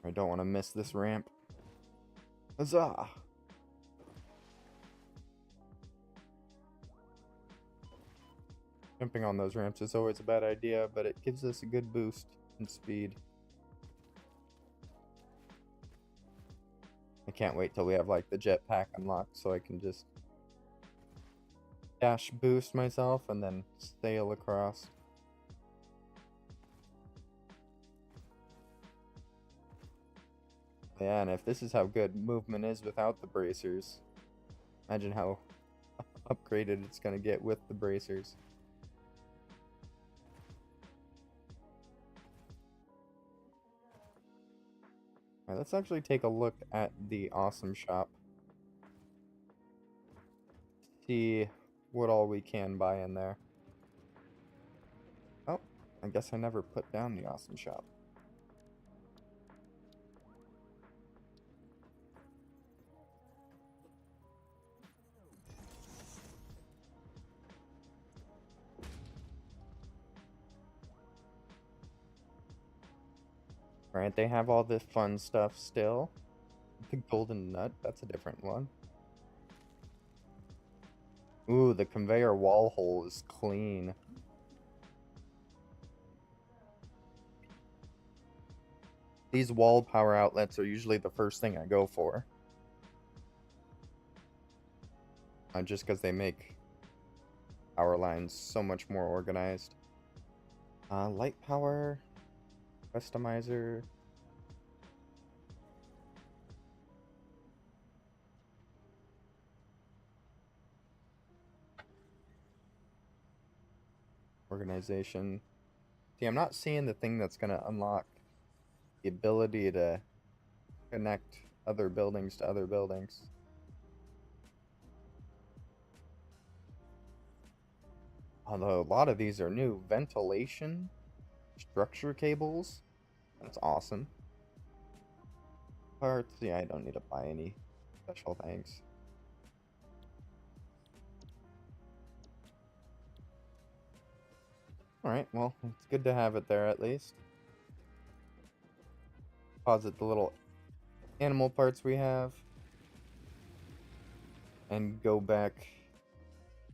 I don't want to miss this ramp. Huzzah! Jumping on those ramps is always a bad idea, but it gives us a good boost in speed. I can't wait till we have like the jetpack unlocked so I can just dash boost myself and then sail across. Yeah, and if this is how good movement is without the bracers, imagine how upgraded it's going to get with the bracers. Alright, let's actually take a look at the awesome shop. See what all we can buy in there. Oh, I guess I never put down the awesome shop. Right, they have all this fun stuff still. The golden nut, that's a different one. Ooh, the conveyor wall hole is clean. These wall power outlets are usually the first thing I go for. Just because they make power lines so much more organized. Light power, customizer. Organization. See, I'm not seeing the thing that's going to unlock the ability to connect other buildings to other buildings. Although a lot of these are new. Ventilation, structure cables. That's awesome. Parts. Yeah, I don't need to buy any special things. Alright, well, it's good to have it there at least. Deposit the little animal parts we have. And go back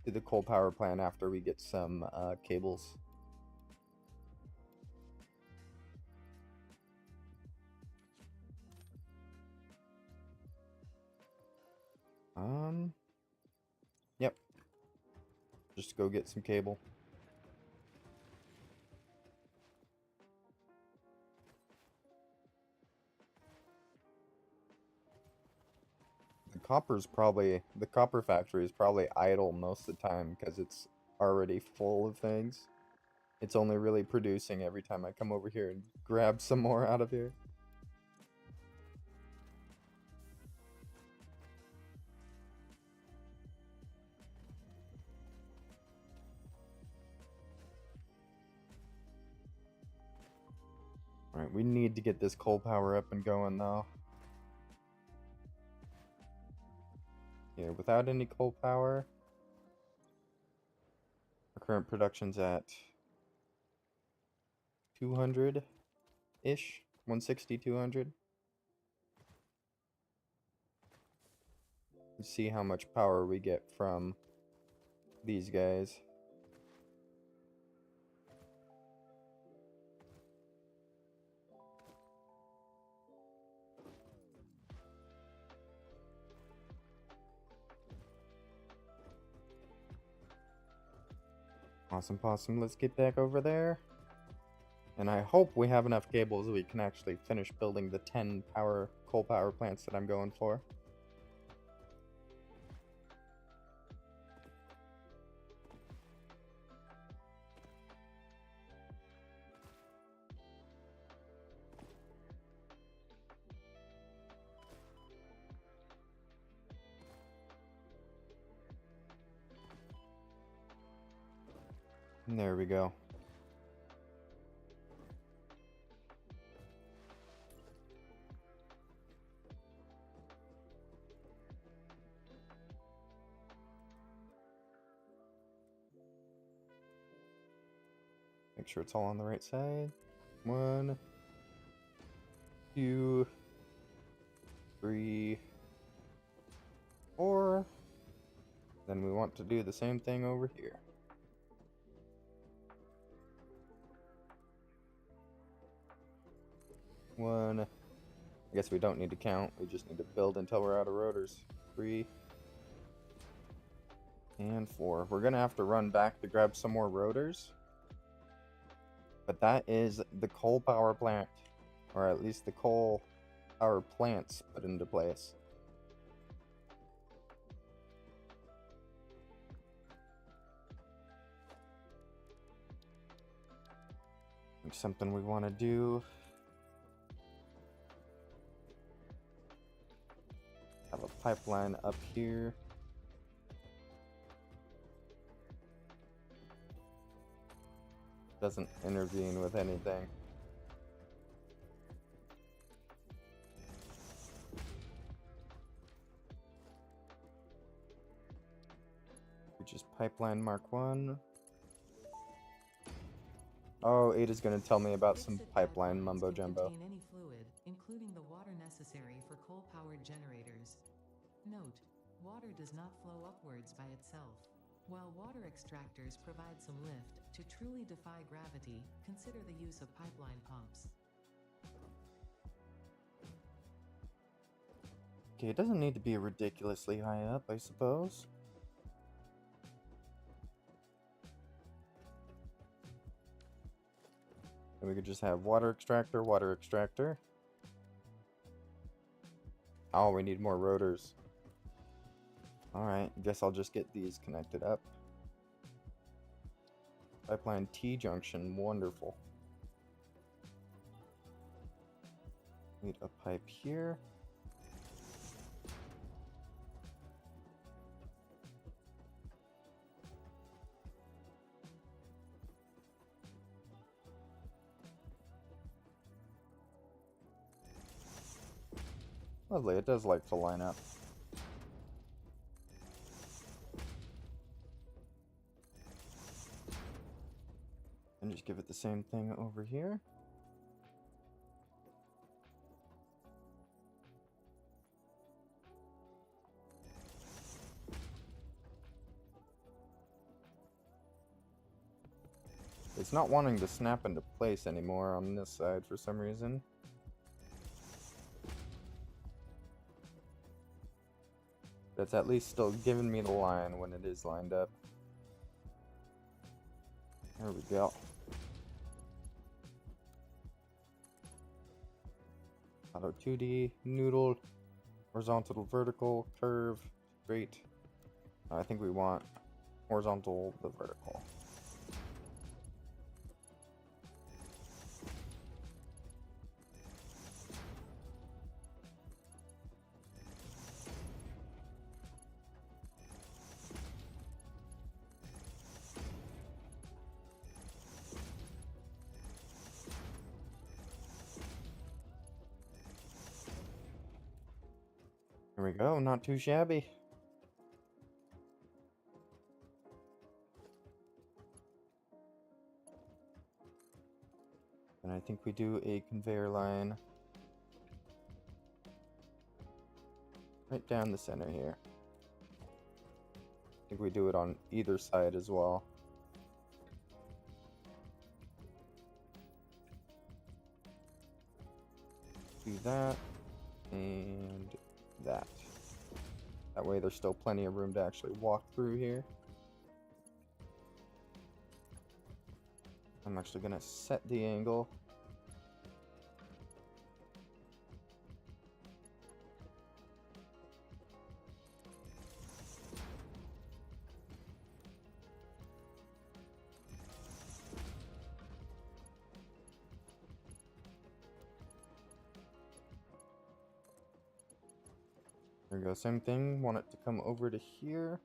to the coal power plant after we get some cables. Yep. Just go get some cable. The copper factory is probably idle most of the time because it's already full of things. It's only really producing every time I come over here and grab some more out of here. Alright, we need to get this coal power up and going though. Yeah, without any coal power, our current production's at 200-ish, 160, 200. Let's see how much power we get from these guys. Awesome possum, let's get back over there. And I hope we have enough cables so we can actually finish building the 10 coal power plants that I'm going for. And there we go. Make sure it's all on the right side. 1, 2, 3, 4. Then we want to do the same thing over here. One. I guess we don't need to count. We just need to build until we're out of rotors. 3 and 4. We're gonna have to run back to grab some more rotors. But that is the coal power plant, or at least the coal power plants put into place. Something we want to do. Have a pipeline up here. Doesn't intervene with anything. Which is pipeline mark 1. Oh, Ada's gonna tell me about some pipeline mumbo jumbo. Contain any fluid, including the water necessary for coal-powered generators. Note: water does not flow upwards by itself. While water extractors provide some lift, to truly defy gravity, consider the use of pipeline pumps. Okay, it doesn't need to be ridiculously high up, I suppose. And we could just have water extractor, water extractor. Oh, we need more rotors. Alright, guess I'll just get these connected up. Pipeline T-junction, wonderful. Need a pipe here. Lovely, it does like to line up. And just give it the same thing over here. It's not wanting to snap into place anymore on this side for some reason. But it's at least still giving me the line when it is lined up. There we go. Auto 2D, noodle, horizontal, vertical, curve, straight. I think we want horizontal, the vertical. There we go, not too shabby. And I think we do a conveyor line right down the center here. I think we do it on either side as well. Do that and that. That way there's still plenty of room to actually walk through here. I'm actually gonna set the angle. There we go, same thing, want it to come over to here.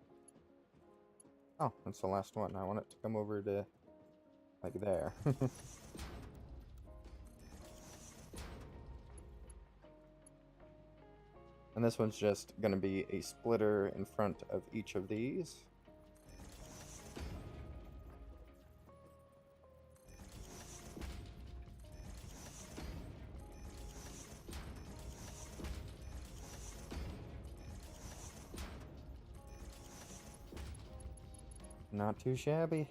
Oh, that's the last one. I want it to come over to, like, there. And this one's just gonna be a splitter in front of each of these. Not too shabby.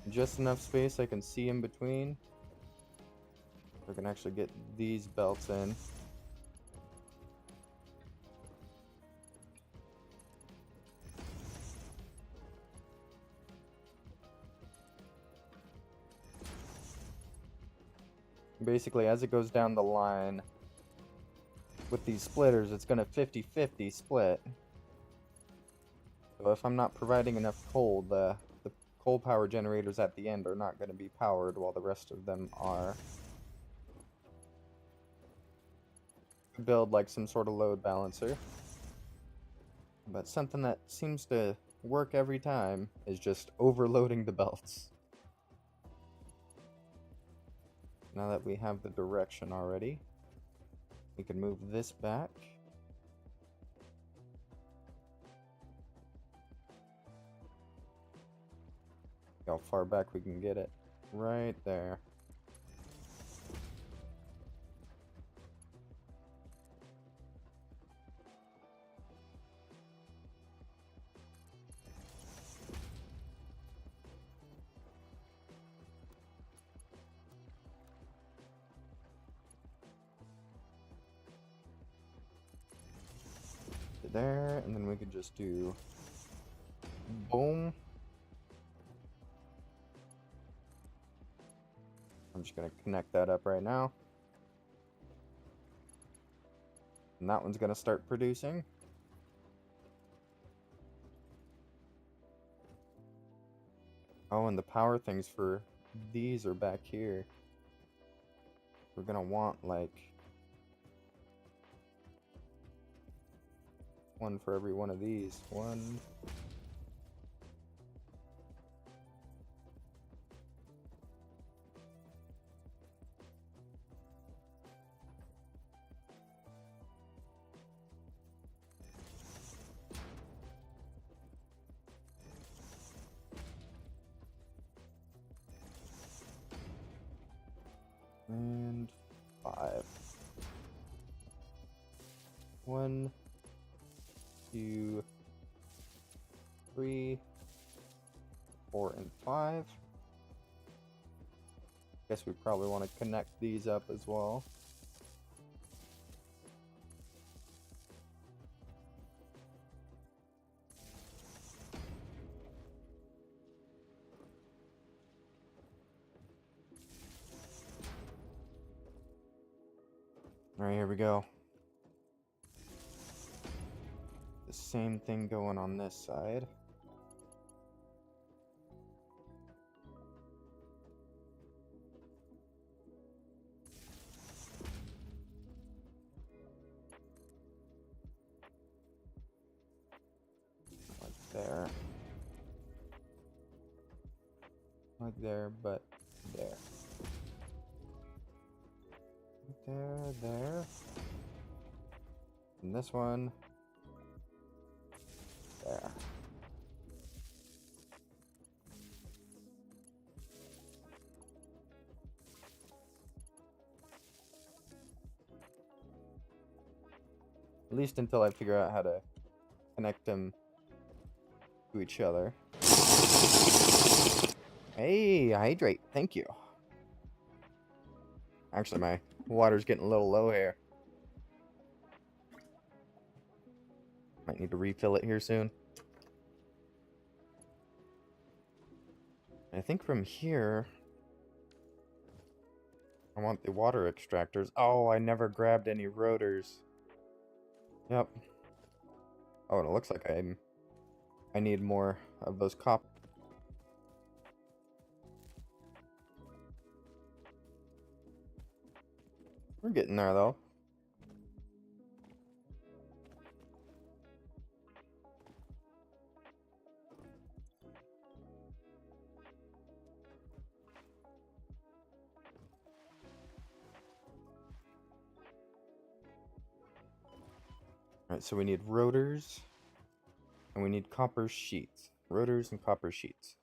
Just enough space I can see in between. I can actually get these belts in. Basically, as it goes down the line with these splitters, it's going to 50-50 split. So if I'm not providing enough coal, the coal power generators at the end are not going to be powered while the rest of them are. Build like some sort of load balancer. But something that seems to work every time is just overloading the belts. Now that we have the direction already, we can move this back. How far back we can get it. Right there. there, and then we could just do boom. I'm just gonna connect that up right now. And that one's gonna start producing. Oh, and the power things for these are back here. We're gonna want like one for every one of these. One. And 5. 1, 2, 3, 4, and 5. Guess we probably want to connect these up as well. Alright, here we go. The same thing going on this side. Like there. Like there, but there. There. And this one. There. At least until I figure out how to connect them to each other. Hey, hydrate. Thank you. Actually, my water's getting a little low here. Might need to refill it here soon. I think from here, I want the water extractors. Oh, I never grabbed any rotors. Yep. Oh, and it looks like I need more of those copper. We're getting there though. Alright, so we need rotors, and we need copper sheets. Rotors and copper sheets.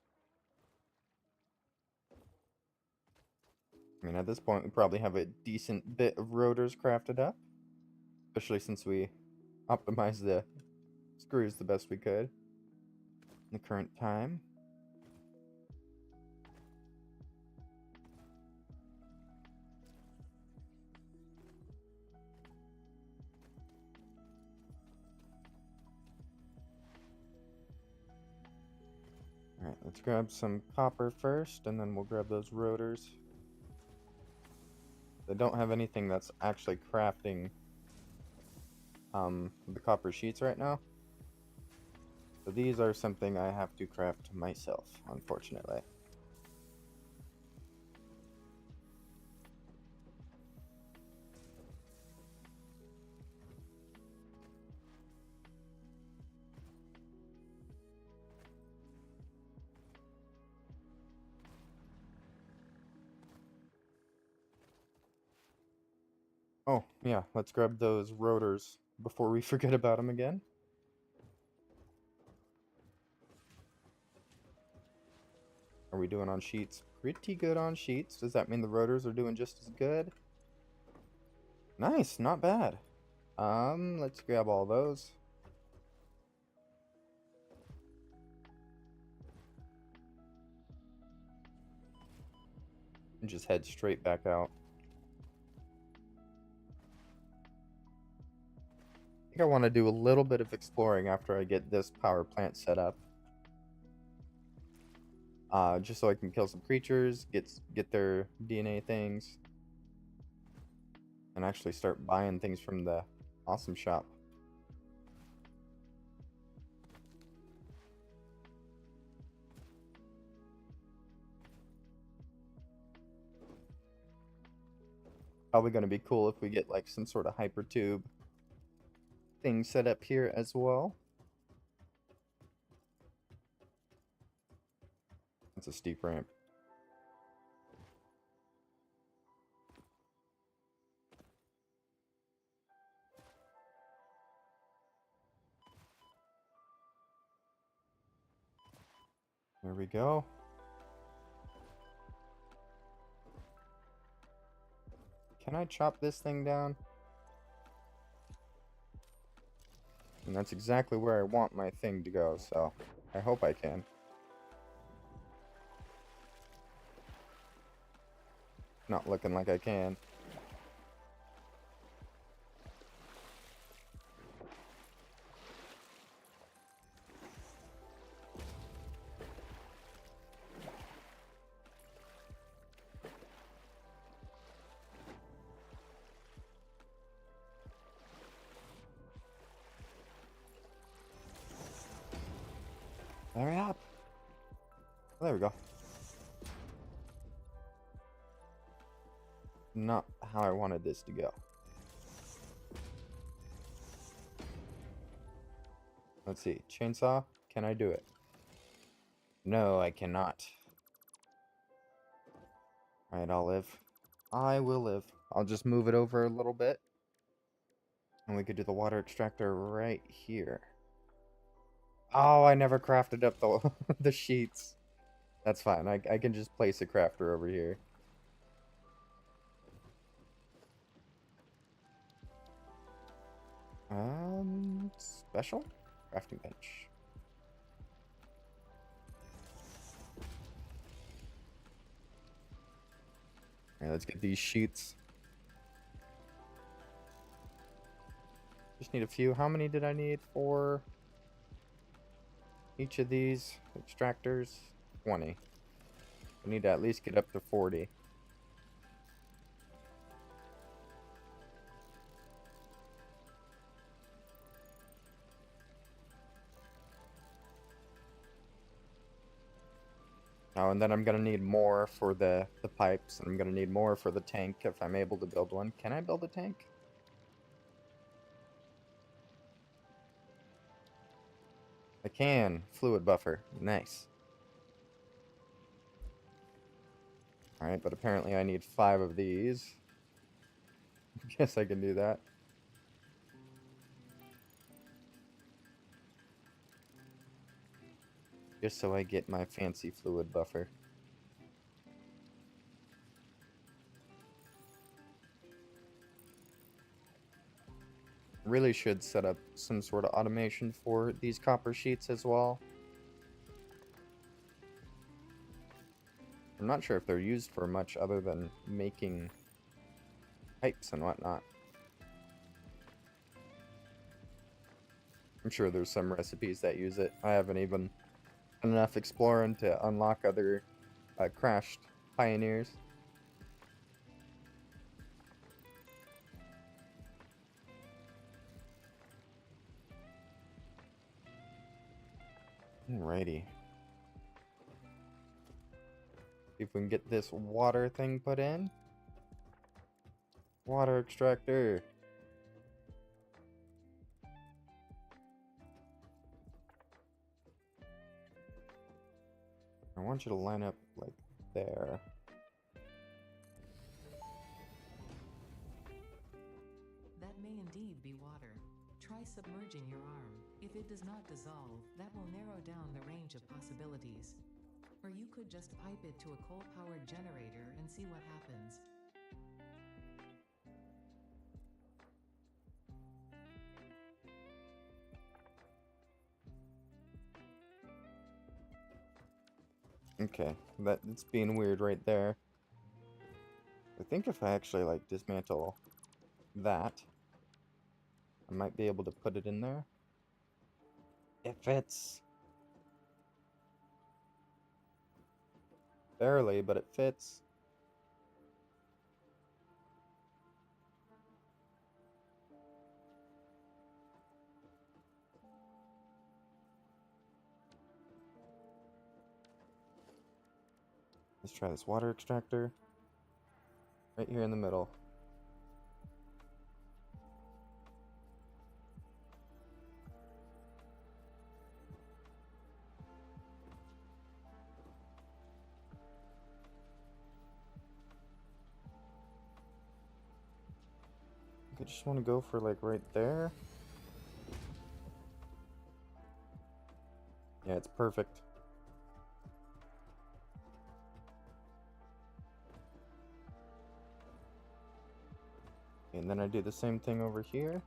I mean, at this point, we probably have a decent bit of rotors crafted up. Especially since we optimized the screws the best we could in the current time. Alright, let's grab some copper first, and then we'll grab those rotors. I don't have anything that's actually crafting the copper sheets right now. So these are something I have to craft myself, unfortunately. Oh, yeah, let's grab those rotors before we forget about them again. Are we doing on sheets? Pretty good on sheets. Does that mean the rotors are doing just as good? Nice, not bad. Let's grab all those. And just head straight back out. think I want to do a little bit of exploring after I get this power plant set up. Just so I can kill some creatures, get their DNA things, and actually start buying things from the awesome shop. Probably going to be cool if we get like some sort of hypertube thing set up here as well. It's a steep ramp. There we go. Can I chop this thing down? And that's exactly where I want my thing to go, so I hope I can. Not looking like I can. Hurry up. There we go. Not how I wanted this to go. Let's see. Chainsaw? Can I do it? No, I cannot. Alright, I'll live. I will live. I'll just move it over a little bit. And we could do the water extractor right here. Oh, I never crafted up the, the sheets. That's fine. I can just place a crafter over here. Special? Crafting bench. Alright, let's get these sheets. Just need a few. How many did I need for each of these extractors? 20. I need to at least get up to 40. Oh, and then I'm gonna need more for the pipes, and I'm gonna need more for the tank if I'm able to build one. Can I build a tank? I can. Fluid buffer. Nice. Alright, but apparently I need 5 of these. Guess I can do that. Just so I get my fancy fluid buffer. Really should set up some sort of automation for these copper sheets as well. I'm not sure if they're used for much other than making pipes and whatnot. I'm sure there's some recipes that use it. I haven't even done enough exploring to unlock other crashed pioneers. Alrighty. See if we can get this water thing put in. Water extractor. I want you to line up like there. That may indeed be water. Try submerging your arm. If it does not dissolve, that will narrow down the range of possibilities. Or you could just pipe it to a coal-powered generator and see what happens. Okay, it's being weird right there. I think if I actually like dismantle that, I might be able to put it in there. It fits. Barely, but it fits. Let's try this water extractor. Right here in the middle. I just want to go for like right there. Yeah, it's perfect. And then I do the same thing over here.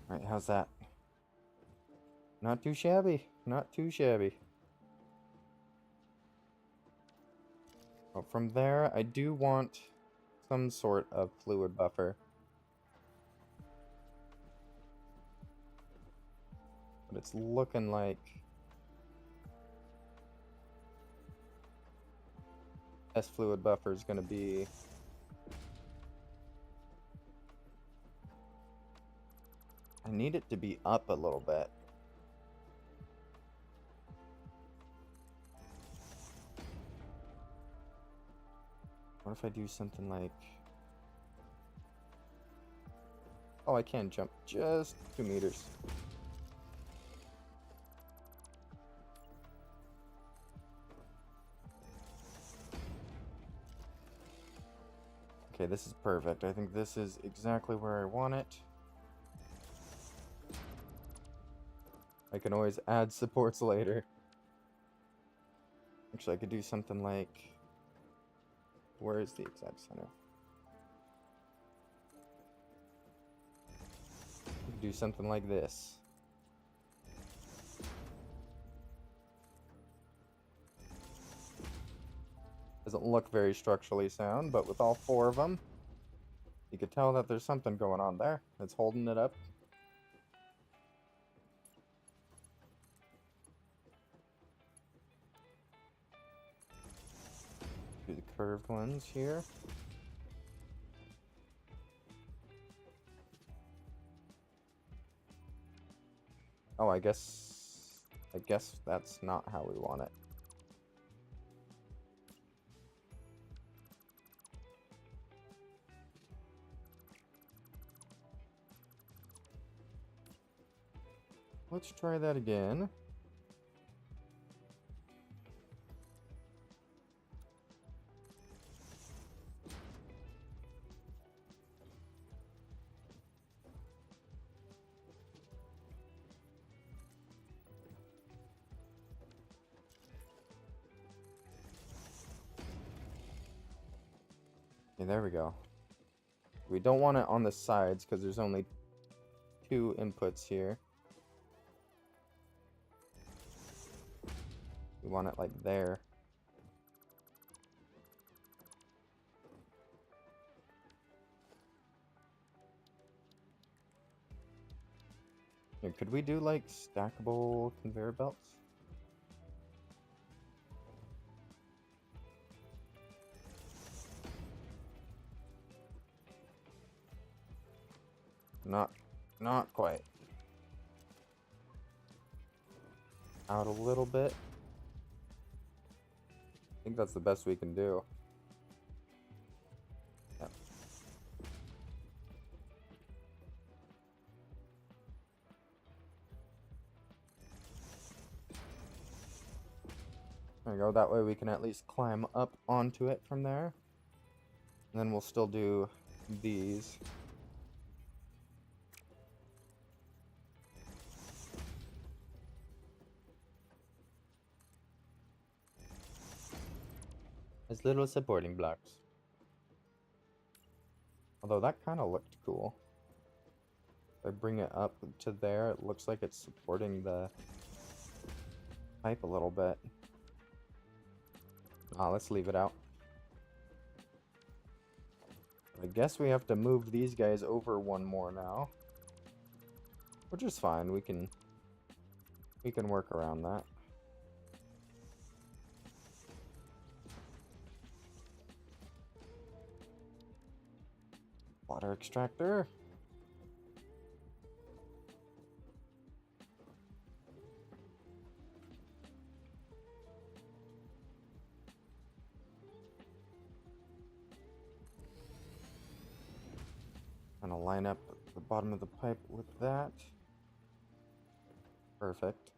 Alright, how's that? Not too shabby. Not too shabby. Oh, from there, I do want some sort of fluid buffer. But it's looking like this fluid buffer is going to be I need it to be up a little bit. What if I do something like... Oh, I can jump just 2 meters. Okay, this is perfect. I think this is exactly where I want it. I can always add supports later. Actually, I could do something like... Where is the exact center? I could do something like this. Doesn't look very structurally sound, but with all 4 of them, you could tell that there's something going on there that's holding it up. Do the curved ones here. Oh, I guess that's not how we want it. Let's try that again. Okay, there we go. We don't want it on the sides because there's only 2 inputs here. We want it like there. Here, could we do like stackable conveyor belts? Not quite. Out a little bit. I think that's the best we can do. Yep. There we go. That way we can at least climb up onto it from there. And then we'll still do these. as little supporting blocks. Although that kind of looked cool. If I bring it up to there, it looks like it's supporting the pipe a little bit. Let's leave it out. I guess we have to move these guys over one more now. Which is fine, we can work around that. Water extractor. Gonna line up the bottom of the pipe with that. Perfect.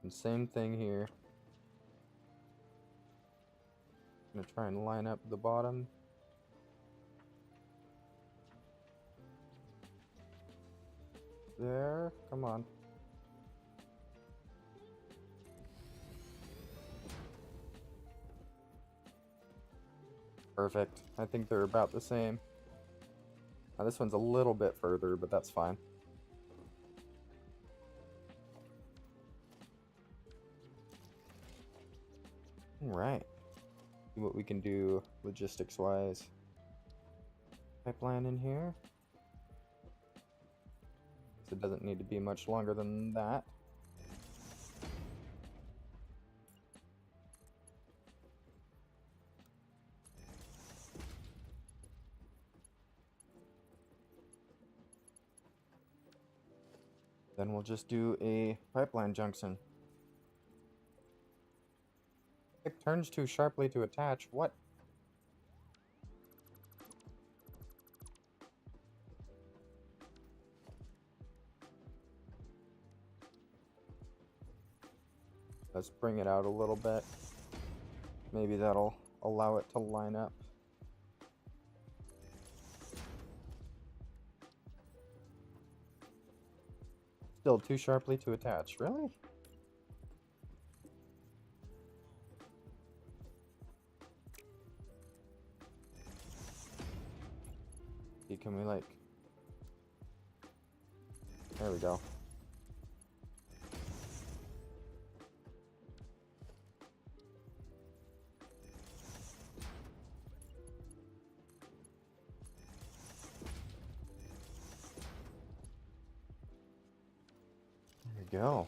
And same thing here. Gonna try and line up the bottom. There, come on. Perfect. I think they're about the same. Now this one's a little bit further, but that's fine. Alright. See what we can do logistics-wise. Pipeline in here. So it doesn't need to be much longer than that. Then we'll just do a pipeline junction. It turns too sharply to attach. What? Let's bring it out a little bit. Maybe that'll allow it to line up. Still too sharply to attach. Really? Can we like... There we go. There we go.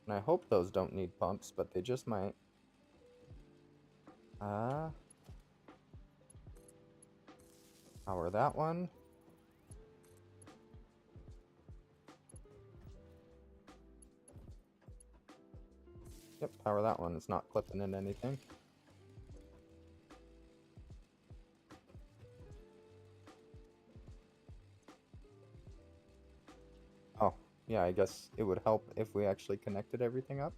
And I hope those don't need pumps, but they just might. Power that one. Yep, power that one. It's not clipping in anything. Oh, yeah, I guess it would help if we actually connected everything up.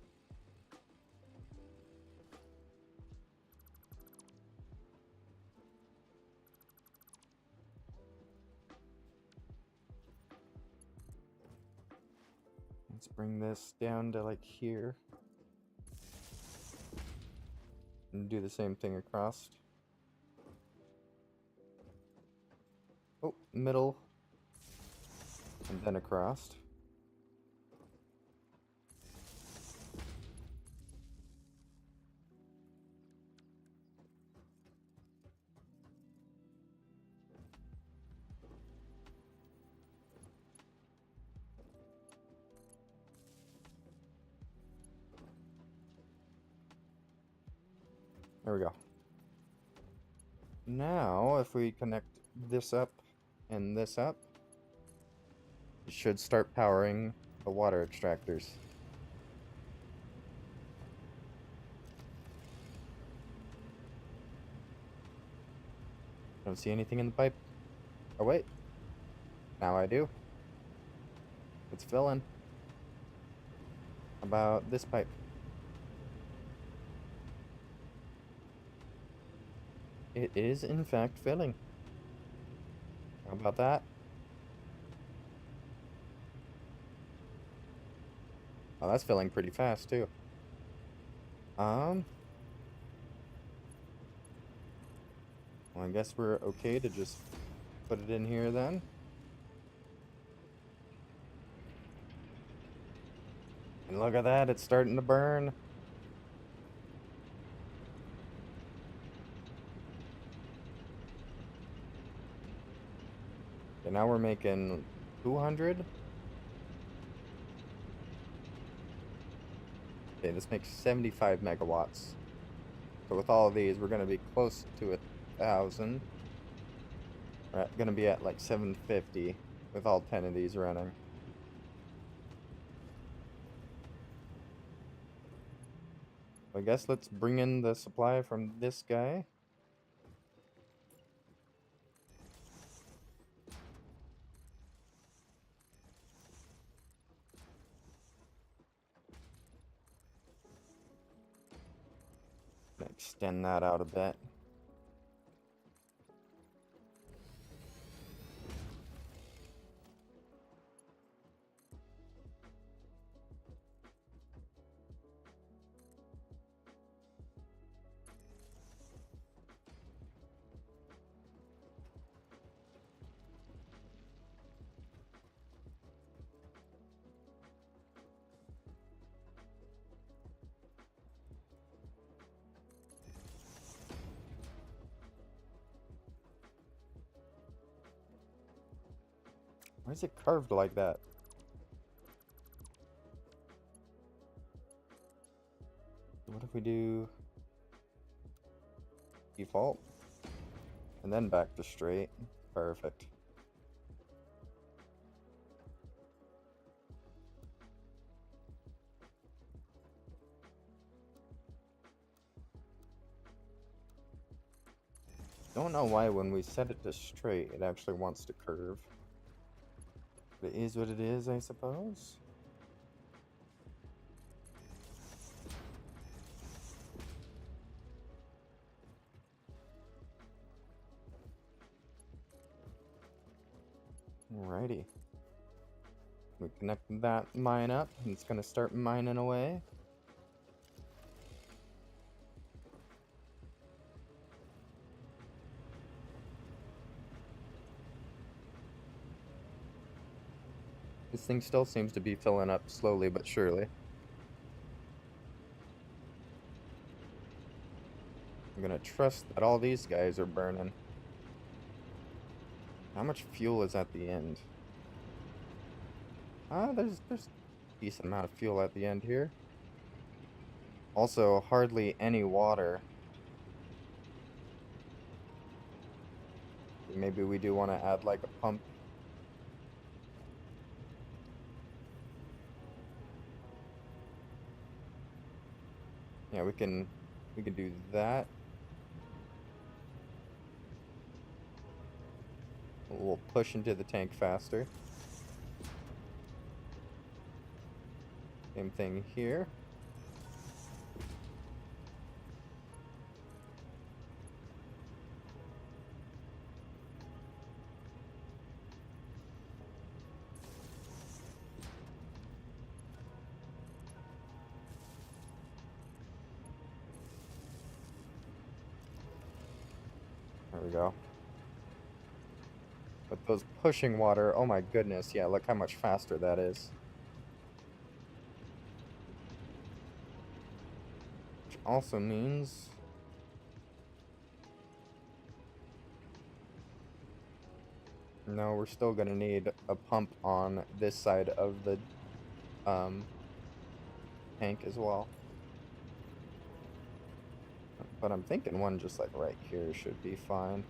Let's bring this down to like here. And do the same thing across. Oh, middle. And then across. There we go. Now, if we connect this up and this up, it should start powering the water extractors. Don't see anything in the pipe. Oh wait. Now I do. It's filling. How about this pipe? It is in fact filling. How about that? Oh, that's filling pretty fast too. Well, I guess we're okay to just put it in here then. And look at that, it's starting to burn. And now we're making 200. Okay, this makes 75 megawatts. So with all of these, we're going to be close to 1,000. We're going to be at like 750 with all 10 of these running. I guess let's bring in the supply from this guy. Extend that out a bit. Why is it curved like that? What if we do default and then back to straight? Perfect. Don't know why when we set it to straight, it actually wants to curve. But it is what it is, I suppose. Alrighty. We connect that mine up, and it's gonna start mining away. This thing still seems to be filling up slowly but surely. I'm gonna trust that all these guys are burning. How much fuel is at the end? There's a decent amount of fuel at the end here. Also, hardly any water. Maybe we do want to add like a pump. Yeah, we can do that. We'll push into the tank faster. Same thing here. There we go. With those pushing water, oh my goodness, yeah, look how much faster that is. Which also means no, we're still gonna need a pump on this side of the tank as well. But I'm thinking one just like right here should be fine.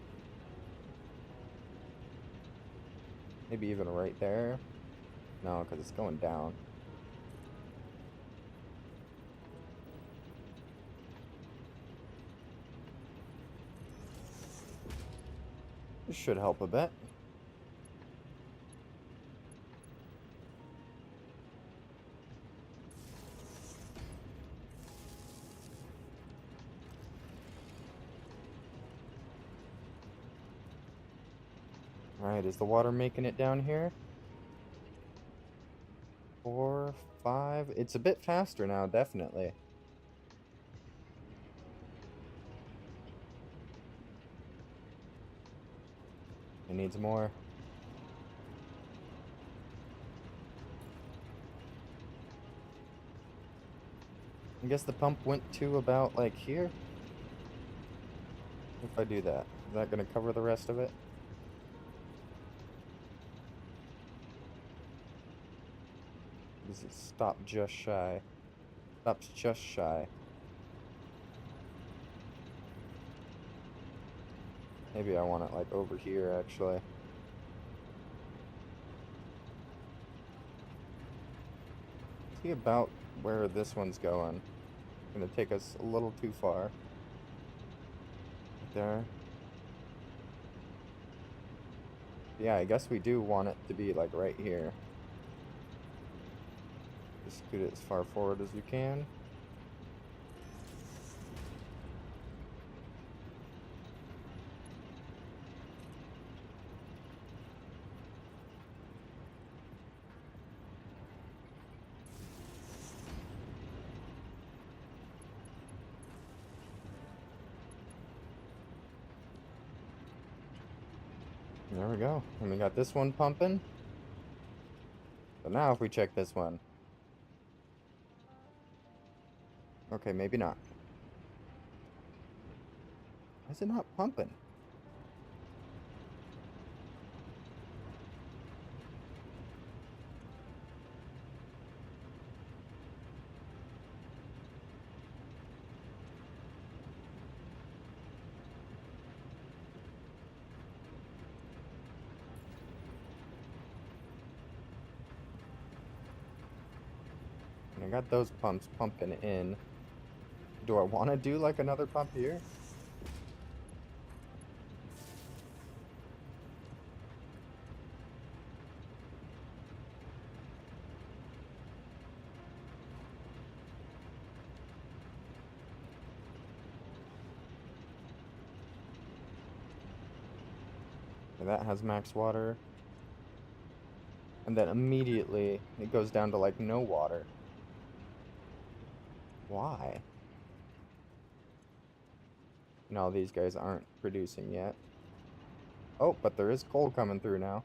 Maybe even right there. No, because it's going down. This should help a bit. Alright, is the water making it down here? 4, 5, it's a bit faster now, definitely. It needs more. I guess the pump went to about, like, here. If I do that, is that going to cover the rest of it? Does it stop just shy? Stops just shy. Maybe I want it, like, over here, actually. See about where this one's going. It's going to take us a little too far. Right there. Yeah, I guess we do want it to be, like, right here. Just scoot it as far forward as we can. There we go. And we got this one pumping. So now if we check this one. Okay, maybe not. Why is it not pumping? And I got those pumps pumping in. Do I want to do like another pump here? And that has max water. And then immediately it goes down to like no water. Why? No, these guys aren't producing yet. Oh, but there is coal coming through now.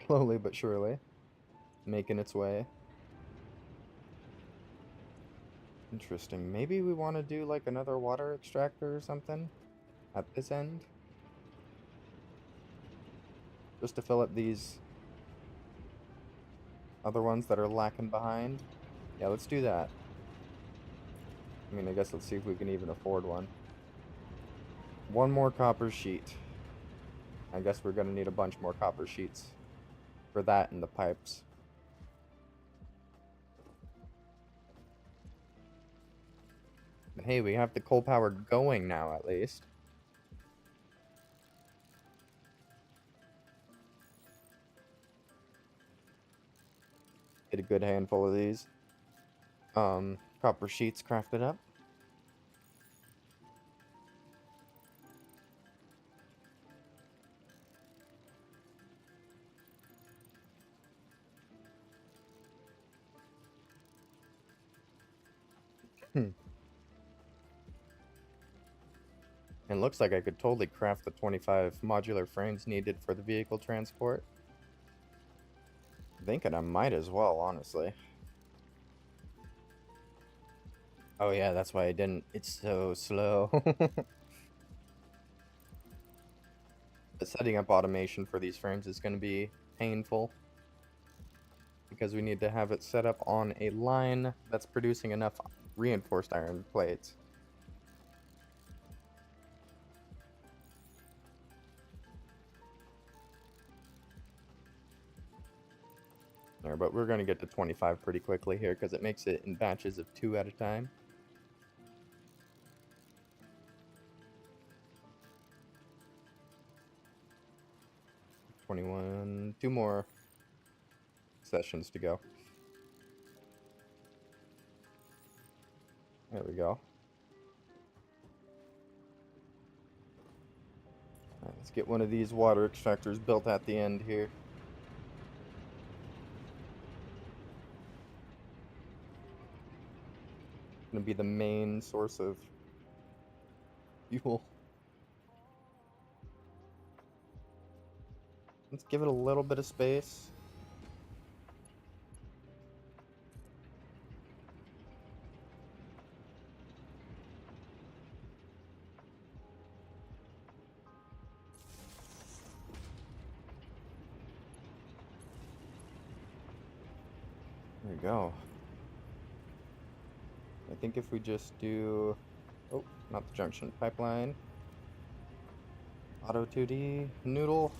Slowly but surely. Making its way. Interesting. Maybe we want to do like another water extractor or something at this end. Just to fill up these other ones that are lacking behind. Yeah, let's do that. I mean, I guess let's see if we can even afford one. One more copper sheet. I guess we're gonna need a bunch more copper sheets for that and the pipes. But hey, we have the coal power going now at least. Get a good handful of these. Copper sheets crafted up. It looks like I could totally craft the 25 modular frames needed for the vehicle transport. Thinking I might as well, honestly. Oh yeah, that's why I didn't. It's so slow. But setting up automation for these frames is going to be painful. Because we need to have it set up on a line that's producing enough reinforced iron plates. There, but we're going to get to 25 pretty quickly here because it makes it in batches of 2 at a time. $21, 2 more sessions to go. There we go. Let's get one of these water extractors built at the end here. Gonna be the main source of fuel. Let's give it a little bit of space. There we go. I think if we just do... Oh, not the junction. Pipeline. Auto 2D. Noodle.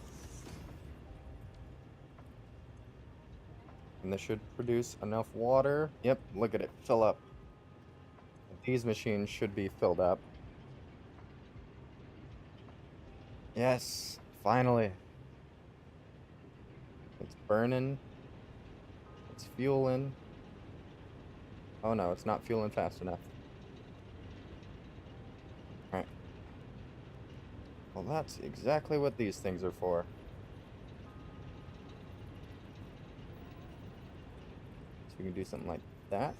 And this should produce enough water. Yep, look at it. Fill up. These machines should be filled up. Yes, finally. It's burning. It's fueling. Oh no, it's not fueling fast enough. Alright. Well, that's exactly what these things are for. So we can do something like that.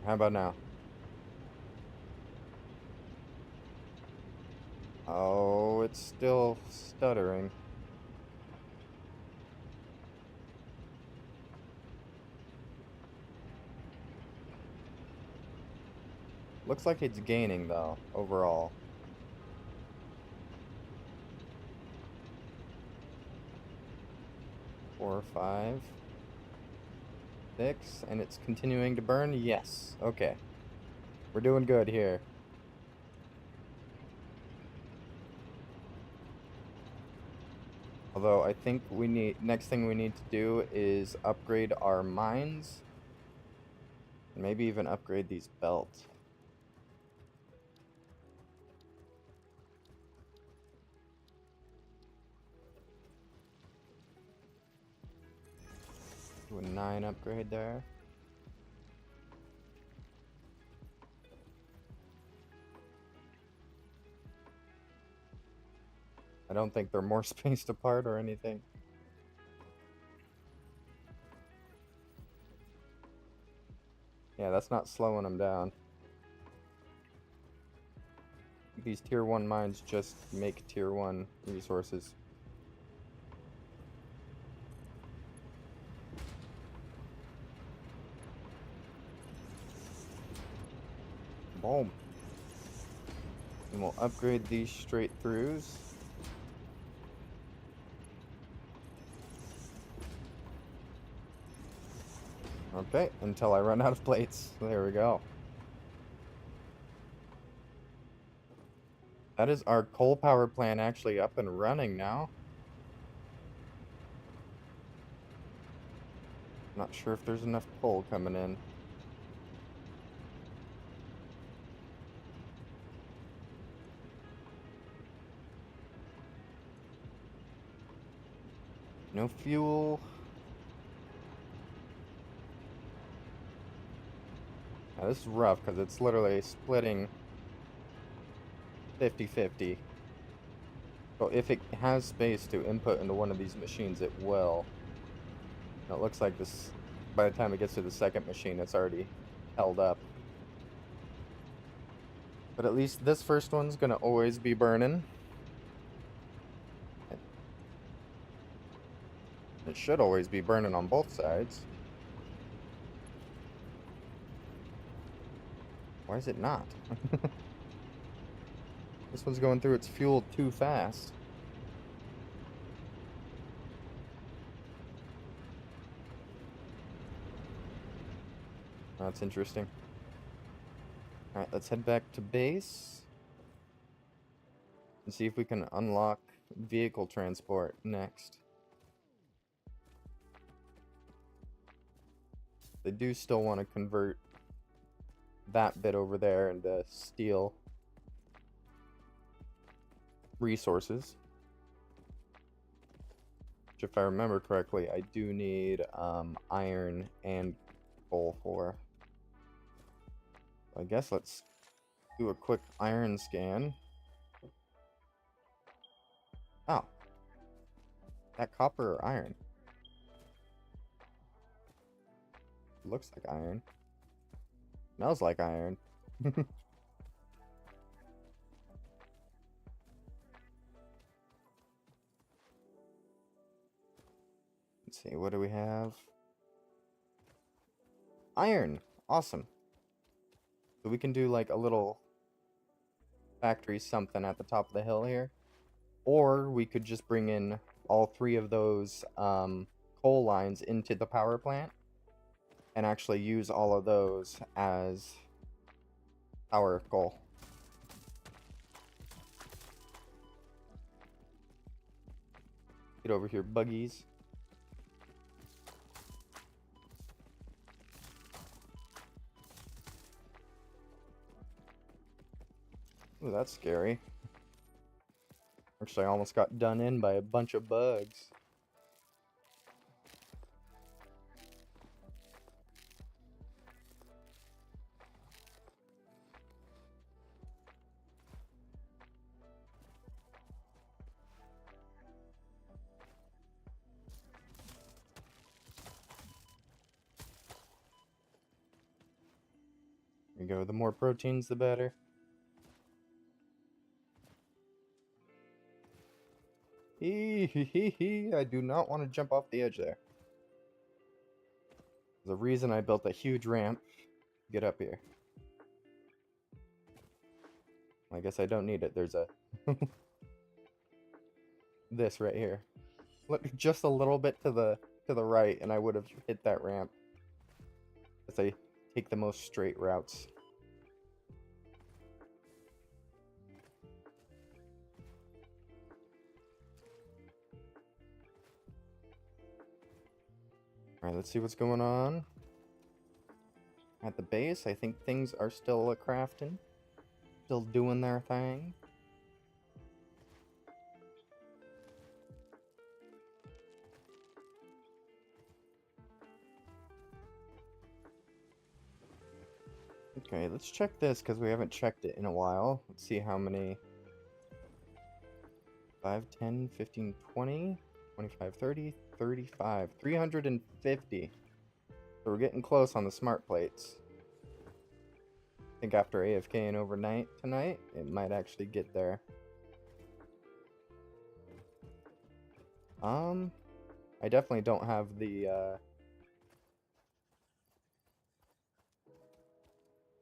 How about now? Oh, it's still stuttering. Looks like it's gaining, though, overall. Four, 5, 6, and it's continuing to burn? Yes. Okay. We're doing good here. Although I think next thing we need to do is upgrade our mines. And maybe even upgrade these belts. Do a 9 upgrade there. I don't think they're more spaced apart or anything. Yeah, that's not slowing them down. These tier 1 mines just make tier 1 resources. Boom. And we'll upgrade these straight throughs. Okay, until I run out of plates. There we go. That is our coal power plant actually up and running now. Not sure if there's enough coal coming in. No fuel. Now, this is rough because it's literally splitting 50-50. So if it has space to input into one of these machines, it will. And it looks like this, by the time it gets to the second machine, it's already held up. But at least this first one's gonna always be burning. It should always be burning on both sides. Why is it not? This one's going through its fuel too fast. That's interesting. Alright, let's head back to base. And see if we can unlock vehicle transport next. They do still want to convert that bit over there into steel resources. Which, if I remember correctly, I do need iron and coal for. I guess let's do a quick iron scan. Oh, that copper or iron? Looks like iron. Smells like iron. Let's see, what do we have? Iron! Awesome. So we can do like a little factory something at the top of the hill here. Or we could just bring in all three of those coal lines into the power plant and actually use all of those as power coal. Get over here, buggies. Ooh, that's scary. Actually, I almost got done in by a bunch of bugs. There you go. The more proteins, the better. I do not want to jump off the edge there. There's a reason I built a huge ramp to get up here. I guess I don't need it. There's a this right here. Look, just a little bit to the right, and I would have hit that ramp. As I take the most straight routes. Alright, let's see what's going on. At the base, I think things are still crafting. Still doing their thing. Okay, let's check this because we haven't checked it in a while. Let's see how many. 5, 10, 15, 20, 25, 30, 35, 350. So we're getting close on the smart plates. I think after AFK and overnight tonight, it might actually get there. I definitely don't have the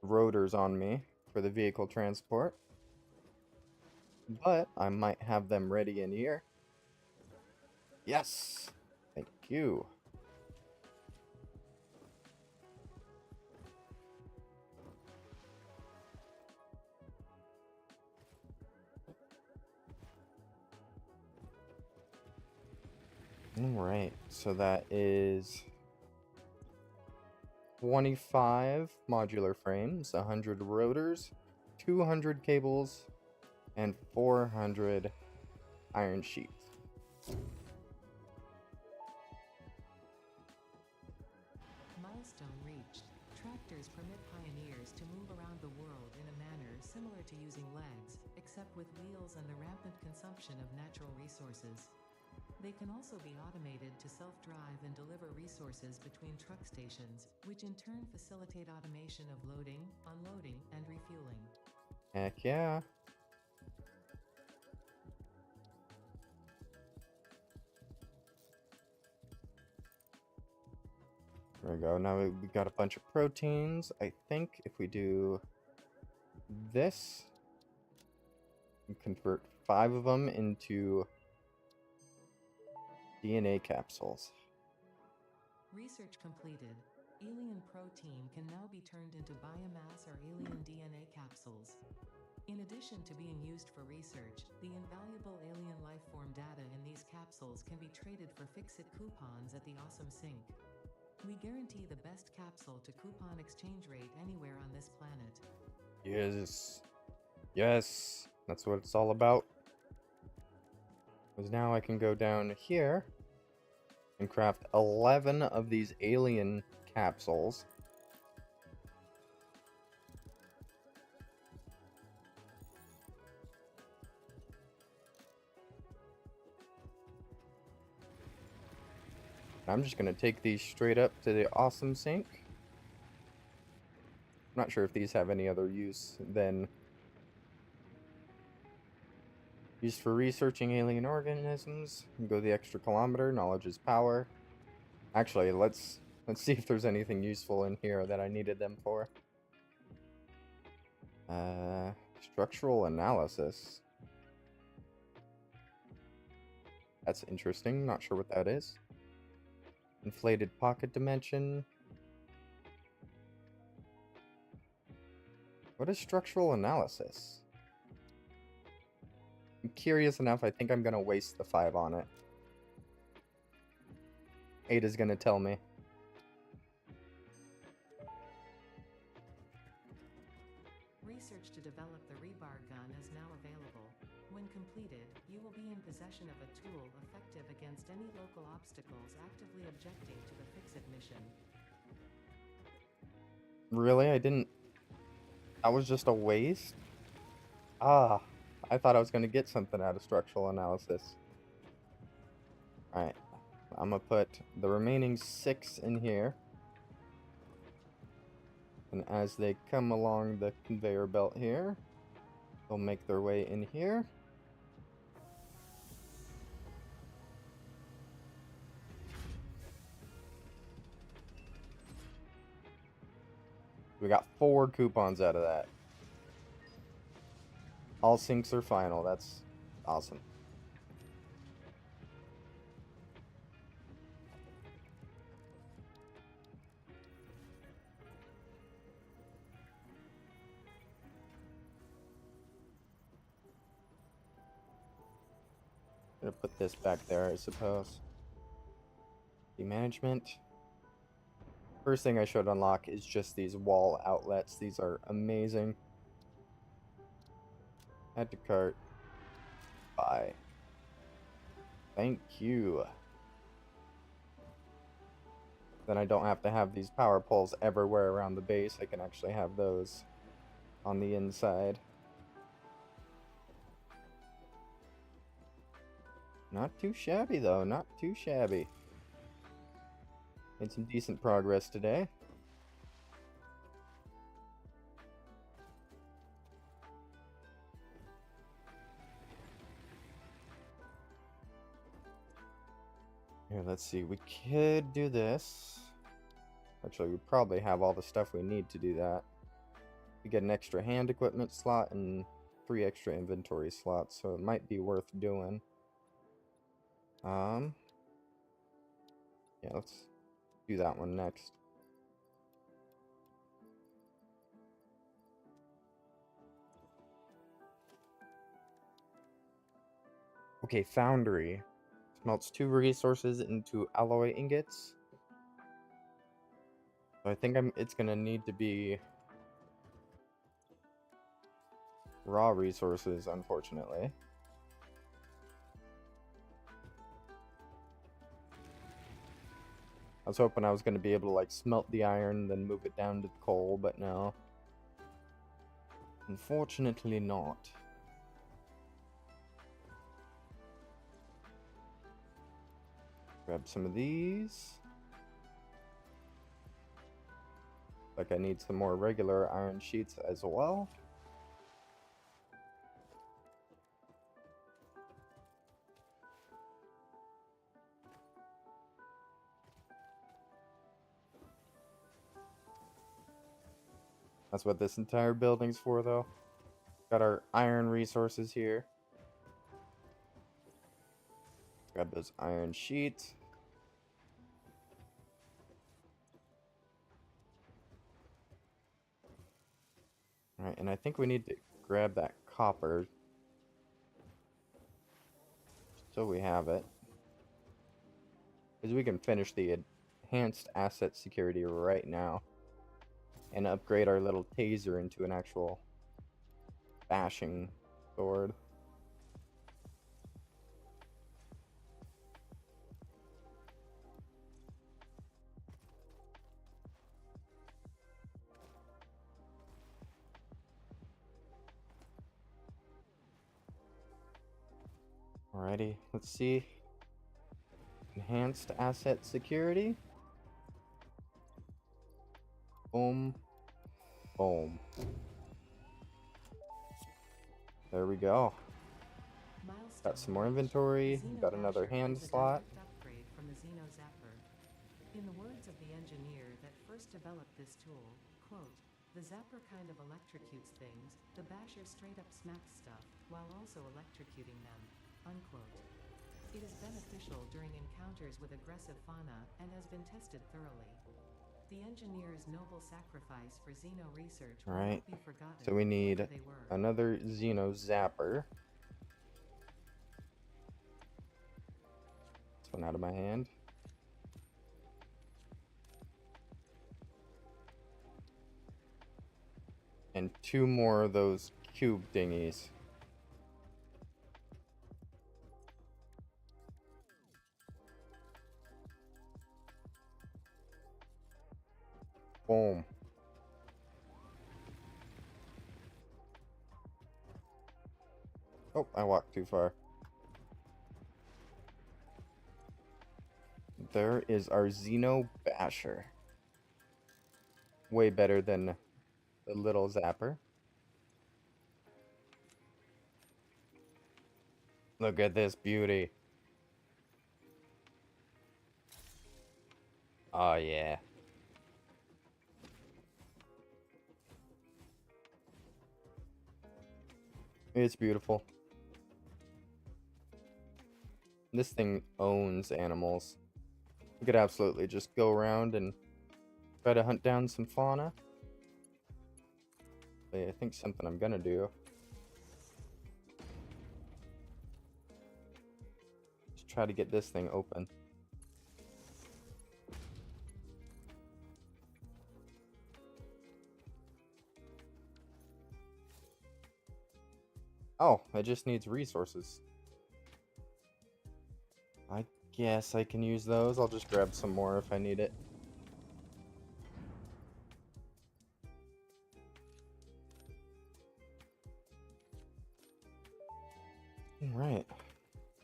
rotors on me for the vehicle transport, but I might have them ready in here. Yes! Thank you. Alright, so that is 25 modular frames, 100 rotors, 200 cables, and 400 iron sheets. Milestone reached. Tractors permit pioneers to move around the world in a manner similar to using legs, except with wheels and the rampant consumption of natural resources. They can also be automated to self-drive and deliver resources between truck stations, which in turn facilitate automation of loading, unloading, and refueling. Heck yeah. There we go. Now we got a bunch of proteins. I think if we do this, we convert 5 of them into DNA capsules. Research completed. Alien protein can now be turned into biomass or alien DNA capsules. In addition to being used for research, the invaluable alien lifeform data in these capsules can be traded for Fix-It coupons at the Awesome Sink. We guarantee the best capsule to coupon exchange rate anywhere on this planet. Yes. Yes. That's what it's all about. Because now I can go down here and craft 11 of these alien capsules. I'm just going to take these straight up to the awesome sink. I'm not sure if these have any other use than used for researching alien organisms. Go the extra kilometer. Knowledge is power. Actually, let's see if there's anything useful in here that I needed them for. Structural analysis. That's interesting. Not sure what that is. Inflated pocket dimension. What is structural analysis? I'm curious enough. I think I'm gonna waste the 5 on it. 8 is gonna tell me. Research to develop the rebar gun is now available. When completed, you will be in possession of a tool effective against any local obstacles actively objecting to the Fix-It mission. Really? I didn't... That was just a waste? Ah, I thought I was gonna get something out of structural analysis. Alright, I'm gonna put the remaining 6 in here. And as they come along the conveyor belt here, they'll make their way in here. We got 4 coupons out of that. All sinks are final. That's awesome. I'm gonna put this back there, I suppose. The management. First thing I should unlock is just these wall outlets. These are amazing. Add to cart. Buy. Thank you. Then I don't have to have these power poles everywhere around the base. I can actually have those on the inside. Not too shabby though, not too shabby. Made some decent progress today. Here, let's see. We could do this. Actually, we probably have all the stuff we need to do that. We get an extra hand equipment slot and 3 extra inventory slots, so it might be worth doing. Yeah, let's do that one next. Okay, foundry. Smelts 2 resources into alloy ingots. So I think it's gonna need to be raw resources, unfortunately. I was hoping I was gonna be able to like smelt the iron, then move it down to the coal, but no. Unfortunately not. Grab some of these. Like I need some more regular iron sheets as well. That's what this entire building's for though. Got our iron resources here. Grab those iron sheets. Alright, and I think we need to grab that copper. So we have it. Because we can finish the enhanced asset security right now. And upgrade our little taser into an actual bashing sword. Alrighty, let's see. Enhanced asset security. Boom. Boom. There we go. Got some more inventory. Got another hand slot. Upgrade from the Xeno Zapper. In the words of the engineer that first developed this tool, quote, "The Zapper kind of electrocutes things, the Basher straight up smacks stuff, while also electrocuting them," unquote. It is beneficial during encounters with aggressive fauna and has been tested thoroughly. The engineer's noble sacrifice for Xeno research will Alright, not be forgotten. so we need whoever they were. another Xeno Zapper. This one out of my hand. And 2 more of those cube thingies. Boom. Oh, I walked too far. There is our Xeno Basher. Way better than the little Zapper. Look at this beauty. Oh yeah. It's beautiful. This thing owns animals. You could absolutely just go around and try to hunt down some fauna. I think something I'm gonna do. Just try to get this thing open. Oh, it just needs resources. I guess I can use those. I'll just grab some more if I need it. Alright.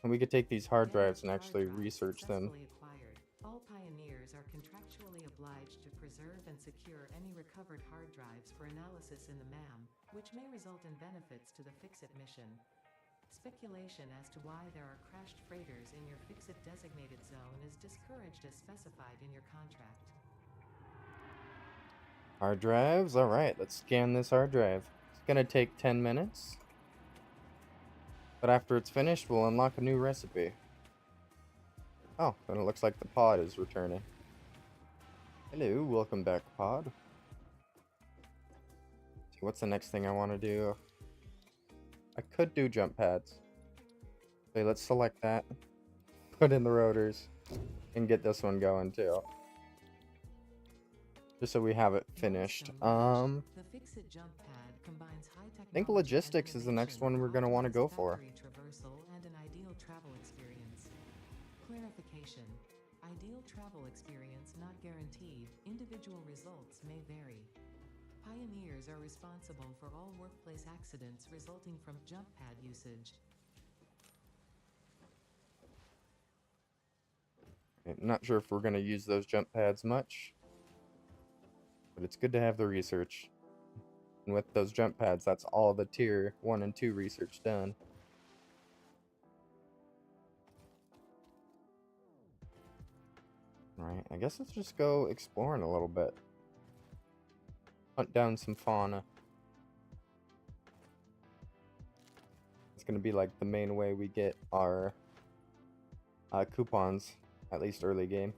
And we could take these hard drives and actually research them. Acquired. All pioneers are contractually obliged to preserve and secure any recovered hard drives for analysis in the MAM, which may result in benefits to the Fix-It mission. Speculation as to why there are crashed freighters in your Fix-It designated zone is discouraged as specified in your contract. Hard drives? Alright, let's scan this hard drive. It's gonna take 10 minutes. But after it's finished, we'll unlock a new recipe. Oh, and it looks like the pod is returning. Hello, welcome back, pod. See, what's the next thing I want to do? I could do jump pads. Okay, let's select that. Put in the rotors. And get this one going, too. Just so we have it finished. The Fix-It jump pad combines high technology. I think logistics is the next one we're going to want to go for. Traversal and an ideal travel experience. Clarification. Ideal travel experience not guaranteed. Individual results may vary. Pioneers are responsible for all workplace accidents resulting from jump pad usage. I'm not sure if we're going to use those jump pads much. But it's good to have the research. And with those jump pads, that's all the tier 1 and 2 research done. Alright, I guess let's just go exploring a little bit. Hunt down some fauna. It's gonna be like the main way we get our coupons, at least early game.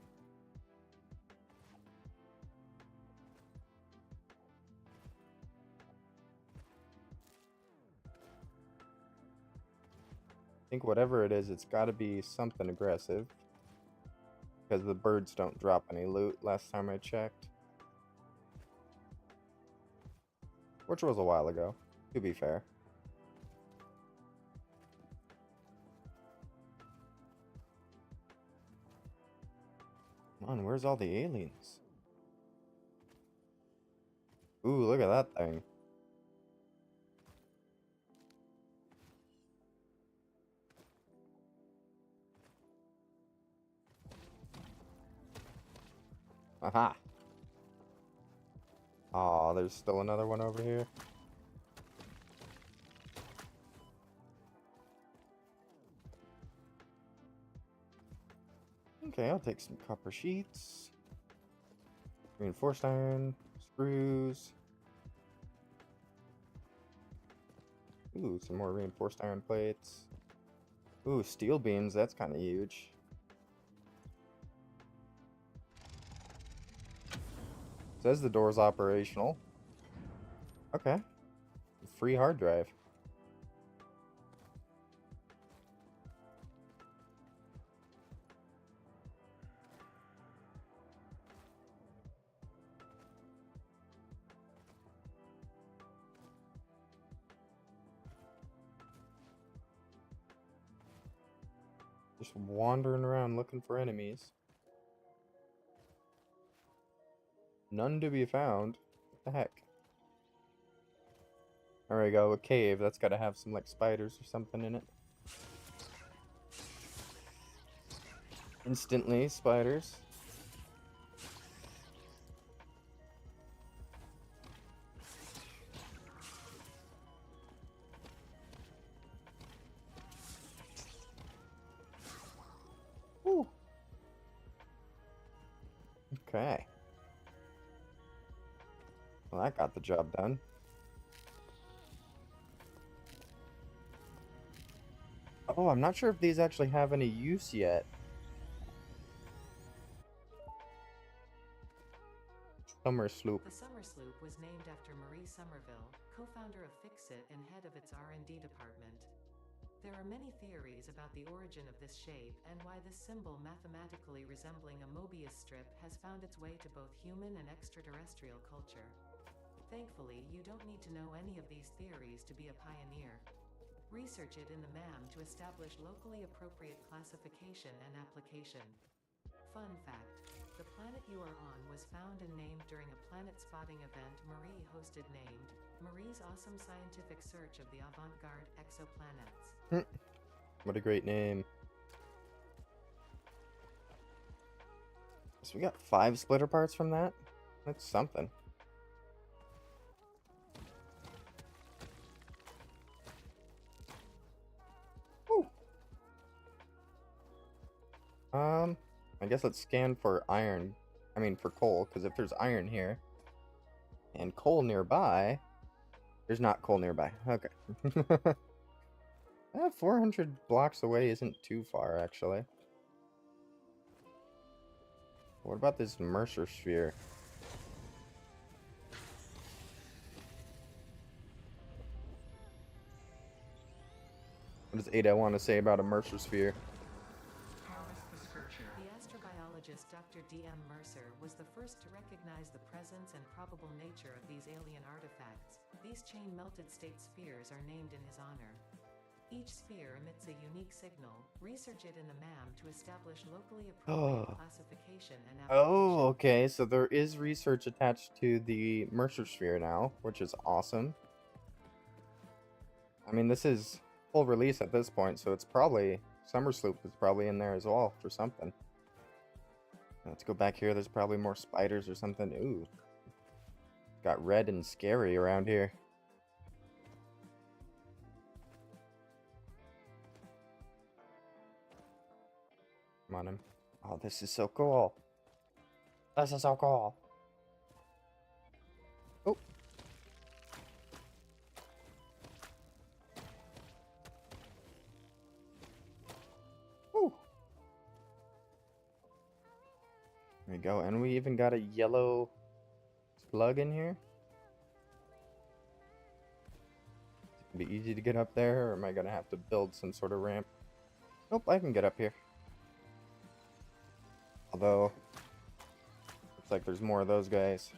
I think whatever it is, it's gotta be something aggressive. Because the birds don't drop any loot last time I checked. Which was a while ago, to be fair. Come on, where's all the aliens? Ooh, look at that thing. Aha! Aw, there's still another one over here. Okay, I'll take some copper sheets. Reinforced iron, screws. Ooh, some more reinforced iron plates. Ooh, steel beams, that's kind of huge. Says the door's operational. Okay. Free hard drive. Just wandering around looking for enemies. None to be found. What the heck? There we go, a cave. That's gotta have some like spiders or something in it. Instantly, spiders. Woo. Okay. Well, that got the job done. Oh, I'm not sure if these actually have any use yet. Summer sloop. The Summer Sloop was named after Marie Somerville, co-founder of Fixit and head of its R&D department. There are many theories about the origin of this shape and why this symbol mathematically resembling a Mobius strip has found its way to both human and extraterrestrial culture. Thankfully, you don't need to know any of these theories to be a pioneer. Research it in the MAM to establish locally appropriate classification and application. Fun fact: the planet you are on was found and named during a planet spotting event Marie hosted named Marie's Awesome Scientific Search of the Avant-Garde Exoplanets. What a great name. So we got 5 splitter parts from that? That's something. Woo. I guess let's scan for iron. I mean for coal, because if there's iron here and coal nearby, there's not coal nearby. Okay. 400 blocks away isn't too far, actually. What about this Mercer sphere? What does Ada want to say about a Mercer sphere? The astrobiologist Dr. D.M. Mercer was the first to recognize the presence and probable nature of these alien artifacts. These chain-melted state spheres are named in his honor. Each sphere emits a unique signal. Research it in the MAM to establish locally appropriate classification and application. Oh, okay. So there is research attached to the Mercer sphere now, which is awesome. I mean, this is full release at this point, so it's probably Summer Sloop is probably in there as well for something. Let's go back here. There's probably more spiders or something. Ooh. Got red and scary around here. Come on him. Oh, this is so cool. This is so cool. Oh. Ooh. There we go. And we even got a yellow slug in here. It'll be easy to get up there, or am I gonna have to build some sort of ramp? Nope, I can get up here. Although, looks like there's more of those guys.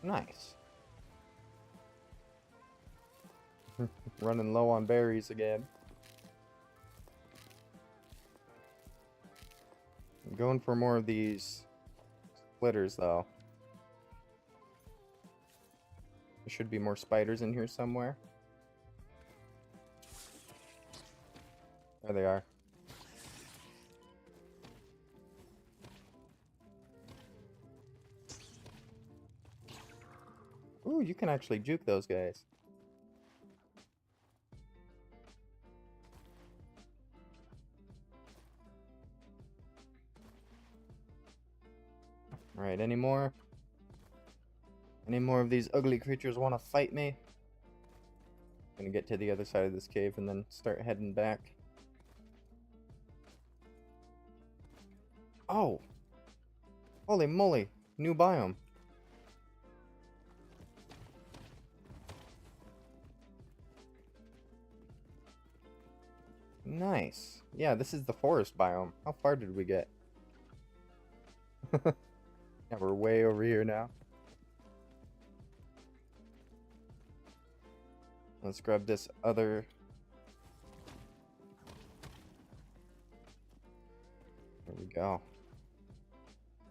Nice. Running low on berries again. I'm going for more of these splitters though. There should be more spiders in here somewhere. There they are. Ooh, you can actually juke those guys. Alright, any more? Any more of these ugly creatures want to fight me? Gonna get to the other side of this cave and then start heading back. Oh! Holy moly! New biome. Nice. Yeah, this is the forest biome. How far did we get? Yeah, we're way over here now. Let's grab this other... There we go.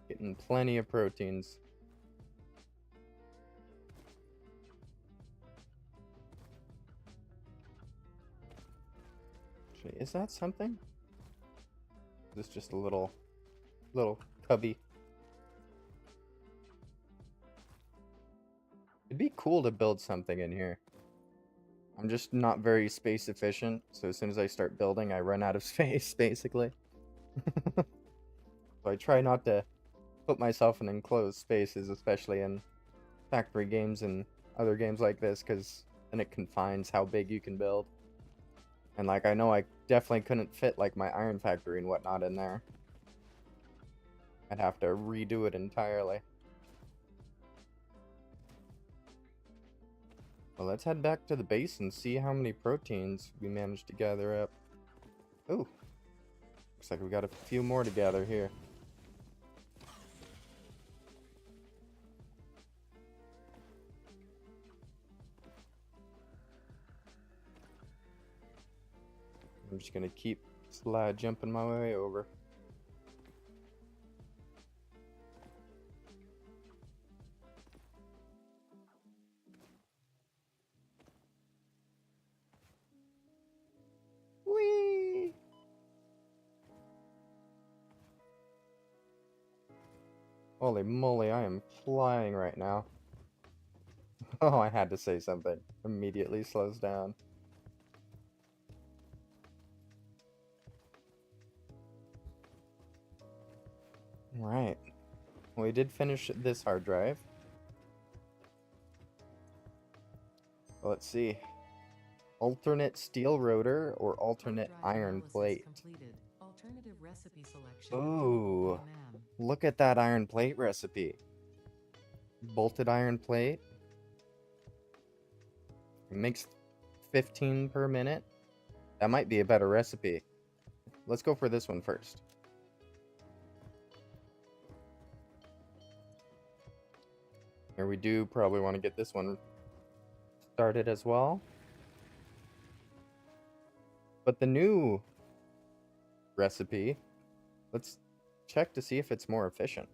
Getting plenty of proteins. Actually, is that something? Is this just a little cubby? It'd be cool to build something in here. I'm just not very space efficient, so as soon as I start building, I run out of space, basically. So I try not to put myself in enclosed spaces, especially in factory games and other games like this, because then it confines how big you can build. And like, I know I definitely couldn't fit like my iron factory and whatnot in there. I'd have to redo it entirely. Well, let's head back to the base and see how many proteins we managed to gather up. Ooh. Looks like we got a few more to gather here. I'm just gonna keep slide jumping my way over. Whee! Holy moly, I am flying right now. Oh, I had to say something. Immediately slows down. Right. Well, we did finish this hard drive. Well, let's see. Alternate steel rotor or alternate iron plate. Alternative recipe selection. Ooh. Look at that iron plate recipe. Bolted iron plate. It makes 15 per minute. That might be a better recipe. Let's go for this one first. Here we do probably want to get this one started as well. But the new recipe, let's check to see if it's more efficient.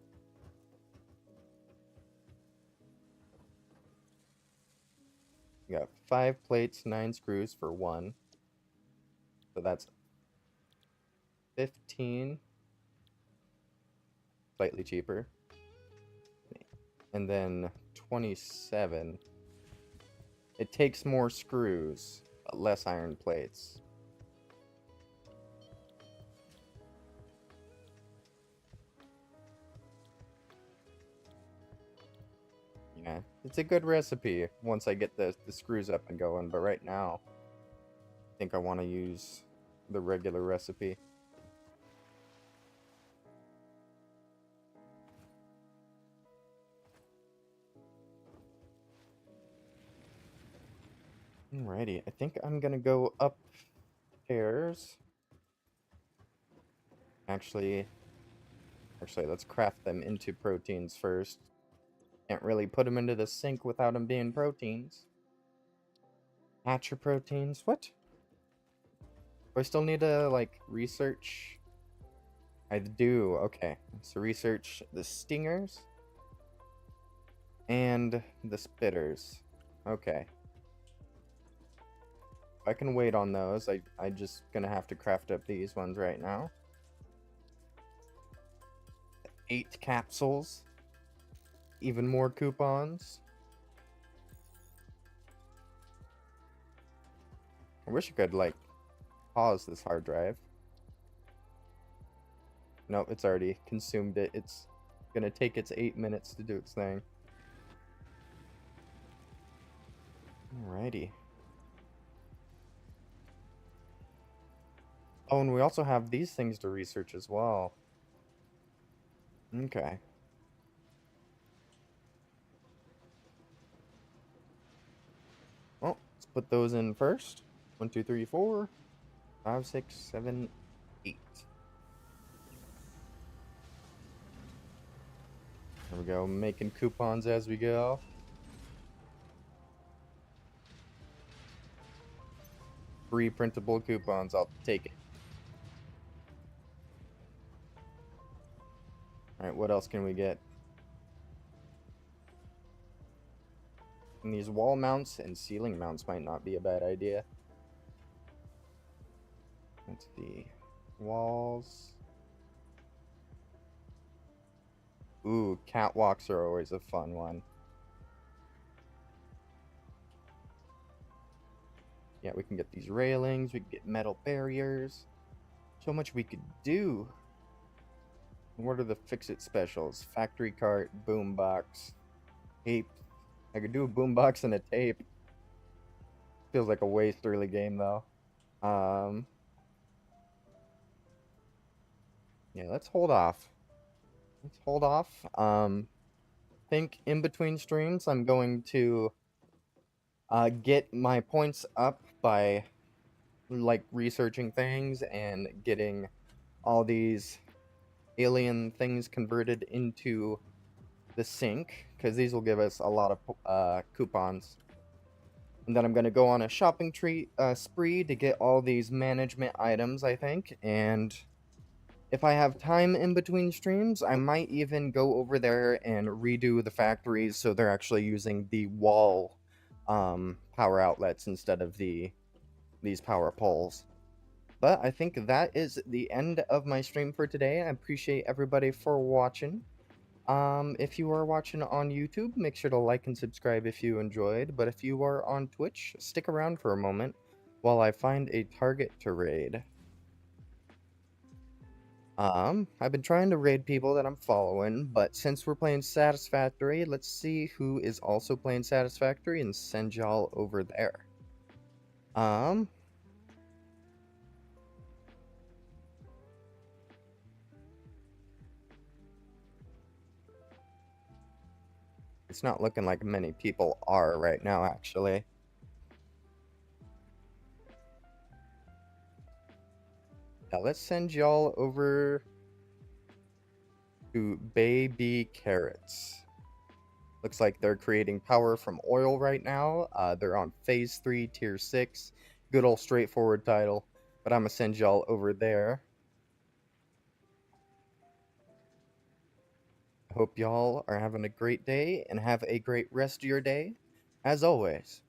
We got 5 plates, 9 screws for 1. So that's 15. Slightly cheaper. And then 27. It takes more screws, but less iron plates. Yeah, it's a good recipe once I get the screws up and going, but right now, I think I want to use the regular recipe. Alrighty, I think I'm gonna go upstairs. Actually, let's craft them into proteins first. Can't really put them into the sink without them being proteins. Hatcher proteins? What? Do I still need to, like, research? I do, okay. So research the stingers and the spitters. Okay. I can wait on those. I just gonna have to craft up these ones right now. 8 capsules. Even more coupons. I wish I could, like, pause this hard drive. Nope, it's already consumed it. It's gonna take its 8 minutes to do its thing. Alrighty. Oh, and we also have these things to research as well. Okay. Well, let's put those in first. 1, 2, 3, 4, 5, 6, 7, 8. There we go, making coupons as we go. Free printable coupons, I'll take it. Alright, what else can we get? And these wall mounts and ceiling mounts might not be a bad idea. Let's see. Walls. Ooh, catwalks are always a fun one. Yeah, we can get these railings, we can get metal barriers. So much we could do. What are the fix-it specials? Factory cart, boombox, tape. I could do a boombox and a tape. Feels like a waste early game though. Yeah, let's hold off. Let's hold off. Think in between streams I'm going to get my points up by like researching things and getting all these alien things converted into the sink, because these will give us a lot of coupons. And then I'm going to go on a shopping spree to get all these management items, I think. And if I have time in between streams, I might even go over there and redo the factories so they're actually using the wall power outlets instead of these power poles. But I think that is the end of my stream for today. I appreciate everybody for watching. If you are watching on YouTube, make sure to like and subscribe if you enjoyed. But if you are on Twitch, stick around for a moment while I find a target to raid. I've been trying to raid people that I'm following, but since we're playing Satisfactory, let's see who is also playing Satisfactory and send y'all over there. It's not looking like many people are right now, actually. Now let's send y'all over to Baby Carrots. Looks like they're creating power from oil right now. They're on Phase 3, Tier 6. Good old straightforward title. But I'm gonna send y'all over there. I hope y'all are having a great day and have a great rest of your day. As always,